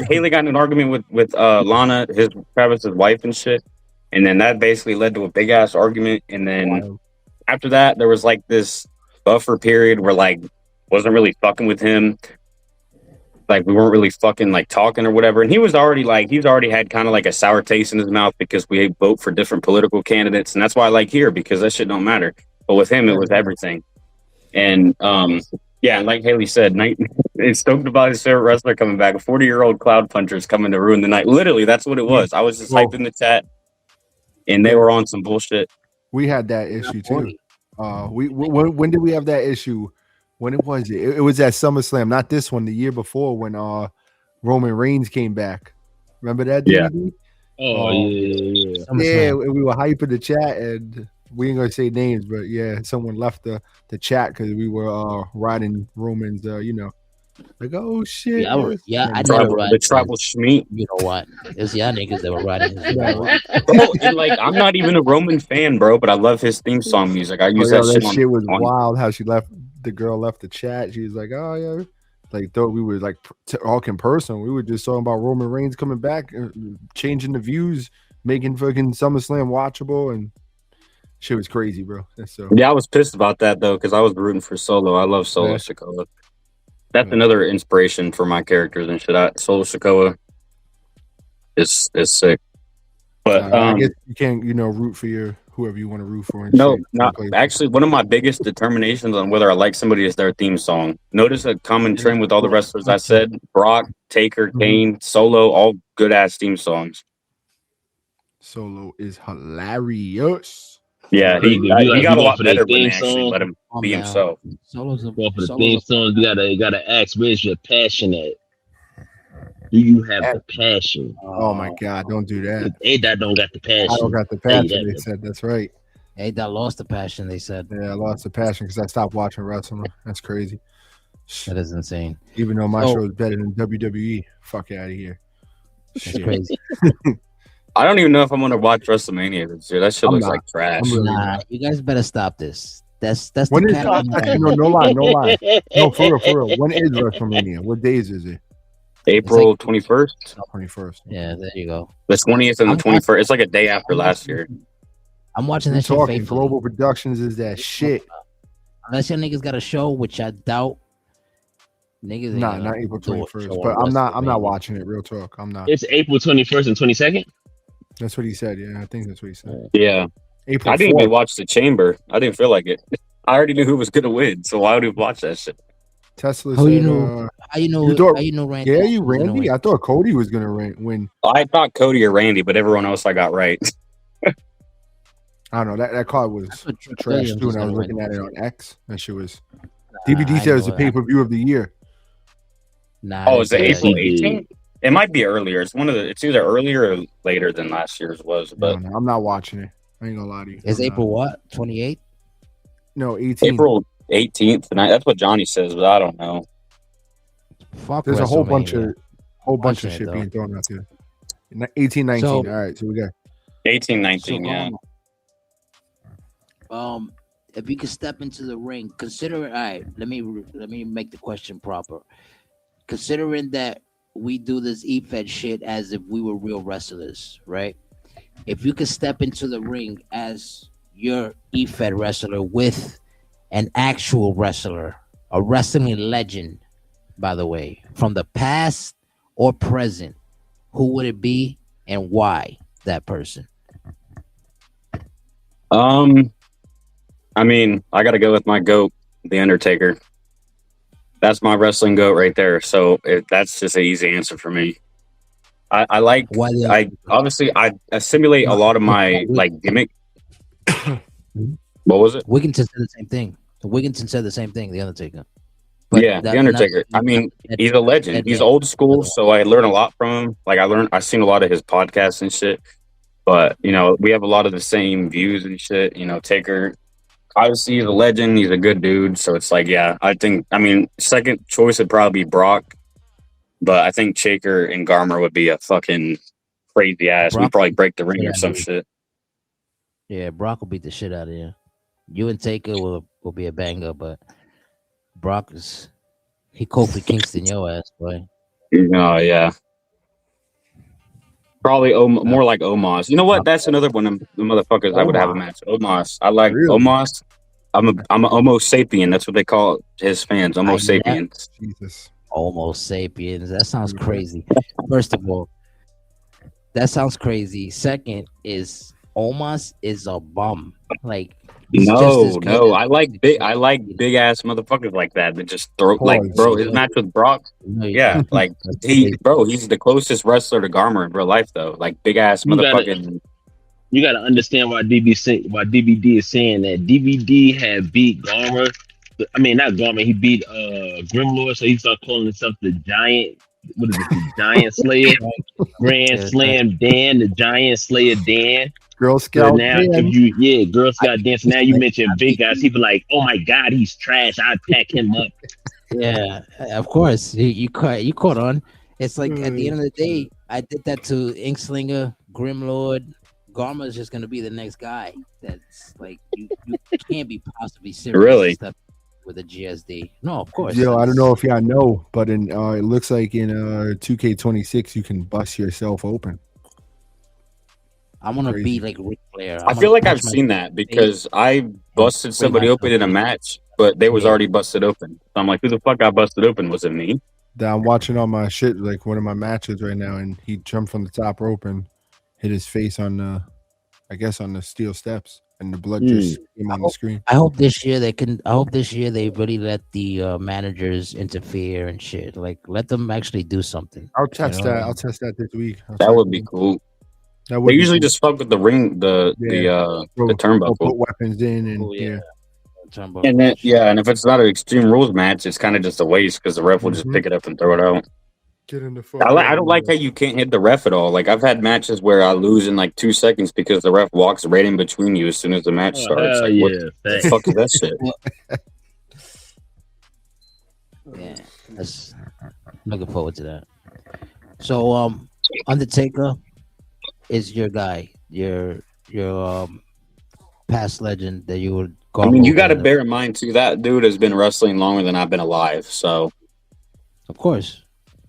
Haley got in an argument with Lana, Travis's wife and shit, and then that basically led to a big ass argument. And then after that, there was like this buffer period where like wasn't really fucking with him. Like we weren't really fucking like talking or whatever, and he's already had kind of like a sour taste in his mouth because we vote for different political candidates, and that's why I like here because that shit don't matter. But with him, it was everything. And Yeah, and like Haley said, night it's stoked about his favorite wrestler coming back. A 40-year-old cloud puncher is coming to ruin the night. Literally, that's what it was. I was just Well, hyping the chat, and they yeah. were on some bullshit. We had that issue too. When did we have that issue? When it was it? It was at SummerSlam, not this one. The year before when Roman Reigns came back. Remember that Yeah. DVD? Oh yeah. Yeah, we were hyping the chat, and we ain't gonna say names, but yeah, someone left the chat because we were riding Roman's, like, oh shit. I never ride The tribal schmeat. You know what? It's y'all niggas that were riding his Bro, and like I'm not even a Roman fan, bro, but I love his theme song music. I use that shit was on wild. How the girl left the chat. She was like, oh yeah, like thought we were like talking personal. We were just talking about Roman Reigns coming back, changing the views, making fucking SummerSlam watchable, and shit was crazy, bro. So Yeah, I was pissed about that though, because I was rooting for Solo. I love Solo Sikoa. That's another inspiration for my characters and shit. Solo Sikoa is sick. But I guess you can't, root for whoever you want to root for. And no, shit. not actually. One of my biggest determinations on whether I like somebody is their theme song. Notice a common trend with all the wrestlers I said: Brock, Taker, Kane, Solo, all good ass theme songs. Solo is hilarious. Yeah, he got a lot better when they actually let him be man. himself. For the theme songs, you gotta ask, where's your passion at? Do you have the passion? Oh my god, don't do that. A-Dot don't got the passion. I don't got the passion. They said that's right. A-Dot lost the passion. They said. Yeah, I lost the passion because I stopped watching wrestling. That's crazy. That is insane. Even though my show is better than WWE, fuck out of here. That's crazy. I don't even know if I'm gonna watch WrestleMania this year. That shit looks like trash. Nah, you guys better stop this. That's when the is no lie. No, for real. When is WrestleMania? What days is it? April 21st. 21st. Yeah, there you go. The 20th and the 21st. It's like a day after last year. I'm watching that shit faithfully. Global Productions is that shit. Unless your niggas got a show, which I doubt. Niggas not April 21st. But I'm not watching it. Real talk. I'm not. It's April 21st and 22nd. That's what he said. Yeah, I think that's what he said. Yeah. April I didn't 4th. even watch the Chamber. I didn't feel like it. I already knew who was gonna win, so why would we watch that shit? Tesla How said, you know? How you know Randy? Yeah, you Randy. I thought Cody was gonna win. I thought Cody or Randy, but everyone else I got right. I don't know. That card was trash too, and I was looking at it on X. That shit was. DVD said it was the pay-per-view of the year. Nah. Is it April 18th? It might be earlier. It's either earlier or later than last year's was. But no, I'm not watching it. I ain't gonna lie to you. Is April what? 28th? No, 18th. April 18th. And that's what Johnny says, but I don't know. Fuck. There's a whole bunch of shit being thrown out there. 18, 19. All right, so we got 18, 19. Yeah. If you could step into the ring, consider it. All right, let me make the question proper. Considering that we do this E-Fed shit as if we were real wrestlers, right? If you could step into the ring as your E-Fed wrestler with an actual wrestler, a wrestling legend, by the way, from the past or present, who would it be and why that person? I mean, I got to go with my GOAT, The Undertaker. That's my wrestling GOAT right there. So that's just an easy answer for me. I assimilate a lot of my like gimmick. What was it? Wigginton said the same thing. Wigginton said the same thing. The Undertaker. But yeah, The Undertaker. I mean, he's a legend. He's old school, so I learn a lot from him. Like I've seen a lot of his podcasts and shit. But we have a lot of the same views and shit. Taker. Obviously, he's a legend. He's a good dude. So it's like, yeah, second choice would probably be Brock. But I think Shaker and Garmr would be a fucking crazy ass. We'd probably break the ring or some shit. Yeah, Brock will beat the shit out of you. You and Taker will be a banger, but Brock he Kofi Kingston your ass, boy. Oh, yeah. Probably more like Omos. You know what? That's another one of the motherfuckers I would have a match. Omos. I like Omos. I'm a Homo sapien. That's what they call his fans. Homo sapiens. Jesus. Homo sapiens. That sounds crazy. First of all, that sounds crazy. Second is Omos is a bum. Like He's just as No, good no. as I like big ass motherfuckers like that just throw like Pause. bro, his match with Brock. No, you Yeah, don't. like That's crazy. he's the closest wrestler to Garmer in real life though. Like big ass You gotta motherfucking you gotta understand why DBD is saying that. DVD had beat Garmer. I mean, not Garmer. He beat Grimlord, so he started calling himself the Giant. What is it? The Giant Slayer, Grand Yeah, Slam Dan, the Giant Slayer Dan. Girl So Scout now, Dan. Girl I, Scout Dan. So now you like, mention big guys. People like, oh my God, he's trash. I'd pack him up. yeah, of course. You caught on. It's like at the end of the day, I did that to Inkslinger, Grimlord. Garma's just gonna be the next guy. That's like you can't be possibly serious Really? stuff with a GSD. No, of course. Yo, I don't know if y'all know, but in it looks like in 2K26 you can bust yourself open. I'm gonna Crazy. be like Ric Flair. I feel like I've seen that because I busted somebody open in a match, but they was already busted open. So I'm like, who the fuck got busted open? Was it me? That I'm watching all my shit, like one of my matches right now, and he jumped from the top rope and hit his face on the, I guess on the steel steps, and the blood just came on the screen. I hope this year they can. I hope this year they really let the managers interfere and shit. Like let them actually do something. I'll test know? that. I'll test that this week. That would be cool. That would They be usually cool. just fuck with the ring, the We'll turnbuckle. put weapons in, and Oh, yeah. And then and if it's not an Extreme Rules match, it's kind of just a waste because the ref will just Mhm. pick it up and throw it out. Get in the fuck. I don't like how you can't hit the ref at all. Like I've had matches where I lose in like 2 seconds because the ref walks right in between you as soon as the match Oh, starts. hell Like what yeah. the Thanks. fuck is that shit? Yeah, that's looking forward to that. So, Undertaker is your guy, your past legend that you would go. I mean, you got to bear in mind too that dude has been wrestling longer than I've been alive. So of course,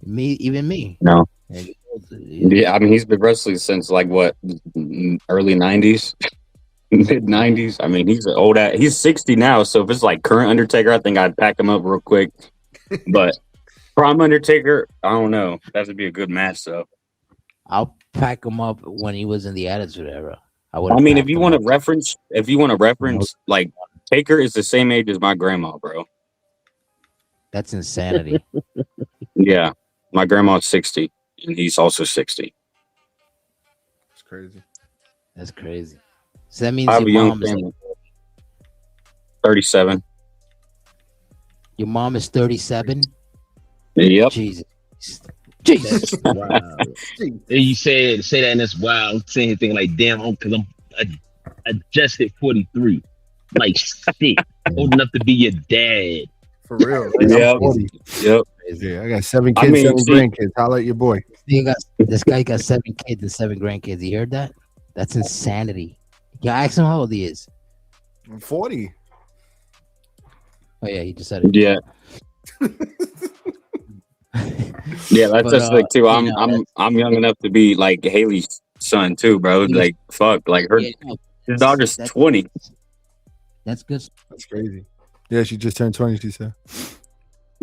even me. no, And, yeah, I mean he's been wrestling since like what early '90s, mid '90s. I mean he's old. He's 60 now. So if it's like current Undertaker, I think I'd pack him up real quick. But prime Undertaker, I don't know. That would be a good match though. I'll pack him up when he was in the Attitude Era. I mean, if you want to reference, like Taker is the same age as my grandma, bro. That's insanity. Yeah, my grandma's 60, and he's also 60. It's crazy. That's crazy. So that means I have a your young mom is family. 37. your mom is 37. Yep. Jesus. Jesus. Wow. And you say that and it's wow. I'm sitting here thinking like, damn, because I just hit 43. Like shit, old enough to be your dad. For real. Yep. I'm 40. Yep. Yeah, I got 7 kids, I mean, 7 see- grandkids. Holla at your boy. This guy got 7 kids and 7 grandkids. You heard that? That's insanity. Yeah, ask him how old he is. I'm 40. Oh yeah, he just said it. Yeah. Yeah, that's But, just like too. you know, I'm young enough to be like Haley's son too, bro. Like fuck, like her Yeah, no, his daughter's that's- 20. That's good. That's crazy. Yeah, she just turned 20, she said.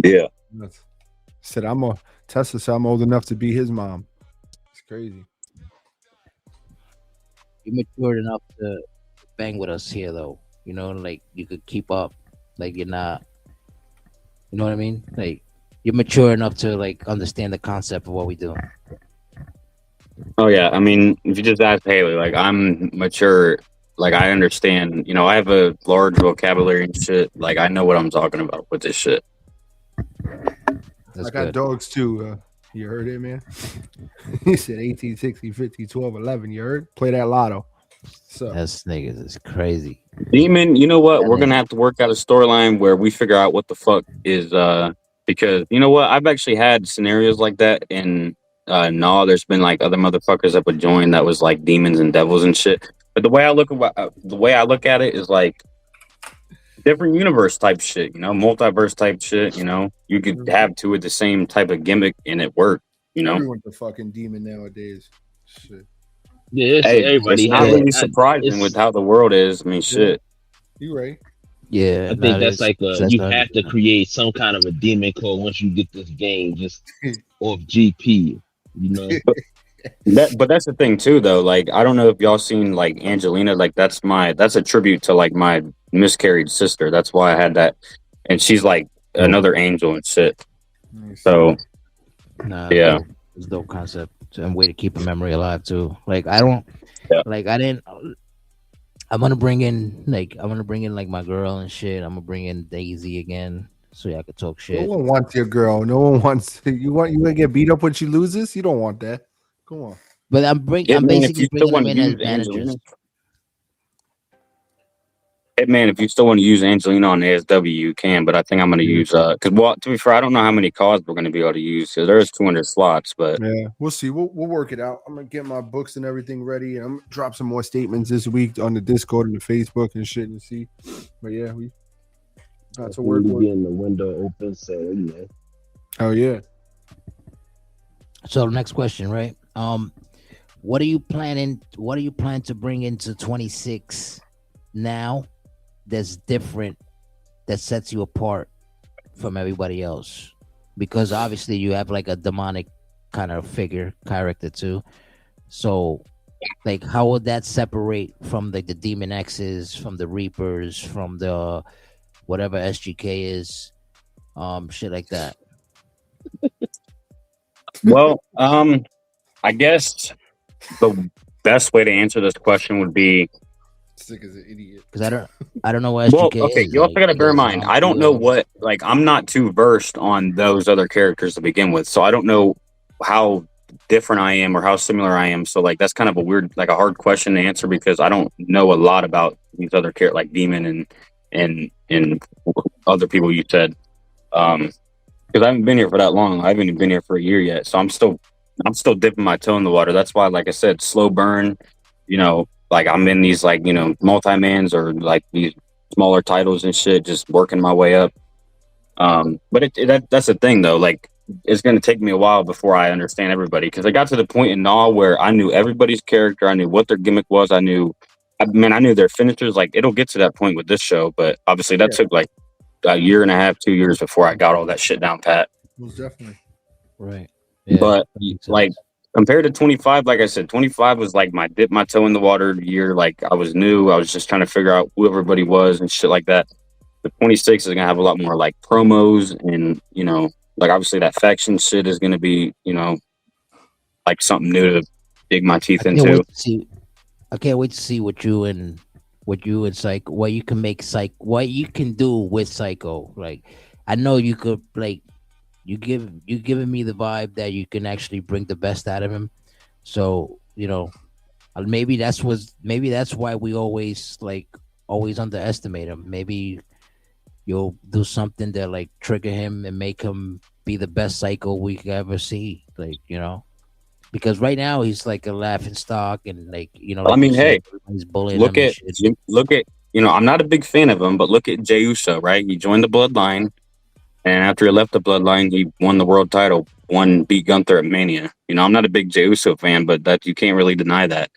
Yeah. Said Tesla said I'm old enough to be his mom. It's crazy. You're mature enough to bang with us here, though. You know, like you could keep up. Like you're not. You know what I mean? Like you're mature enough to like understand the concept of what we do. Oh yeah. I mean, if you just ask Haley, like I'm mature. Like I understand. You know, I have a large vocabulary and shit. Like I know what I'm talking about with this shit. That's I got good. dogs too. You heard it, man? He said 18, 60, 50, 12, 11. You heard? Play that lotto. So That's niggas is crazy. Demon, you know what? We're gonna have to work out a storyline where we figure out what the fuck is because you know what? I've actually had scenarios like that in no, there's been like other motherfuckers that would join that was like demons and devils and shit. But the way I look at it is like different universe type shit, you know, multiverse type shit, you know. You could have two of the same type of gimmick and it work, you know. everyone's a fucking demon nowadays. Shit. Yeah, Hey, everybody it's not has- really surprising with how the world is. I mean, shit. You right. Yeah, I think that's like that's you have to create some kind of a demon code once you get this game just off GP, you know. But that's the thing too, though. Like, I don't know if y'all seen like Angelina. Like, that's a tribute to like my miscarried sister. That's why I had that, and she's like another angel and shit. So Nah, yeah, it's dope concept and way to keep a memory alive too. Like I don't, Yeah. like I didn't. I'm gonna bring in like my girl and shit. I'm gonna bring in Daisy again so y'all could talk No shit. one wants your girl. No one wants you. Gonna get beat up when she loses? You don't want that. Come on. But I'm Hitman. If basically you still bringing want them to in as use managers. Angelina, Hitman. If you still want to use Angelina on ASW, you can. But I think I'm going to use because well, to be fair, I don't know how many cards we're going to be able to use. So there's 200 slots, but Yeah, we'll see. We'll work it out. I'm gonna get my books and everything ready, and I'm gonna drop some more statements this week on the Discord and the Facebook and shit and see. But yeah, we got to work Really with. getting the window open, so you know. Oh yeah. So next question, right? What are you planning? What do you plan to bring into 26 now? That's different. That sets you apart from everybody else, because obviously you have like a demonic kind of character too. So, like, how would that separate from like the Demon X's, from the Reapers, from the whatever SGK is, shit like that? well, I guess the best way to answer this question would be Sick as an idiot. Because I don't know what well, SGK okay. is. You also Like, got to you bear in guys mind, I don't know what like I'm not too versed on those other characters to begin with, so I don't know how different I am or how similar I am. So like that's kind of a weird, like a hard question to answer because I don't know a lot about these other characters like Demon and other people you said. Because I haven't been here for that long. I haven't even been here for a year yet, so I'm still dipping my toe in the water. That's why, like I said, slow burn. You know, like I'm in these like multi-mans or like these smaller titles and shit, just working my way up. But that's the thing though. Like it's gonna take me a while before I understand everybody because I got to the point in Naw where I knew everybody's character. I knew what their gimmick was. I knew their finishers. Like it'll get to that point with this show, but obviously that took like a year and a half, 2 years before I got all that shit down pat. Most definitely. right. Yeah, But that makes like sense. compared to 25, like I said, 25 was like my dip my toe in the water year. Like I was new. I was just trying to figure out who everybody was and shit like that. The 26 is gonna have a lot more like promos and like obviously that faction shit is gonna be like something new to dig my teeth I can't into. wait to see. I can't wait to see what you and Psycho, what you can make Psycho, what you can do with Psycho. Like, I know you could like you giving me the vibe that you can actually bring the best out of him. So maybe that's why we always underestimate him. Maybe you'll do something that like trigger him and make him be the best Psycho we could ever see. Like because right now he's like a laughing stock and like I like mean, you said, hey, he's bullying look him and at shit. I'm not a big fan of him, but look at Jey Uso, right? He joined the Bloodline, and after he left the Bloodline, he won the world title, beat Gunther at Mania. I'm not a big Jey Uso fan, but that you can't really deny that.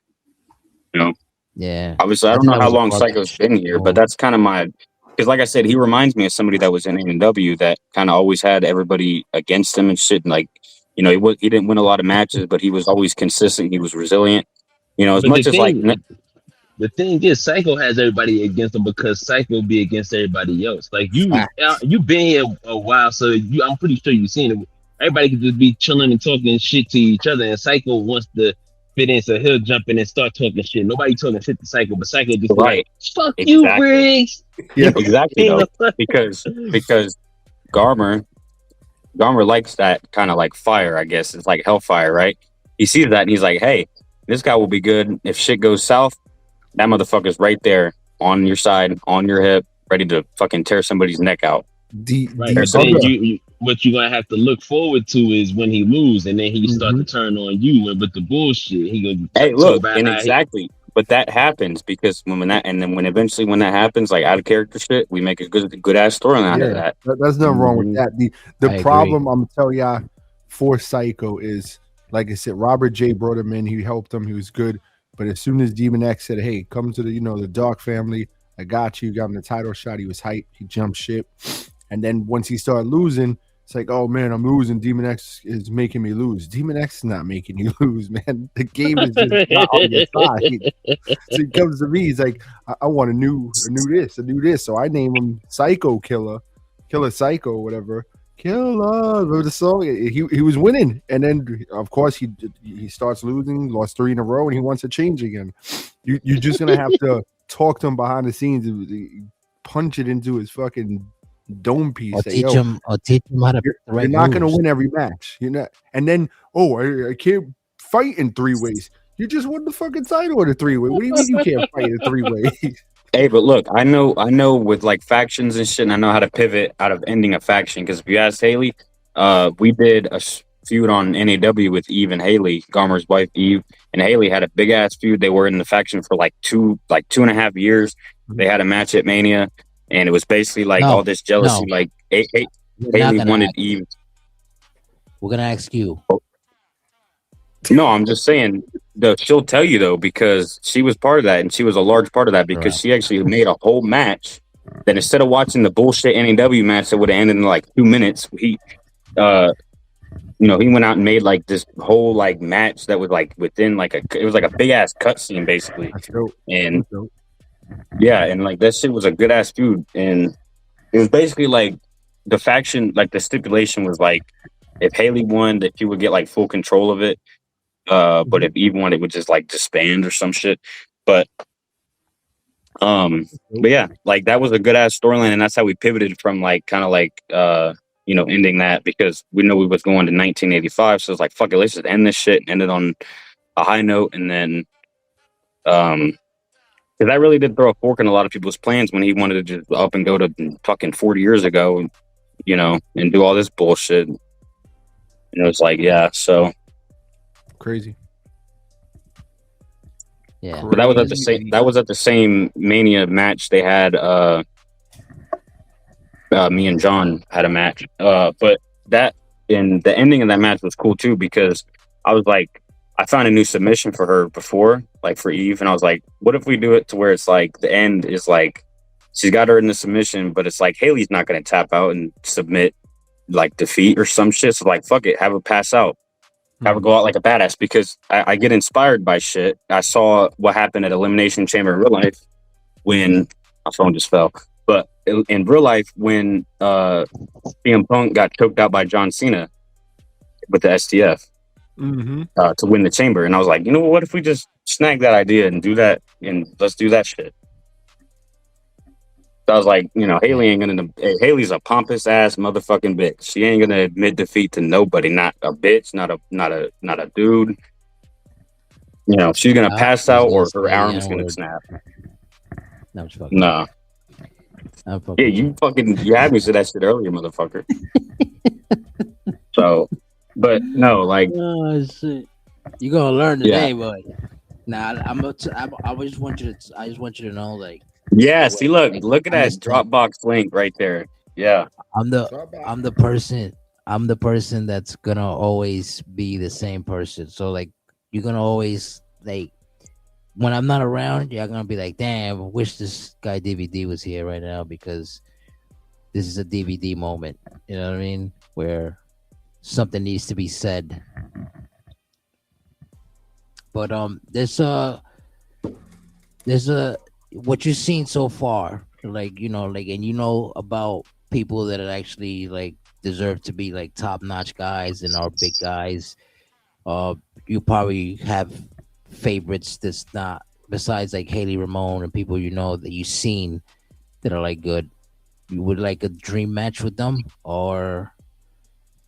Yeah, Obviously, I I don't think know that how was a long part. Psycho's been here, but Oh, that's kind of because like I said, he reminds me of somebody that was in A&W that kind of always had everybody against him and shit. And like, he didn't win a lot of matches, but he was always consistent. He was resilient. As But the much as like, thing, the thing is, Psycho has everybody against him because Psycho be against everybody else. Like you been here a while, so I'm pretty sure you've seen it. Everybody could just be chilling and talking shit to each other, and Psycho wants to fit in, so he'll jump in and start talking shit. Nobody talking shit to Psycho, but Psycho just be right, like, "Fuck you, exactly, Briggs." Yeah. exactly though, because Garmer likes that kind of like fire. I guess it's like hellfire, right? He sees that and he's like, hey, this guy will be good if shit goes south. That motherfucker's right there on your side, on your hip, ready to fucking tear somebody's neck out. Right, Tear but then somebody- what you're gonna have to look forward to is when he lose, and then he start to turn on you, and with the bullshit, he gonna Hey, talk look, about and how he, exactly, but that happens because when that happens, like out of character shit, we make a good ass storyline out of that. There's nothing wrong with Mhm. that. I The agree. problem I'm gonna tell y'all for Psycho is, like I said, Robert J brought him in. He helped him. He was good. But as soon as Demon X said, "Hey, come to the Dark family. I got you." Got him the title shot. He was hyped. He jumped ship. And then once he started losing, It's like, oh man, I'm losing. Demon X is making me lose. Demon X is not making you lose, man. The game is just not on your side. So he comes to me, he's like, I want a new this. So I name him Psycho Killer Psycho, whatever. Killer, remember the song? He was winning, and then of course he starts losing, lost 3 in a row, and he wants to change again. You're just gonna have to talk to him behind the scenes and punch it into his fucking dome piece. Or Say, teach him how to you're not going to win every match. You're not. And then, I can't fight in 3 ways. You just won the fucking title in a 3-way. What do you mean you can't fight in 3 ways? Hey, but look, I know with like factions and shit, and I know how to pivot out of ending a faction. Because if you ask Haley, we did a feud on NAW with Eve and Haley, Garmer's wife Eve, and Haley had a big ass feud. They were in the faction for like 2.5 years. They had a match at Mania, and it was basically like all this jealousy. No. Like Haley wanted Eve. We're gonna ask you. No, I'm just saying. She'll tell you though, because she was part of that, and she was a large part of that, because she actually made a whole match that instead of watching the bullshit NAW match that would have ended in like 2 minutes, he went out and made like this whole like match that was like within like it was like a big ass cutscene basically. And yeah, and like that shit was a good ass feud, and it was basically like the faction, like the stipulation was like if Haley won, that she would get like full control of it. But if Eve won, it would just like disband or some shit. But yeah, like that was a good ass storyline, and that's how we pivoted from like kind of like ending that, because we know we was going to 1985, so it's like fuck it, let's just end this shit and end it on a high note. And then because that really did throw a fork in a lot of people's plans when he wanted to just up and go to fucking 40 years ago, and do all this bullshit. And it was like, yeah, so crazy. Yeah, but that was at the same Mania match they had. Me and John had a match. But that in the ending of that match was cool too, because I was like, I found a new submission for her before, like for Eve, and I was like, what if we do it to where it's like the end is like she's got her in the submission, but it's like Haley's not going to tap out and submit like defeat or some shit. So like, fuck it, have her pass out. Have her go out like a badass, because I get inspired by shit. I saw what happened at Elimination Chamber in real life when my phone just fell. But in real life, when CM Punk got choked out by John Cena with the STF to win the chamber, and I was like, what if we just snag that idea and do that, and let's do that shit. So I was like, Haley ain't gonna. Haley's a pompous ass motherfucking bitch. She ain't gonna admit defeat to nobody. Not a bitch. Not a dude. She's gonna pass out, or her arm's gonna snap. Nah. Yeah, you had me say that shit earlier, motherfucker. So, but no, like, oh shit, you gonna learn today, boy. Nah, I just want you to know, like. Yeah, see, look at that Dropbox link right there. Yeah, I'm the person that's gonna always be the same person. So like, you're gonna always like, when I'm not around, you're gonna be like, damn, I wish this guy DVD was here right now, because this is a DVD moment. You know what I mean? Where something needs to be said. But there's what you've seen so far, like, and about people that are actually like deserve to be like top-notch guys and are big guys. You probably have favorites that's not, besides like Haley Ramone and people that you've seen that are like good. You would like a dream match with them, or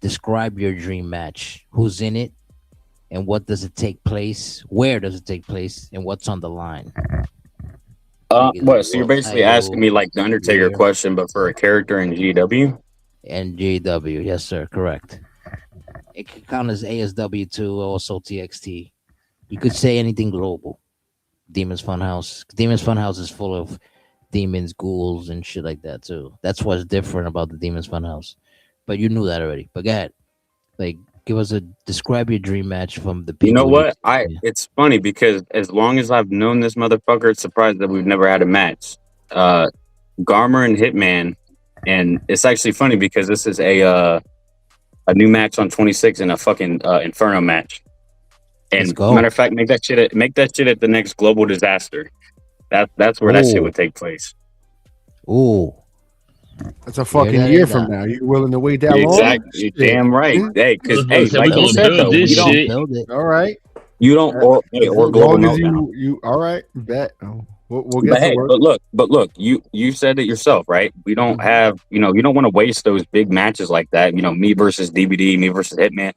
describe your dream match. Who's in it, and what does it take place? Where does it take place, and what's on the line? What? So you're basically asking me like the Undertaker question, but for a character in GEW? And GEW, yes, sir, correct. It can count as ASW too, also TXT. You could say anything global. Demon's Funhouse. Demon's Funhouse is full of demons, ghouls, and shit like that too. That's what's different about the Demon's Funhouse. But you knew that already. But go ahead. Like, describe your dream match from the people. You know what? It's funny, because as long as I've known this motherfucker, it's surprised that we've never had a match. Garmer and Hitman, and it's actually funny because this is a a new match on 26 and a fucking Inferno match. Let's And go. matter of fact, make that shit at the next Global Disaster. That's where that shit would take place. Ooh. That's a fucking year from now. You willing to wait that long? Exactly. Damn right. Hey, because Let's like go you said build though, this you don't shit. Build it. All right. You don't or As Global long as Meltdown. you all right, bet. We'll get But to hey, work. but look, you said it yourself, right? We don't have, you don't want to waste those big matches like that. Me versus DVD, me versus Hitman,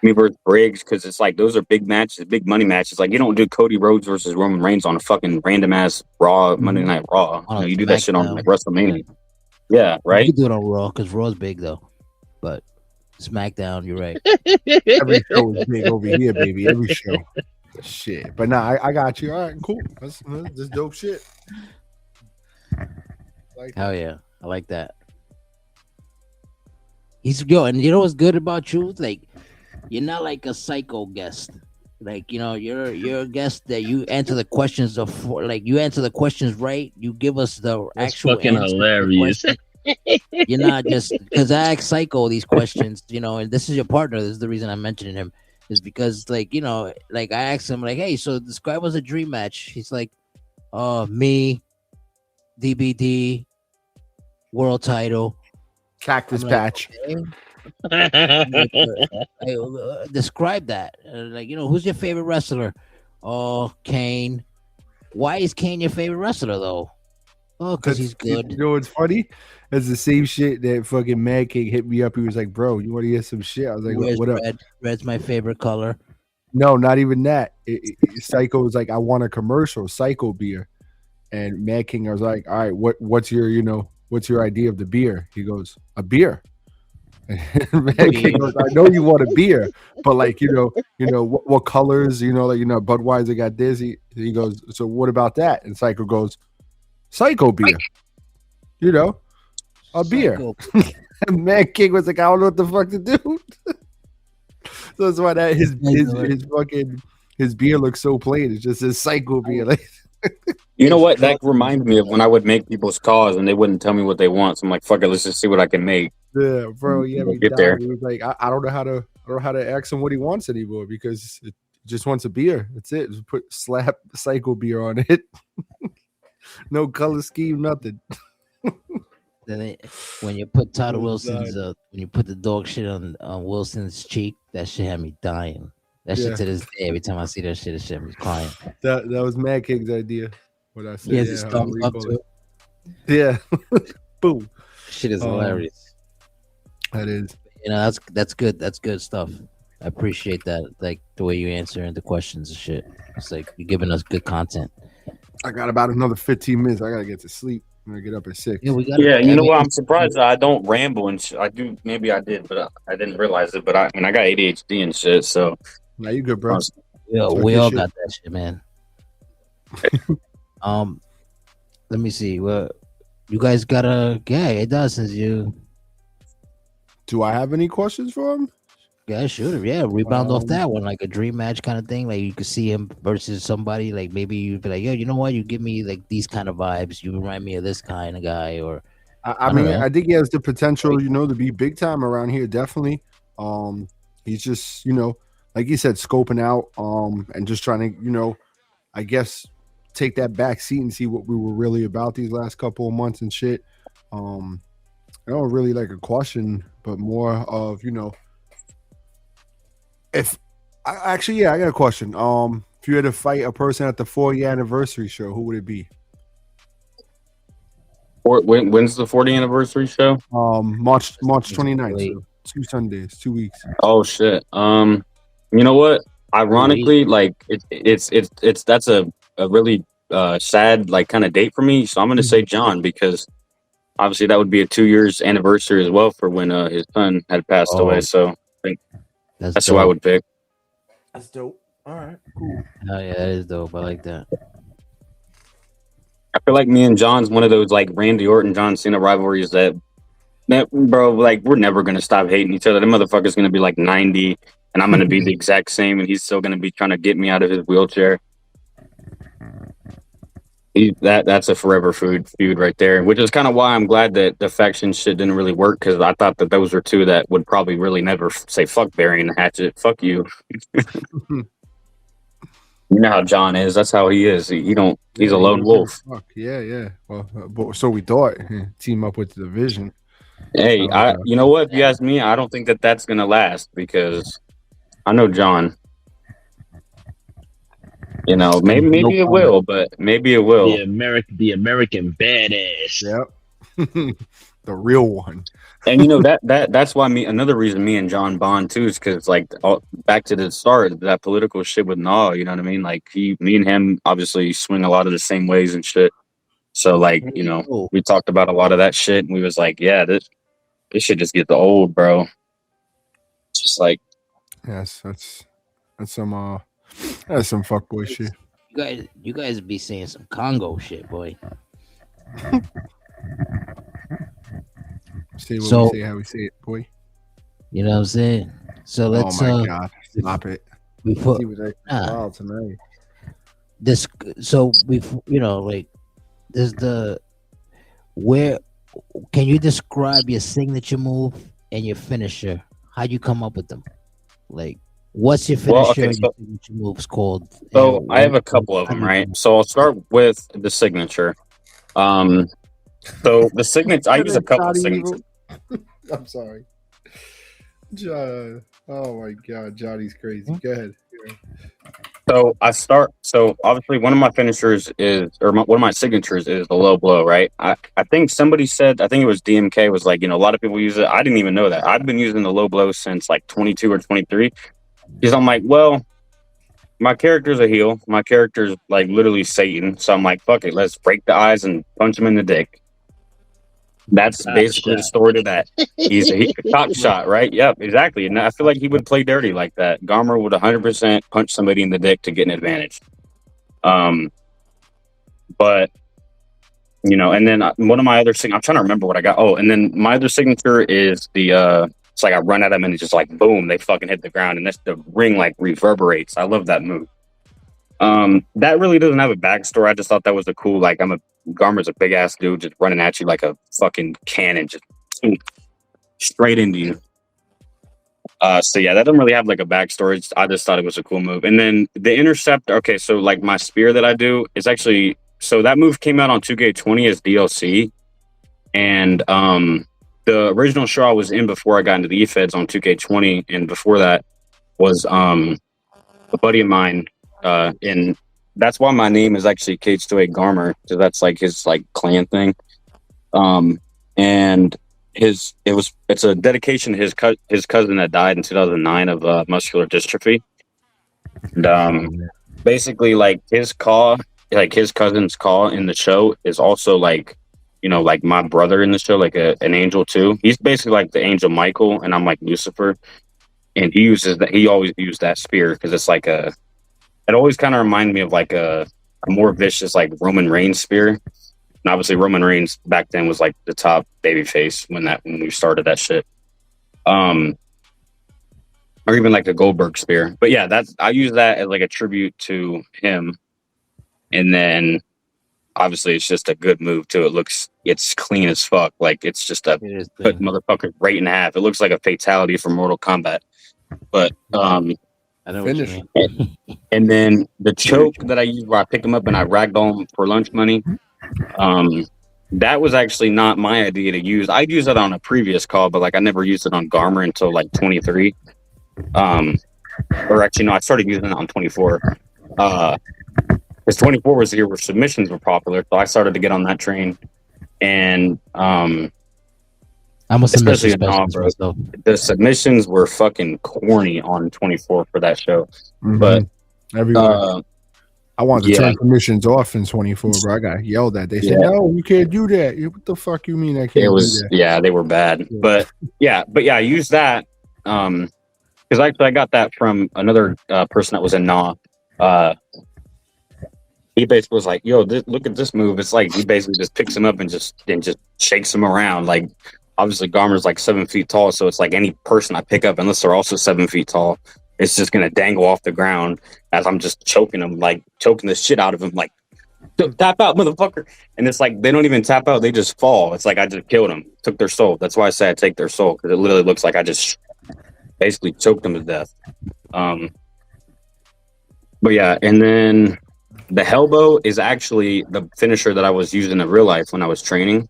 me versus Briggs, because it's like those are big matches, big money matches. Like you don't do Cody Rhodes versus Roman Reigns on a fucking random ass Raw Monday Night Raw. On a You do that shit on SmackDown. like WrestleMania. Yeah, You right. could do it on Raw because Raw's big though. But SmackDown, you're right. Every show is big over here, baby. Every show. Shit. But nah, I got you. All right, cool. That's dope shit. Like Hell yeah. I like that. And you know what's good about you? Like, you're not like a psycho guest. Like, you're a guest that you answer the questions you answer the questions right. You give us the That's actual fucking answer to the hilarious. question. You're not just because I ask Psycho these questions, and this is your partner. This is the reason I'm mentioning him, is because like I asked him like, hey, so describe us a dream match. He's like, me, DBD, world title, Cactus I'm like, Patch. okay. Describe that. Who's your favorite wrestler? Oh, Kane. Why is Kane your favorite wrestler though? Oh, because he's good. You know what's funny? It's the same shit that fucking Mad King hit me up. He was like, bro, you want to hear some shit? I was like, Where's what up? red? Red's my favorite color. No, not even that. Psycho was like, I want a commercial, Psycho beer. And Mad King, I was like, all right, what's your idea of the beer? He goes, a beer. And Mad King goes, I know you want a beer, but like, what colors, Budweiser got this. He goes, so what about that? And Psycho goes, Psycho beer. A beer. And Mad King was like, I don't know what the fuck to do. So that's why that his beer looks so plain. It's just his Psycho beer. Like, You know what? That reminds me of when I would make people's calls and they wouldn't tell me what they want. So I'm like, fuck it, let's just see what I can make. yeah, bro. Yeah, We'll get there. He was like, I don't know how to ask him what he wants anymore because it just wants a beer. That's it. Just slap Psycho beer on it. No color scheme, nothing. Then when you put Todd Wilson's, when you put the dog shit on Wilson's cheek, that shit had me dying. That shit to this day, every time I see that shit, it had me crying. That was Mad King's idea. What I said. He has his thumbs up to it. Yeah. Boom. Shit is hilarious. That is. That's good. That's good stuff. I appreciate that. Like the way you answer the questions and shit. It's like you're giving us good content. I got about another 15 minutes. I gotta get to sleep. I'm gonna get up at 6. Yeah, Yeah, you know what? I'm surprised that I don't ramble and shit. I do. Maybe I did, but I didn't realize it. But I got ADHD and shit. So Now you good, bro. Yeah, we all got that shit, man. Let me see. Well, you guys got it does since you. Do I have any questions for him? Yeah, shoot. Yeah, rebound off that one, like a dream match kind of thing. Like you could see him versus somebody. Like maybe you'd be like, yo, you know what? You give me like these kind of vibes. You remind me of this kind of guy. Or I mean, I think he has the potential, to be big time around here. Definitely. He's just, like you said, scoping out, and just trying to, I guess, take that back seat and see what we were really about these last couple of months and shit. I don't really like a question, but more of, if I got a question. If you had to fight a person at the 4-year anniversary show, who would it be? When's the 40th anniversary show? March 29th. So 2 Sundays, 2 weeks. Oh shit. You know what? Ironically, like it's that's a really sad like kind of date for me. So I'm gonna say John because obviously that would be a 2 years anniversary as well for when his son had passed away. So I think that's who I would pick. That's dope. All right, cool. Oh yeah, that is dope. I like that. I feel like me and John's one of those like Randy Orton, John Cena rivalries that bro, like we're never gonna stop hating each other. The motherfucker's gonna be like 90 and I'm gonna be the exact same and he's still gonna be trying to get me out of his wheelchair. That's a forever feud right there, which is kind of why I'm glad that the faction shit didn't really work, because I thought that those were two that would probably really never say fuck Barry and the Hatchet. Fuck you. You know how John is. That's how he is. He don't. He's a he lone don't wolf. give a fuck. Yeah. Well, but so we thought. Team up with the Division. Hey, So, you know what? If you ask me, I don't think that that's gonna last, because I know John. You know, maybe it will, but maybe it will. The American badass. Yep. The real one. And you know that's why another reason me and John bond too is because like back to the start, that political shit with Nah, you know what I mean? Like me and him obviously swing a lot of the same ways and shit. So like, you know, we talked about a lot of that shit, and we was like, yeah, this shit just gets old, bro. It's just like, yes, that's some fuckboy shit. You guys be saying some Congo shit, boy. Say what we say, how we say it, boy. You know what I'm saying? So let's. Oh my god! Stop it. Before wild tonight. this, so before like, there's where can you describe your signature move and your finisher? How'd you come up with them? Like, what's your finisher and your signature moves called? So I have a couple of them, right? So I'll start with the signature. So the signature, I use a couple of signatures. I'm sorry. John. Oh my god, Johnny's crazy. Go ahead. So obviously one of my finishers one of my signatures is the low blow, right? I think somebody said, I think it was DMK, was like, you know, a lot of people use it. I didn't even know that. I've been using the low blow since like 22 or 23. Because I'm like, well, my character's a heel. My character's like literally Satan. So I'm like, fuck it, let's break the eyes and punch him in the dick. That's basically the story to that. He's a cock shot, right? Yep, exactly. And I feel like he would play dirty like that. Garmr would 100% punch somebody in the dick to get an advantage. But, you know, and then one of my other I'm trying to remember what I got. Oh, and then my other signature is it's like I run at them and it's just like, boom, they fucking hit the ground. And the ring like reverberates. I love that move. That really doesn't have a backstory. I just thought that was a cool, like, Garmer's a big ass dude just running at you like a fucking cannon, just straight into you. So yeah, that doesn't really have like a backstory. I just thought it was a cool move. And then the intercept. Okay, so like my spear that I do is actually, so that move came out on 2K20 as DLC, and the original show I was in before I got into the E-Feds on 2K20, and before that was a buddy of mine. And that's why my name is actually GEW Garmr, because that's like his like clan thing. And it's a dedication to his cousin that died in 2009 of muscular dystrophy. And basically, like his cousin's call in the show is also like, you know, like my brother in the show, like an angel too. He's basically like the angel Michael, and I'm like Lucifer. And he always used that spear because it's like it always kind of reminded me of like a more vicious like Roman Reigns spear. And obviously Roman Reigns back then was like the top babyface when we started that shit. Or even like a Goldberg spear. But yeah, I use that as like a tribute to him. And then obviously it's just a good move too. It's clean as fuck. Like it's just put motherfuckers right in half. It looks like a fatality from Mortal Kombat. But I know what you finish. mean. And then the choke that I use where I pick them up and I ragdoll them for lunch money, that was actually not my idea to use. I used it on a previous call, but like I never used it on Garmr until like 23. Or actually, no, I started using it on 24. Because 24 was the year where submissions were popular, so I started to get on that train. And I'm a especially submission in specialist, bro. The submissions were fucking corny on 24 for that show. Mm-hmm. But everywhere. I wanted to turn commissions off in 24, bro. I got yelled at. They said, "No, you can't do that." What the fuck you mean I can't do that? Yeah, they were bad. Yeah. But I used that because actually I got that from another person that was in Nah. He basically was like, "Yo, look at this move." It's like he basically just picks him up and just shakes him around. Like obviously Garmer's like 7 feet tall, so it's like any person I pick up, unless they're also 7 feet tall, it's just gonna dangle off the ground as I'm just choking him, like choking the shit out of him, like Tap out, motherfucker. And it's like they don't even tap out, they just fall. It's like I just killed them, took their soul. That's why I say I take their soul, because it literally looks like I just basically choked them to death. But yeah, and then the Hellbow is actually the finisher that I was using in real life when I was training.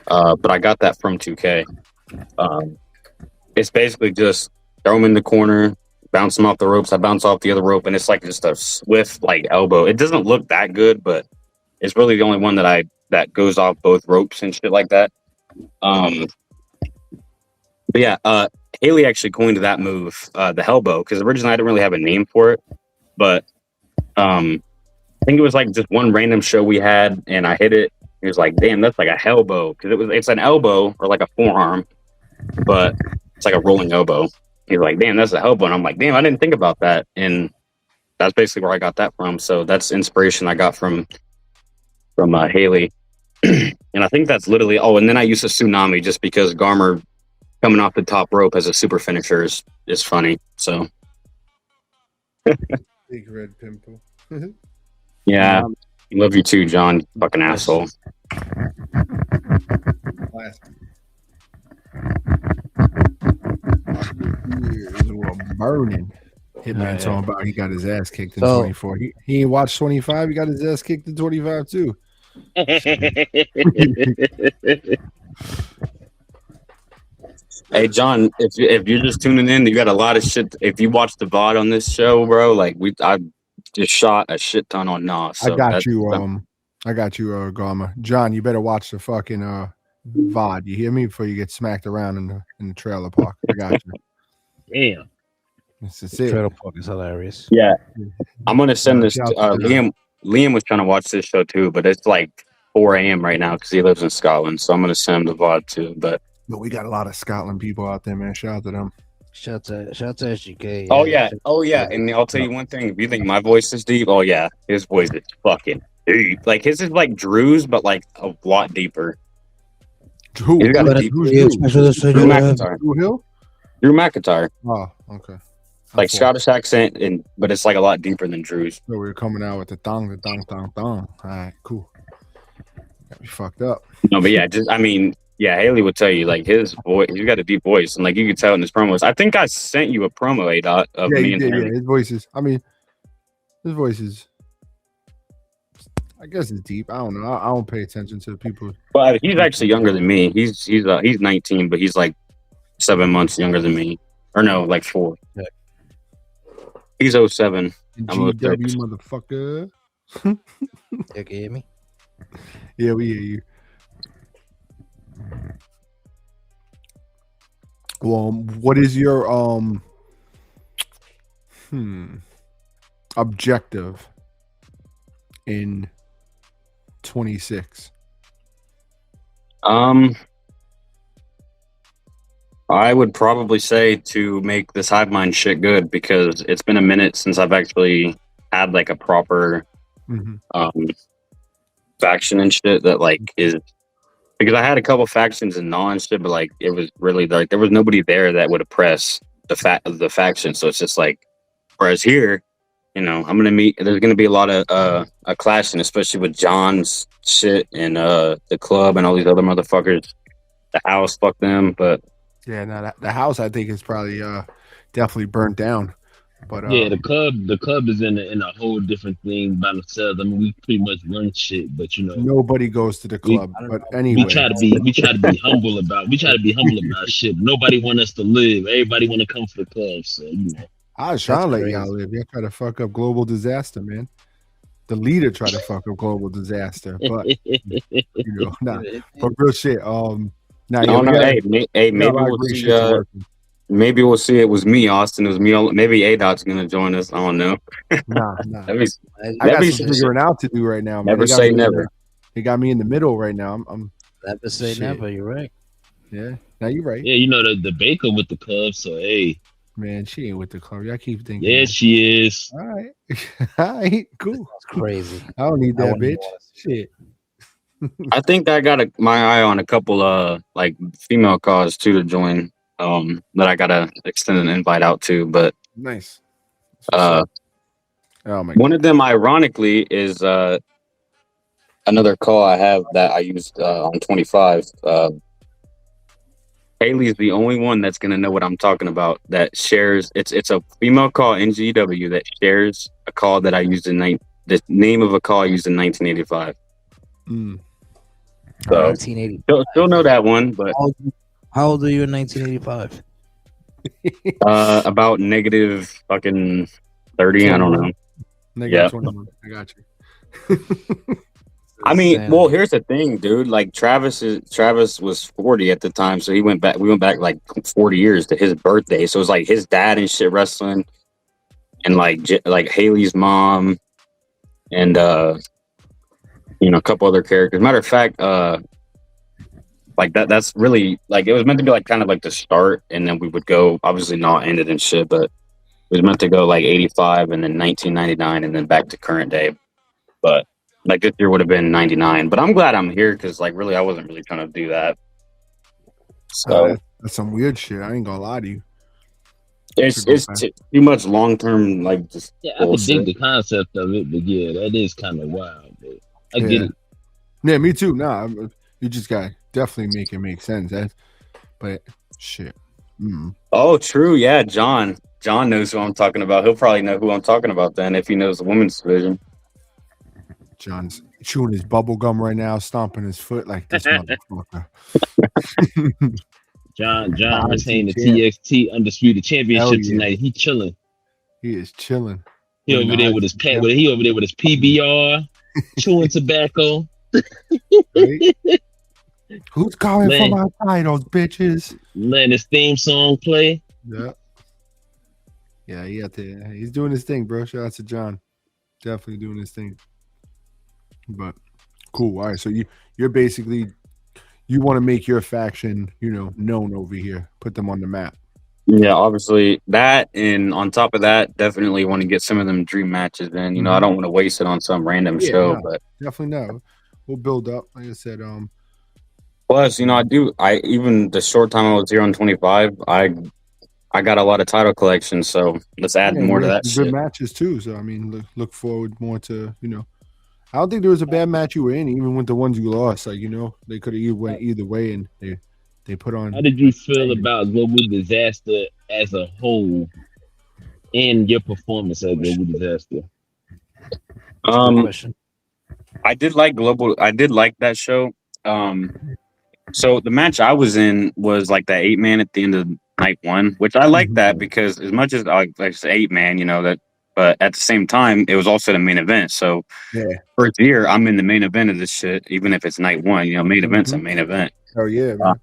But I got that from 2K. It's basically just throw them in the corner, bounce them off the ropes. I bounce off the other rope, and it's like just a swift like elbow. It doesn't look that good, but it's really the only one that goes off both ropes and shit like that. But yeah, Haley actually coined that move, the Hellbow, because originally I didn't really have a name for it, but I think it was like just one random show we had, and I hit it. He was like, "Damn, that's like a Hellbow," because it's an elbow or like a forearm, but it's like a rolling elbow. He's like, "Damn, that's a Hellbow," and I'm like, "Damn, I didn't think about that," and that's basically where I got that from. So that's inspiration I got from Haley. And I think that's literally and then I used a tsunami just because Garmr coming off the top rope as a super finisher is funny. So Big red pimple. yeah, love you too, John. Fucking asshole. Burning. Hitman talking about he got his ass kicked in So- 24. He ain't watched 25. He got his ass kicked in 25 too. Hey John, if you're just tuning in, you got a lot of shit. If you watch the VOD on this show, bro, like I just shot a shit ton on Nas. So I got you, Garma. John, you better watch the fucking VOD. You hear me? Before you get smacked around in the trailer park. I got you. Damn. This is it. Trailer Park is hilarious. Yeah, I'm gonna send this. Shout out to Liam was trying to watch this show too, but it's like 4 a.m. right now because he lives in Scotland. So I'm gonna send him the VOD too. But we got a lot of Scotland people out there, man. Shout out to them. Shout out to SGK. oh yeah, and I'll tell you one thing. If you think my voice is deep, oh yeah, his voice is fucking deep. Like his is like Drew's, but like a lot deeper. Who? He's got a deep Drew McIntyre. Drew Hill? Drew McIntyre, Oh, okay. like Scottish accent, but it's like a lot deeper than Drew's. So we were coming out with the thong. All right, cool. Got me fucked up. No, but yeah, Haley would tell you like his voice. He's got a deep voice, and like you could tell in his promos. I think I sent you a promo, A-Dot, of Yeah, me you and did, Haley. yeah. His voice is. I guess it's deep. I don't know. I don't pay attention to the people. Well, he's actually younger than me. He's 19, but he's like 7 months younger than me, or no, like 4. Yeah. He's 07. I'm GW 06. motherfucker. You can hear me? Yeah, we hear you. Well, what is your objective in 26? I would probably say to make this hive mind shit good because it's been a minute since I've actually had like a proper faction and shit that like is because I had a couple factions and non shit, but like it was really like there was nobody there that would oppress the faction. So it's just like whereas here, you know, there's gonna be a lot of a clashing, especially with John's shit and the club and all these other motherfuckers. The house, fuck them, but Yeah, no, the house I think is probably definitely burnt down. But Yeah, the club is in a whole different thing by themselves. I mean, we pretty much run shit, but you know, nobody goes to the club. But anyway, we try to be humble about shit. Nobody want us to live. Everybody want to come for the club. So you know, I was trying to let y'all live. Y'all try to fuck up global disaster, man. The leader tried to fuck up global disaster, but you know, nah, but real shit. Nah, I don't know. Maybe we'll see. It was me, Austin. It was me. Maybe A-Dot's gonna join us. I don't know. Nah. That'd be, I got some figuring out to do right now, man. never say never. He got me in the middle right now. I'm Never say Shit. never. You're right. yeah. Now you're right, yeah, you know the Baker with the Cubs. So hey, man. She ain't with the club. Y'all keep thinking. yeah, she is. All right. All right. Cool. It's crazy. I don't need I that wouldn't bitch. want Shit. I think I got my eye on a couple like female cause too to join. That I gotta extend an invite out to, but Nice. oh my one of them ironically is another call I have that I used on 25. Haley is the only one that's gonna know what I'm talking about. That shares it's a female call in GEW that shares a call that I used the name of a call I used in 1985. Mm. So 1980. still know that one, but How old are you in 1985? about negative fucking 30. I don't know. Negative Yeah. 21. I got you. I mean, Insanity. well, here's the thing, dude. Like Travis was 40 at the time, so we went back like 40 years to his birthday. So it was like his dad and shit wrestling, and like Haley's mom, and a couple other characters. Matter of fact, like that's really like it was meant to be like kind of like the start, and then we would go obviously not ended and shit, but it was meant to go like 85 and then 1999 and then back to current day. But like this year would have been 99, but I'm glad I'm here because like really I wasn't really trying to do that. So That's some weird shit. I ain't gonna lie to you. it's too much long term like just Yeah, I can bullshit. dig the concept of it, but yeah, that is kind of wild. But I get it. Yeah, me too. Nah, you just got definitely make it make sense. But shit. Mm. Oh, true. Yeah, John knows who I'm talking about. He'll probably know who I'm talking about then if he knows the women's division. John's chewing his bubble gum right now, stomping his foot like this motherfucker. John retained the TXT Undisputed Championship tonight. He chilling. He is chilling. He over there with his PBR, chewing tobacco. Right? Who's calling for my titles, bitches? Letting his theme song play. Yeah, he's doing his thing, bro. Shout out to John. Definitely doing his thing. But cool. All right. So you're basically you want to make your faction, known over here, put them on the map. Yeah, obviously that, and on top of that, definitely want to get some of them dream matches in. I don't want to waste it on some random show, but definitely no. We'll build up. Like I said, plus, I even the short time I was here on 25, I got a lot of title collections, so let's add more to that good shit. matches too. So I mean, look forward more to I don't think there was a bad match you were in, even with the ones you lost. Like they could have went either way, and they put on. How did you feel about Global Disaster as a whole, and your performance at Global Disaster? I did like that show. So the match I was in was like that 8-man at the end of night one, which I like that because as much as I like 8-man, that. But at the same time, it was also the main event. So first year, I'm in the main event of this shit, even if it's night one. Main event's a main event. Oh yeah, man.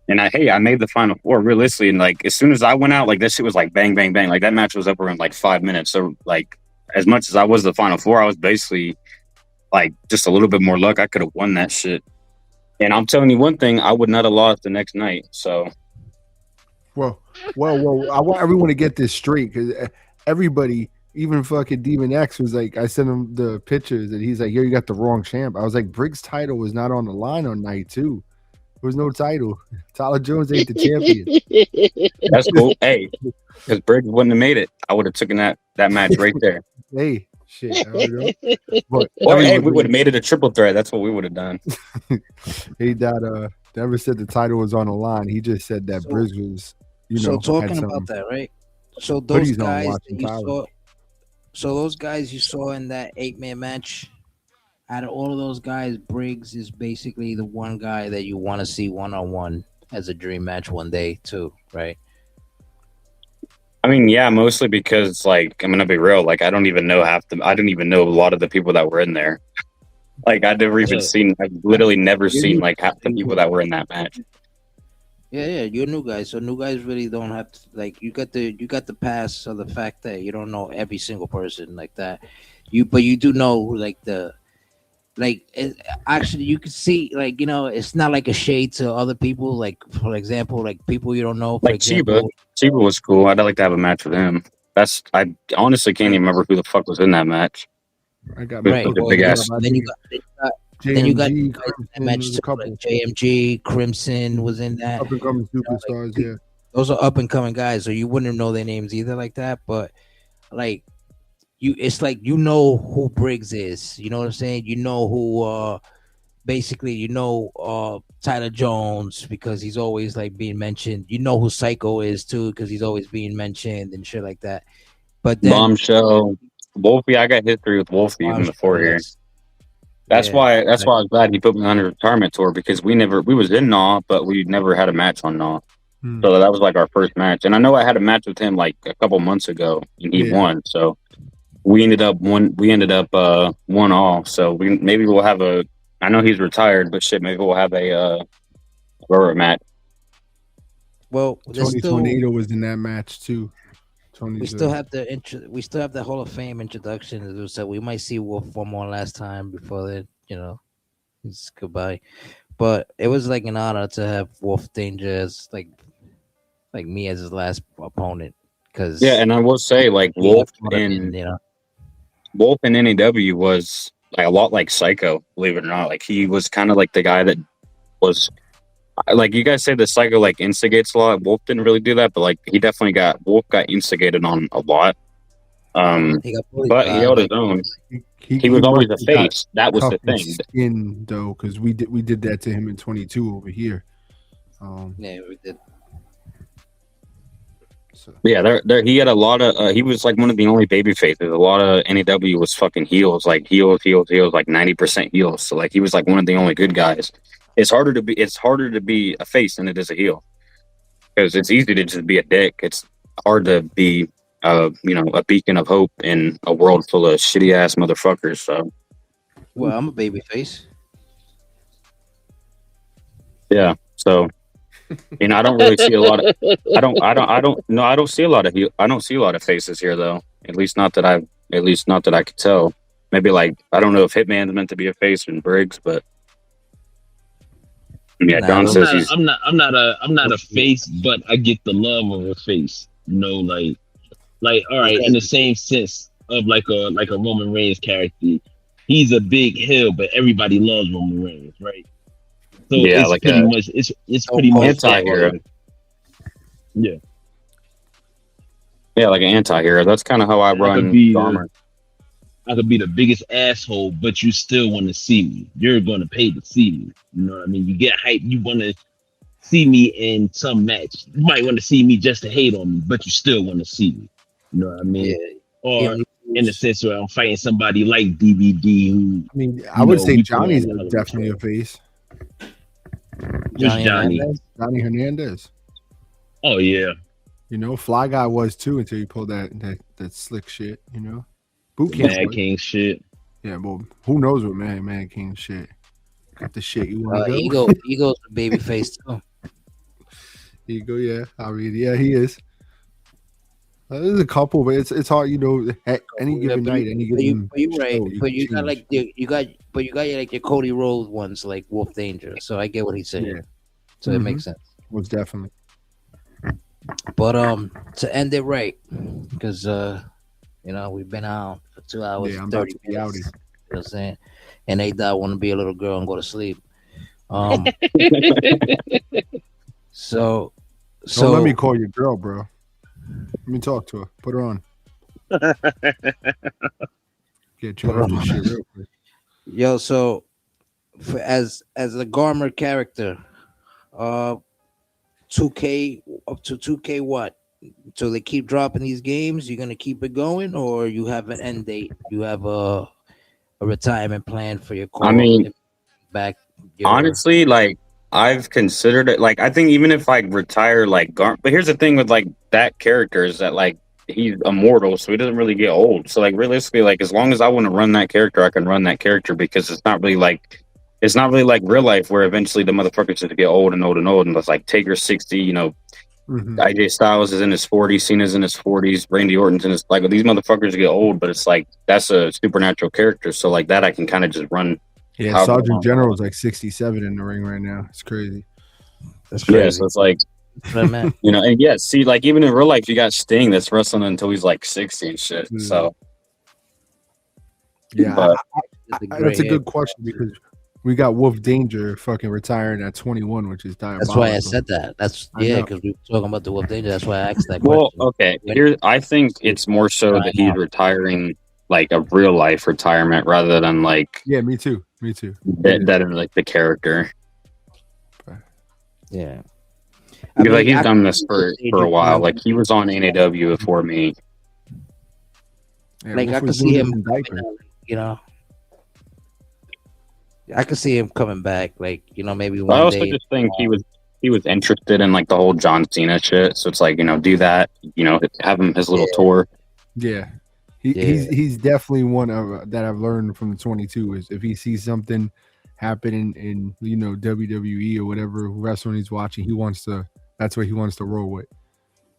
And I made the final four realistically, and like as soon as I went out, like that shit was like bang, bang, bang. Like that match was up around like 5 minutes. So like as much as I was the final four, I was basically like just a little bit more luck. I could have won that shit. And I'm telling you one thing, I would not have lost the next night. So, well, I want everyone to get this straight because everybody. Even fucking Demon X was like, I sent him the pictures and he's like, "Yo, you got the wrong champ." I was like, Briggs' title was not on the line on night two. There was no title. Tyler Jones ain't the champion. That's cool. Hey, because Briggs wouldn't have made it, I would have taken that match right there. Hey, shit. But we would have made it a triple threat. That's what we would have done. He never said the title was on the line. He just said that Briggs was, So talking about that, right? So those guys that you saw. So those guys you saw in that 8-man match, out of all of those guys, Briggs is basically the one guy that you want to see one-on-one as a dream match one day too, right? I mean, yeah, mostly because like I'm gonna be real, like I don't even know I don't even know a lot of the people that were in there. Like I've literally never seen like half the people that were in that match. Yeah, you're new guys, so new guys really don't have to like you got the pass of the fact that you don't know every single person like that. But you do know actually you can see it's not like a shade to other people. Like for example, like people you don't know. For example, Chiba was cool. I'd like to have a match with him. I honestly can't even remember who the fuck was in that match. I got big ass. Then you got that match too, like JMG, Crimson was in that. Up and coming superstars, yeah. Those are up and coming guys, so you wouldn't know their names either like that. But like it's like who Briggs is. You know what I'm saying? You know who basically, Tyler Jones because he's always like being mentioned. You know who Psycho is too because he's always being mentioned and shit like that. But then Bombshell, Wolfie. I got history with Wolfie even before here. yes. That's Yeah, why. That's why I was glad he put me on a retirement tour because we was in Naw, but we never had a match on Naw. So that was like our first match. And I know I had a match with him like a couple months ago, and he won. So we ended up one all. So maybe we'll have a. I know he's retired, but shit, maybe we'll have a rubber match. Well, Tony Tornado was in that match too. We still have the Hall of Fame introduction to do, so we might see Wolf one more last time before then, it's goodbye. But it was like an honor to have Wolf Danger as like me as his last opponent. Cause and I will say like Wolf in NAW was like a lot like Psycho, believe it or not. Like he was kind of like the guy that was like you guys say the Psycho like instigates a lot. Wolf didn't really do that, but like he definitely got instigated on a lot. But he held his own. He was always a face. That was the thing. Skin though, because we did that to him in 22 over here. Yeah, we did. So. Yeah, there he had a lot of. He was like one of the only baby faces. A lot of NAW was fucking heels, like heels, like 90% heels. So like he was like one of the only good guys. It's harder to be a face than it is a heel because it's easy to just be a dick. It's hard to be a beacon of hope in a world full of shitty ass motherfuckers. So, well, I'm a baby face. Yeah, so. I don't really see a lot of. I don't see a lot of. I don't see a lot of faces here though. At least not that I could tell. Maybe like I don't know if Hitman's meant to be a face and Briggs, but yeah, John says he's. I'm not a face, but I get the love of a face. Like all right, in the same sense of like a Roman Reigns character. He's a big heel, but everybody loves Roman Reigns, right? So yeah, it's like pretty much it's pretty much anti-hero. Yeah. Yeah, like an anti-hero. That's kind of how I run Garmr. I could be the biggest asshole, but you still want to see me. You're going to pay to see me. You know what I mean? You get hyped. You want to see me in some match. You might want to see me just to hate on me, but you still want to see me. You know what I mean? Yeah. Or in the sense where I'm fighting somebody like DVD who... I mean, I would say Johnny's definitely a face. Johnny Hernandez. Oh yeah. Fly Guy was too until you pulled that slick shit. Boot camp. Mad King shit. Yeah, well, who knows what Mad King shit. Got the shit you want to go. Ego's a baby face too. Ego, yeah. I mean, yeah, he is. There's a couple, but it's hard, at any given night, any given. But you're right. But you got like you got like your Cody Rhodes ones, like Wolf Danger. So I get what he's saying. Yeah. So it makes sense. Most definitely. But to end it right, because we've been out for 2 hours. Yeah, I'm 30 about to be outie. You know what I'm saying? And they want to be a little girl and go to sleep. So don't let me call your girl, bro. Let me talk to her. Put her on. Get you on this shit real quick. Yo, so as a Garmr character, 2K up to 2K what? So they keep dropping these games. You're gonna keep it going, or you have an end date? You have a retirement plan for your core? I mean, honestly, like I've considered it. Like I think even if I retire, like Garmr, but here's the thing with like that character is that like he's immortal, so he doesn't really get old. So like realistically, like as long as I want to run that character, I can run that character because it's not really like real life where eventually the motherfuckers just get old and old and old, and it's like Taker's 60, AJ Styles is in his 40s, Cena's in his 40s, Randy Orton's in his like these motherfuckers get old, but it's like that's a supernatural character, so like that I can kind of just run. Yeah, Sergeant General is like 67 in the ring right now. It's crazy. That's crazy. Yeah, so it's like, and yeah, see, like even in real life, you got Sting that's wrestling until he's like 60 and shit. So, yeah, that's a good question because we got Wolf Danger fucking retiring at 21, which is diabolical. That's why I said that. Because we were talking about the Wolf Danger. That's why I asked that question. Well, okay, I think it's more so that he's retiring like a real life retirement rather than like. Yeah, me too. Me too. That is like the character. Yeah. Because like he's I done can this see for Adrian a while. coming Like he was on NAW before me. Yeah, like Wolf I was could see doing him it in coming diapers. out, you know. I could see him coming back, like, you know, maybe I one also day. just think he was interested in like the whole John Cena shit. So it's like, you know, do that, you know, have him his little tour. Yeah. Yeah. He's definitely one of that I've learned from the 22 is if he sees something happening in you know WWE or whatever wrestling he's watching, that's what he wants to roll with.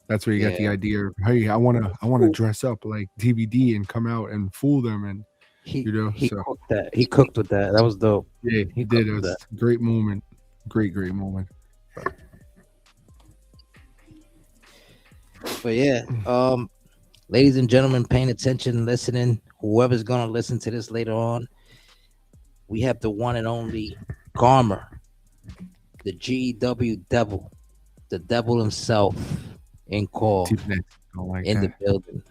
That's where he got the Yeah. idea of, hey, I wanna dress up like DVD and come out and fool them, and He you know, he so cooked that. He cooked with that. That was dope. yeah, he cooked did. It with was that. a great moment. Great moment. But yeah, ladies and gentlemen, paying attention, listening, whoever's gonna listen to this later on, we have the one and only Garmr, the GEW Devil, the devil himself, in call Team X, I don't like in the that. building.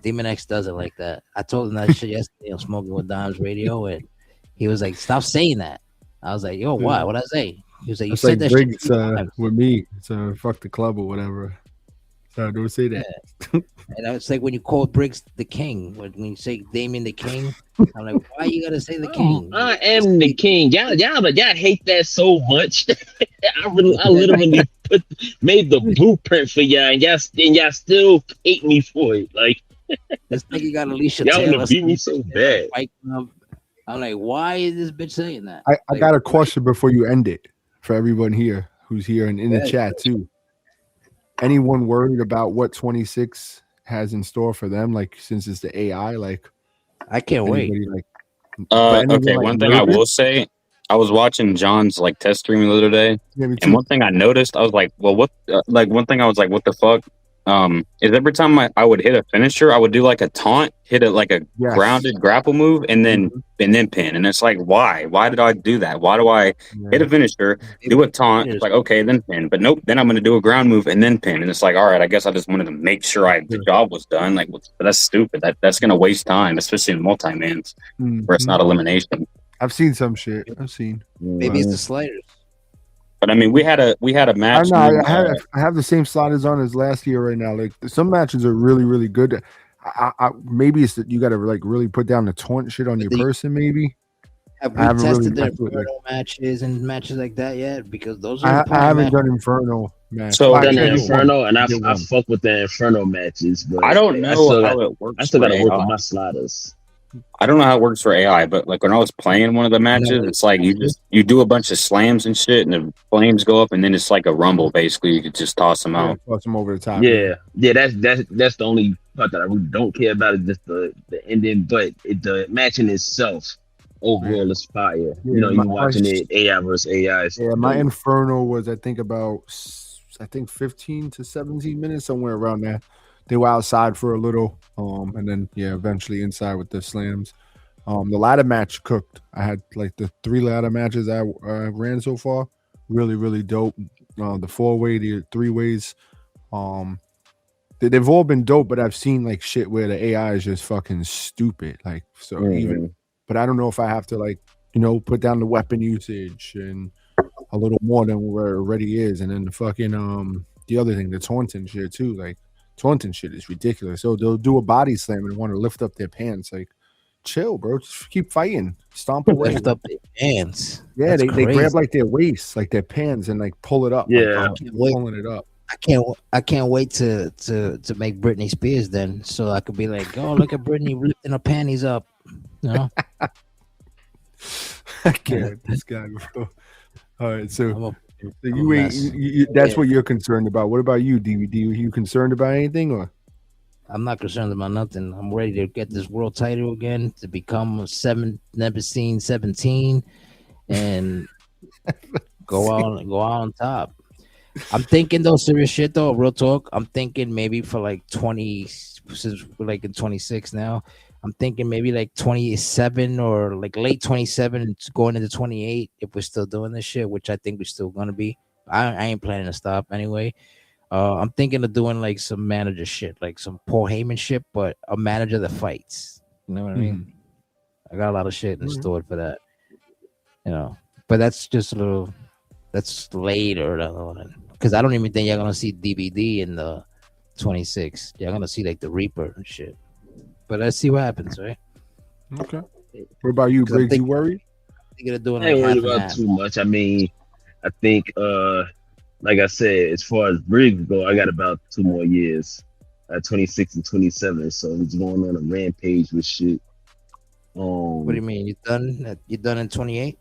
Demon X does it like that. I told him that shit yesterday on Smoking with Dimes Radio, and he was like, "Stop saying that." I was like, "Yo, why? What I say?" He was like, "You It's said like that Briggs shit 3 times." with me. So fuck the club or whatever. So don't say that. And it's like when you call Briggs the king, when you say Damien the king, I'm like, why you gotta say the king? I am the king. Y'all hate that so much. I literally made the blueprint for y'all, and y'all still hate me for it. Like This nigga got Alicia y'all want Taylor. to beat me so bad. Fight Club. I'm like, why is this bitch saying that? I Like, got a question before you end it for everyone here who's here and in the chat too. Anyone worried about what 26 has in store for them? Like since it's the AI, like I can't wait. anybody like but anyone, Okay, like, one thing I nervous? will say, I was watching John's like test stream the other day, Yeah, me and too. one thing I noticed, I was like, well, what? Like one thing I was like, what the fuck? Is every time I would hit a finisher, I would do like a taunt, hit it like a Yes. grounded grapple move, and then pin. And it's like, why? Why did I do that? Why do I hit a finisher, do a taunt? It's like, okay, then pin. But nope, then I'm gonna do a ground move and then pin. And it's like, all right, I guess I just wanted to make sure the job was done. Like, but that's stupid. That's gonna waste time, especially in multi-mans where it's not elimination. I've seen some shit. I've seen. Maybe it's the sliders. But I mean, we had a match. I have the same sliders on as last year right now. Like some matches are really good. I maybe it's that you got to like really put down the taunt shit on your person. Maybe have we tested the Inferno matches and matches like that yet? Because those are I haven't done Inferno match. So I've done the Inferno, and I fuck with the Inferno matches, but I don't know how it works. I still got to work on my sliders. I don't know how it works for AI, but like when I was playing one of the matches, it's like you do a bunch of slams and shit, and the flames go up, and then it's like a rumble. Basically, you could just toss them out. Toss them over the top. Yeah. That's the only part that I really don't care about is just the ending, but the matching itself overall is fire. Yeah, you know, you're watching it AI versus AI. Yeah, my Inferno was I think 15 to 17 minutes, somewhere around there. They were outside for a little, and then eventually inside with the slams. The ladder match cooked. I had like the 3 ladder matches I ran so far, really dope. The 4-way, the 3-ways, they've all been dope. But I've seen like shit where the AI is just fucking stupid. Like but I don't know if I have to like put down the weapon usage and a little more than where it already is, and then the fucking the other thing, the taunting shit too, like. Taunting shit is ridiculous. So they'll do a body slam and want to lift up their pants. Like, chill, bro. Just keep fighting. Stomp away. Lift up their pants. Yeah, they grab like their waist, like their pants, and like pull it up. Yeah, like, pulling it up. I can't wait to make Britney Spears then, so I could be like, oh, look at Britney lifting her panties up. You know? I can't. This guy, bro. All right, so you ain't. That's what you're concerned about. What about you, DVD? Are you concerned about anything, or? I'm not concerned about nothing. I'm ready to get this world title again to become never seen 17, and go out on top. I'm thinking though, serious shit though, real talk. I'm thinking maybe for like 20, since we're like in 26 now. I'm thinking maybe like 27 or like late 27 going into 28 if we're still doing this shit, which I think we're still gonna be. I ain't planning to stop anyway. I'm thinking of doing like some manager shit, like some Paul Heyman shit, but a manager that fights. You know what I mean? I got a lot of shit in store for that. you know. But that's just a little. That's later, because I don't even think you're gonna see DVD in the 26. You're gonna see like the Reaper and shit. But let's see what happens, right? Okay. What about you, 'Cause I'm Briggs? You worried? Thinking of doing I like ain't half worried and about half. too much. I mean, I think like I said, as far as Briggs go, I got about 2 more years. 26 and 27. So he's going on a rampage with shit. What do you mean? You done? You done in 28?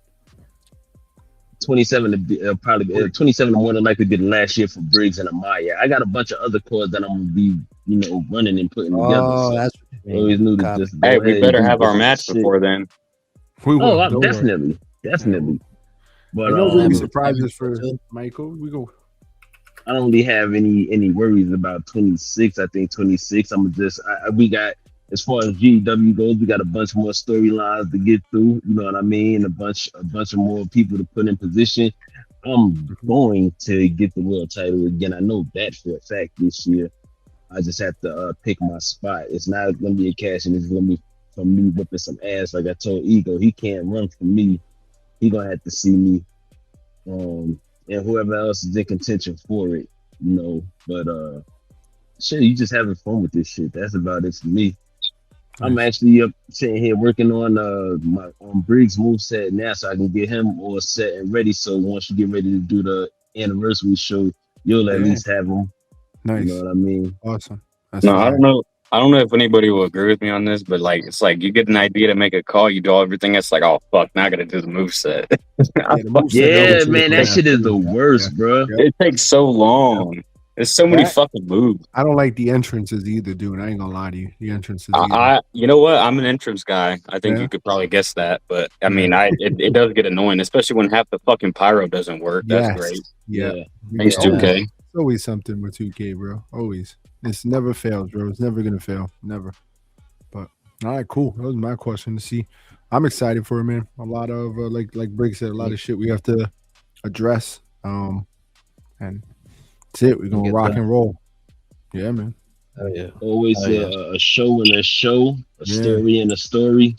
27 to be, probably 27 more than likely be the last year for Briggs and Amaya. I got a bunch of other cores that I'm gonna be, running and putting together. Oh, So that's what I you mean. always knew to Copy. just Hey, go we ahead and better do have our different match shit. before then. We will. Oh, Don't worry. definitely, Yeah, definitely. But and those will be Um, surprises for Michael. We go. I don't really have any worries about 26. I think 26. We got, as far as GEW goes, we got a bunch more storylines to get through. You know what I mean? A bunch of more people to put in position. I'm going to get the world title again. I know that for a fact this year. I just have to pick my spot. It's not going to be a cash, and it's going to be from me whipping some ass. Like I told Ego, he can't run from me. He gonna have to see me. And whoever else is in contention for it, But shit, you just having fun with this shit. That's about it for me. I'm Nice. actually up sitting here working on my Briggs moveset now, so I can get him all set and ready. So once you get ready to do the anniversary show, you'll at Yeah. least have him. Nice. You know what I mean? Awesome. That's No, I fire. don't know. I don't know if anybody will agree with me on this, but like, it's like you get an idea to make a call, you do everything. It's like, oh fuck, now I got to do the moveset. Yeah, the moveset Yeah, always man, that takes shit is the forever. worst, bro. Yeah. It takes so long. There's so many That- fucking moves. I don't like the entrances either, dude. I ain't gonna lie to you. The entrances either. You know what? I'm an entrance guy. I think Yeah. you could probably guess that, but I Yeah. mean, it does get annoying, especially when half the fucking pyro doesn't work. That's Yes. great. Yeah. Thanks, Yeah. 2K. It's always something with 2K, bro. Always. It's never fails, bro. It's never gonna fail. Never. But all right, cool. That was my question to see. I'm excited for it, man. A lot of like Briggs said, a lot of shit we have to address. And that's it. We're gonna Get rock done. and roll. Yeah, man. Oh yeah. Always Oh, yeah. a show and a show, a Yeah. story and a story.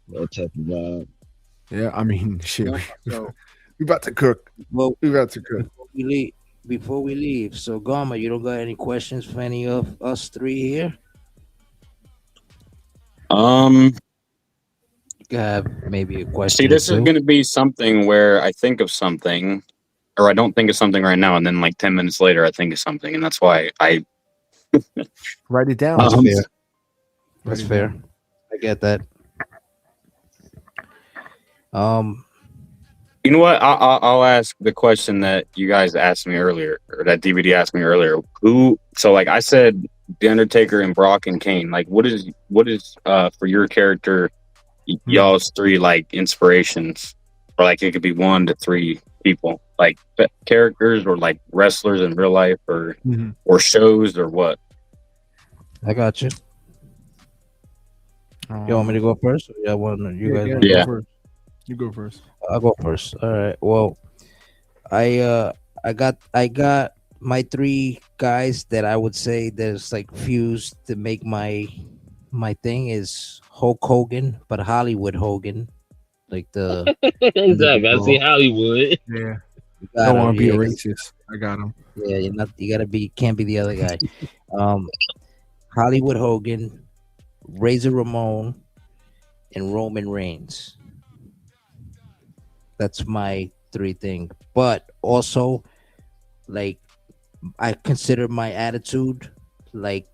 That type of vibe. Yeah, I mean, shit. So We about to cook. well, We about to cook. before we leave, so Garma, you don't got any questions for any of us three here? You have maybe a question. See, this or is two? going to be something where I think of something, or I don't think of something right now, and then like 10 minutes later, I think of something, and that's why I. Write it down. That's Um, fair. Write That's it fair. down. I get that. You know what? I'll ask the question that you guys asked me earlier, or that DVD asked me earlier. So like I said, The Undertaker and Brock and Kane. Like, what is for your character, y'all's three like inspirations, or like it could be 1 to 3 people, like characters or like wrestlers in real life, or Mhm. or shows or what? I got you. You want me to go first? Or you guys Go Yeah. first. You go first. I'll go first. All right. Well, I got my 3 guys that I would say there's like fused to make my thing is Hulk Hogan, but Hollywood Hogan, like the Exactly. I see Hollywood. Yeah. you I gotta- don't want to be a yeah, 'cause- racist. I got him. Yeah, you gotta be, can't be the other guy. Hollywood Hogan, Razor Ramon, and Roman Reigns. That's my 3 thing. But also, like, I consider my attitude like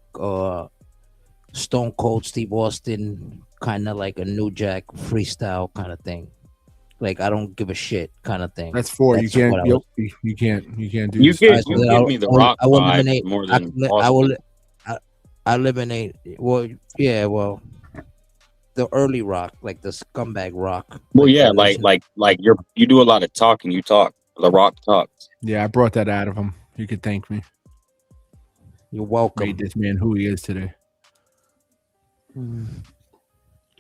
Stone Cold Steve Austin, kind of like a New Jack freestyle kind of thing. Like, I don't give a shit kind of thing. That's 4. That's you can't. what I Yep, you can't. You can't do. You this. get so you then give me the Rock I will vibe eliminate. more I, than I will. Austin. I eliminate. Well, yeah. Well, the early Rock, like the scumbag Rock. Well, like yeah, the original. like you do a lot of talking. You talk. The Rock talks. Yeah, I brought that out of him. You could thank me. You're welcome. Made this man who he is today.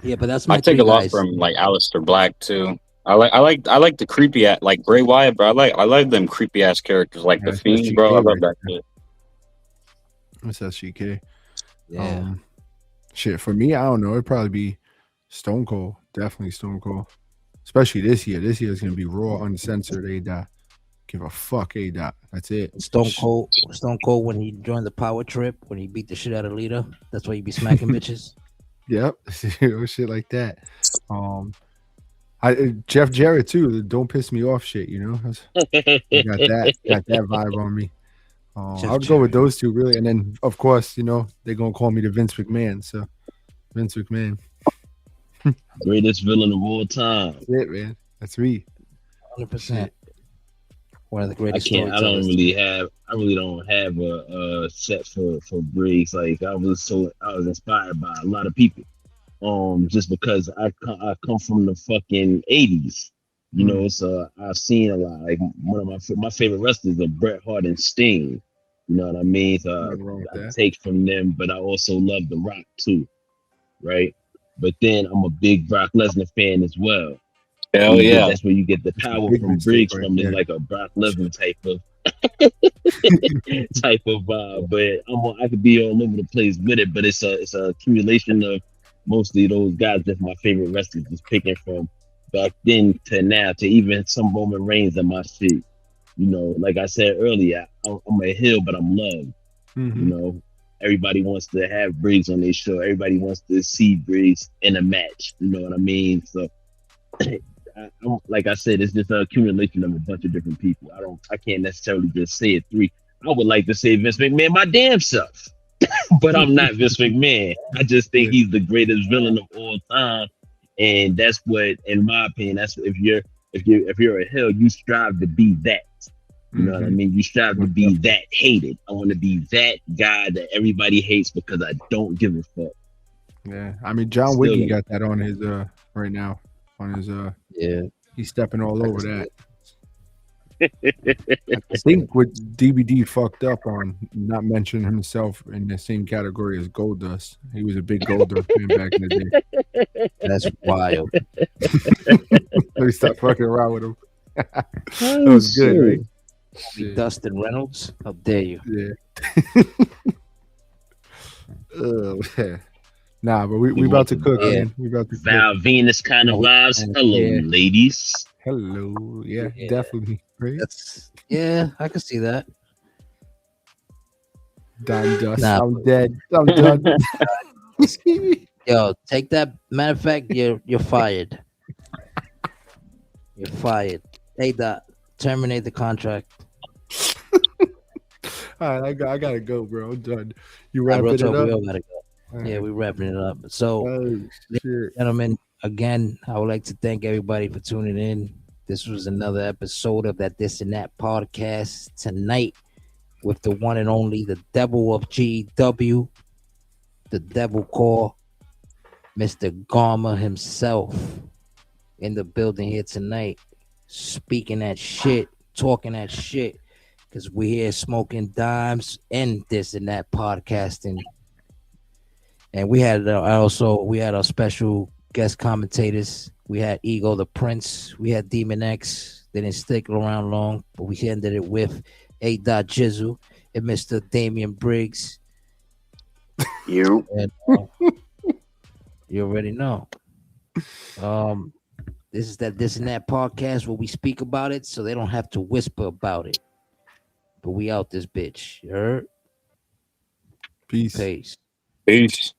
Yeah, but that's my I take 3 a lot guys. from like Aleister Black too. I like the creepy at like Bray Wyatt, bro. I like them creepy ass characters like Yeah, the that's Fiend, SGK bro. I love right that there. shit. What's SGK? Yeah. Shit, for me, I don't know. It'd probably be Stone Cold. Definitely Stone Cold. especially this year. This year is gonna be raw, uncensored. A Dot, give a fuck. A Dot, that's it. Stone Cold when he joined the power trip, when he beat the shit out of Lita. That's why he be smacking bitches. Yep, shit like that. Jeff Jarrett too. The don't piss me off shit. You know, got that vibe on me. I would go with those two really, and then of course, you know, they're gonna call me the Vince McMahon. So Vince McMahon, Greatest villain of all time. that's it, man. That's me. 100%. One of the I greatest can't. I storytellers. really don't have a set for Briggs. Like I was inspired by a lot of people. Just because I come from the fucking 80s, you know, so I've seen a lot. Like one of my favorite wrestlers are Bret Hart and Sting. You know what I mean? So Nothing wrong with I that. take from them, but I also love The Rock too, right? But then I'm a big Brock Lesnar fan as well. Hell yeah. That's where you get the power big from mistake Briggs right from. Is there. like a Brock Lesnar type of vibe. But I could be all over the place with it. But it's a accumulation of mostly those guys that's my favorite wrestlers, just picking from back then to now to even some Roman Reigns in my shit. You know, like I said earlier, I'm a heel, but I'm loved. Mhm. You know, everybody wants to have Briggs on their show. Everybody wants to see Briggs in a match. You know what I mean? So, like I said, it's just an accumulation of a bunch of different people. I can't necessarily just say it three. I would like to say Vince McMahon my damn self, but I'm not Vince McMahon. I just think he's the greatest villain of all time, and that's what, in my opinion, that's if you're a heel, you strive to be that. You know what I mean? You strive to be that hated. I want to be that guy that everybody hates because I don't give a fuck. Yeah, I mean John Wiggy got that on his right now on his Yeah. he's stepping all over that. I think what DVD fucked up on not mentioning himself in the same category as Goldust. He was a big Goldust fan back in the day. That's wild. Let me stop fucking around with him. That was good, right? Shit. Dustin Reynolds, how dare you? Yeah. Man. Nah, but we about to cook, man. We about to cook. Val Venus kind of vibes. Hello, ladies. Hello. Yeah, definitely. Right? Yeah, I can see that. Don Dust. Nah. I'm dead. I'm done. Yo, take that. Matter of fact, you're fired. You're fired. Hey, terminate the contract. All right, I gotta go, bro. I'm done. You Real wrapping it talk, up? we all gotta go. Yeah, we're wrapping it up. So, Oh, shit. gentlemen, again, I would like to thank everybody for tuning in. This was another episode of that This and That podcast tonight with the one and only, the devil of GEW, the devil call, Mr. Garmr himself in the building here tonight, speaking that shit, talking that shit, because we here smoking dimes and This and That podcasting. And we had our special guest commentators. We had Ego the Prince. We had Demon X. They didn't stick around long, but we ended it with A. Jizzle and Mr. Damian Briggs. You. And you already know. This is that This and That podcast where we speak about it so they don't have to whisper about it. But we out this bitch. You heard? Peace. Peace. Peace.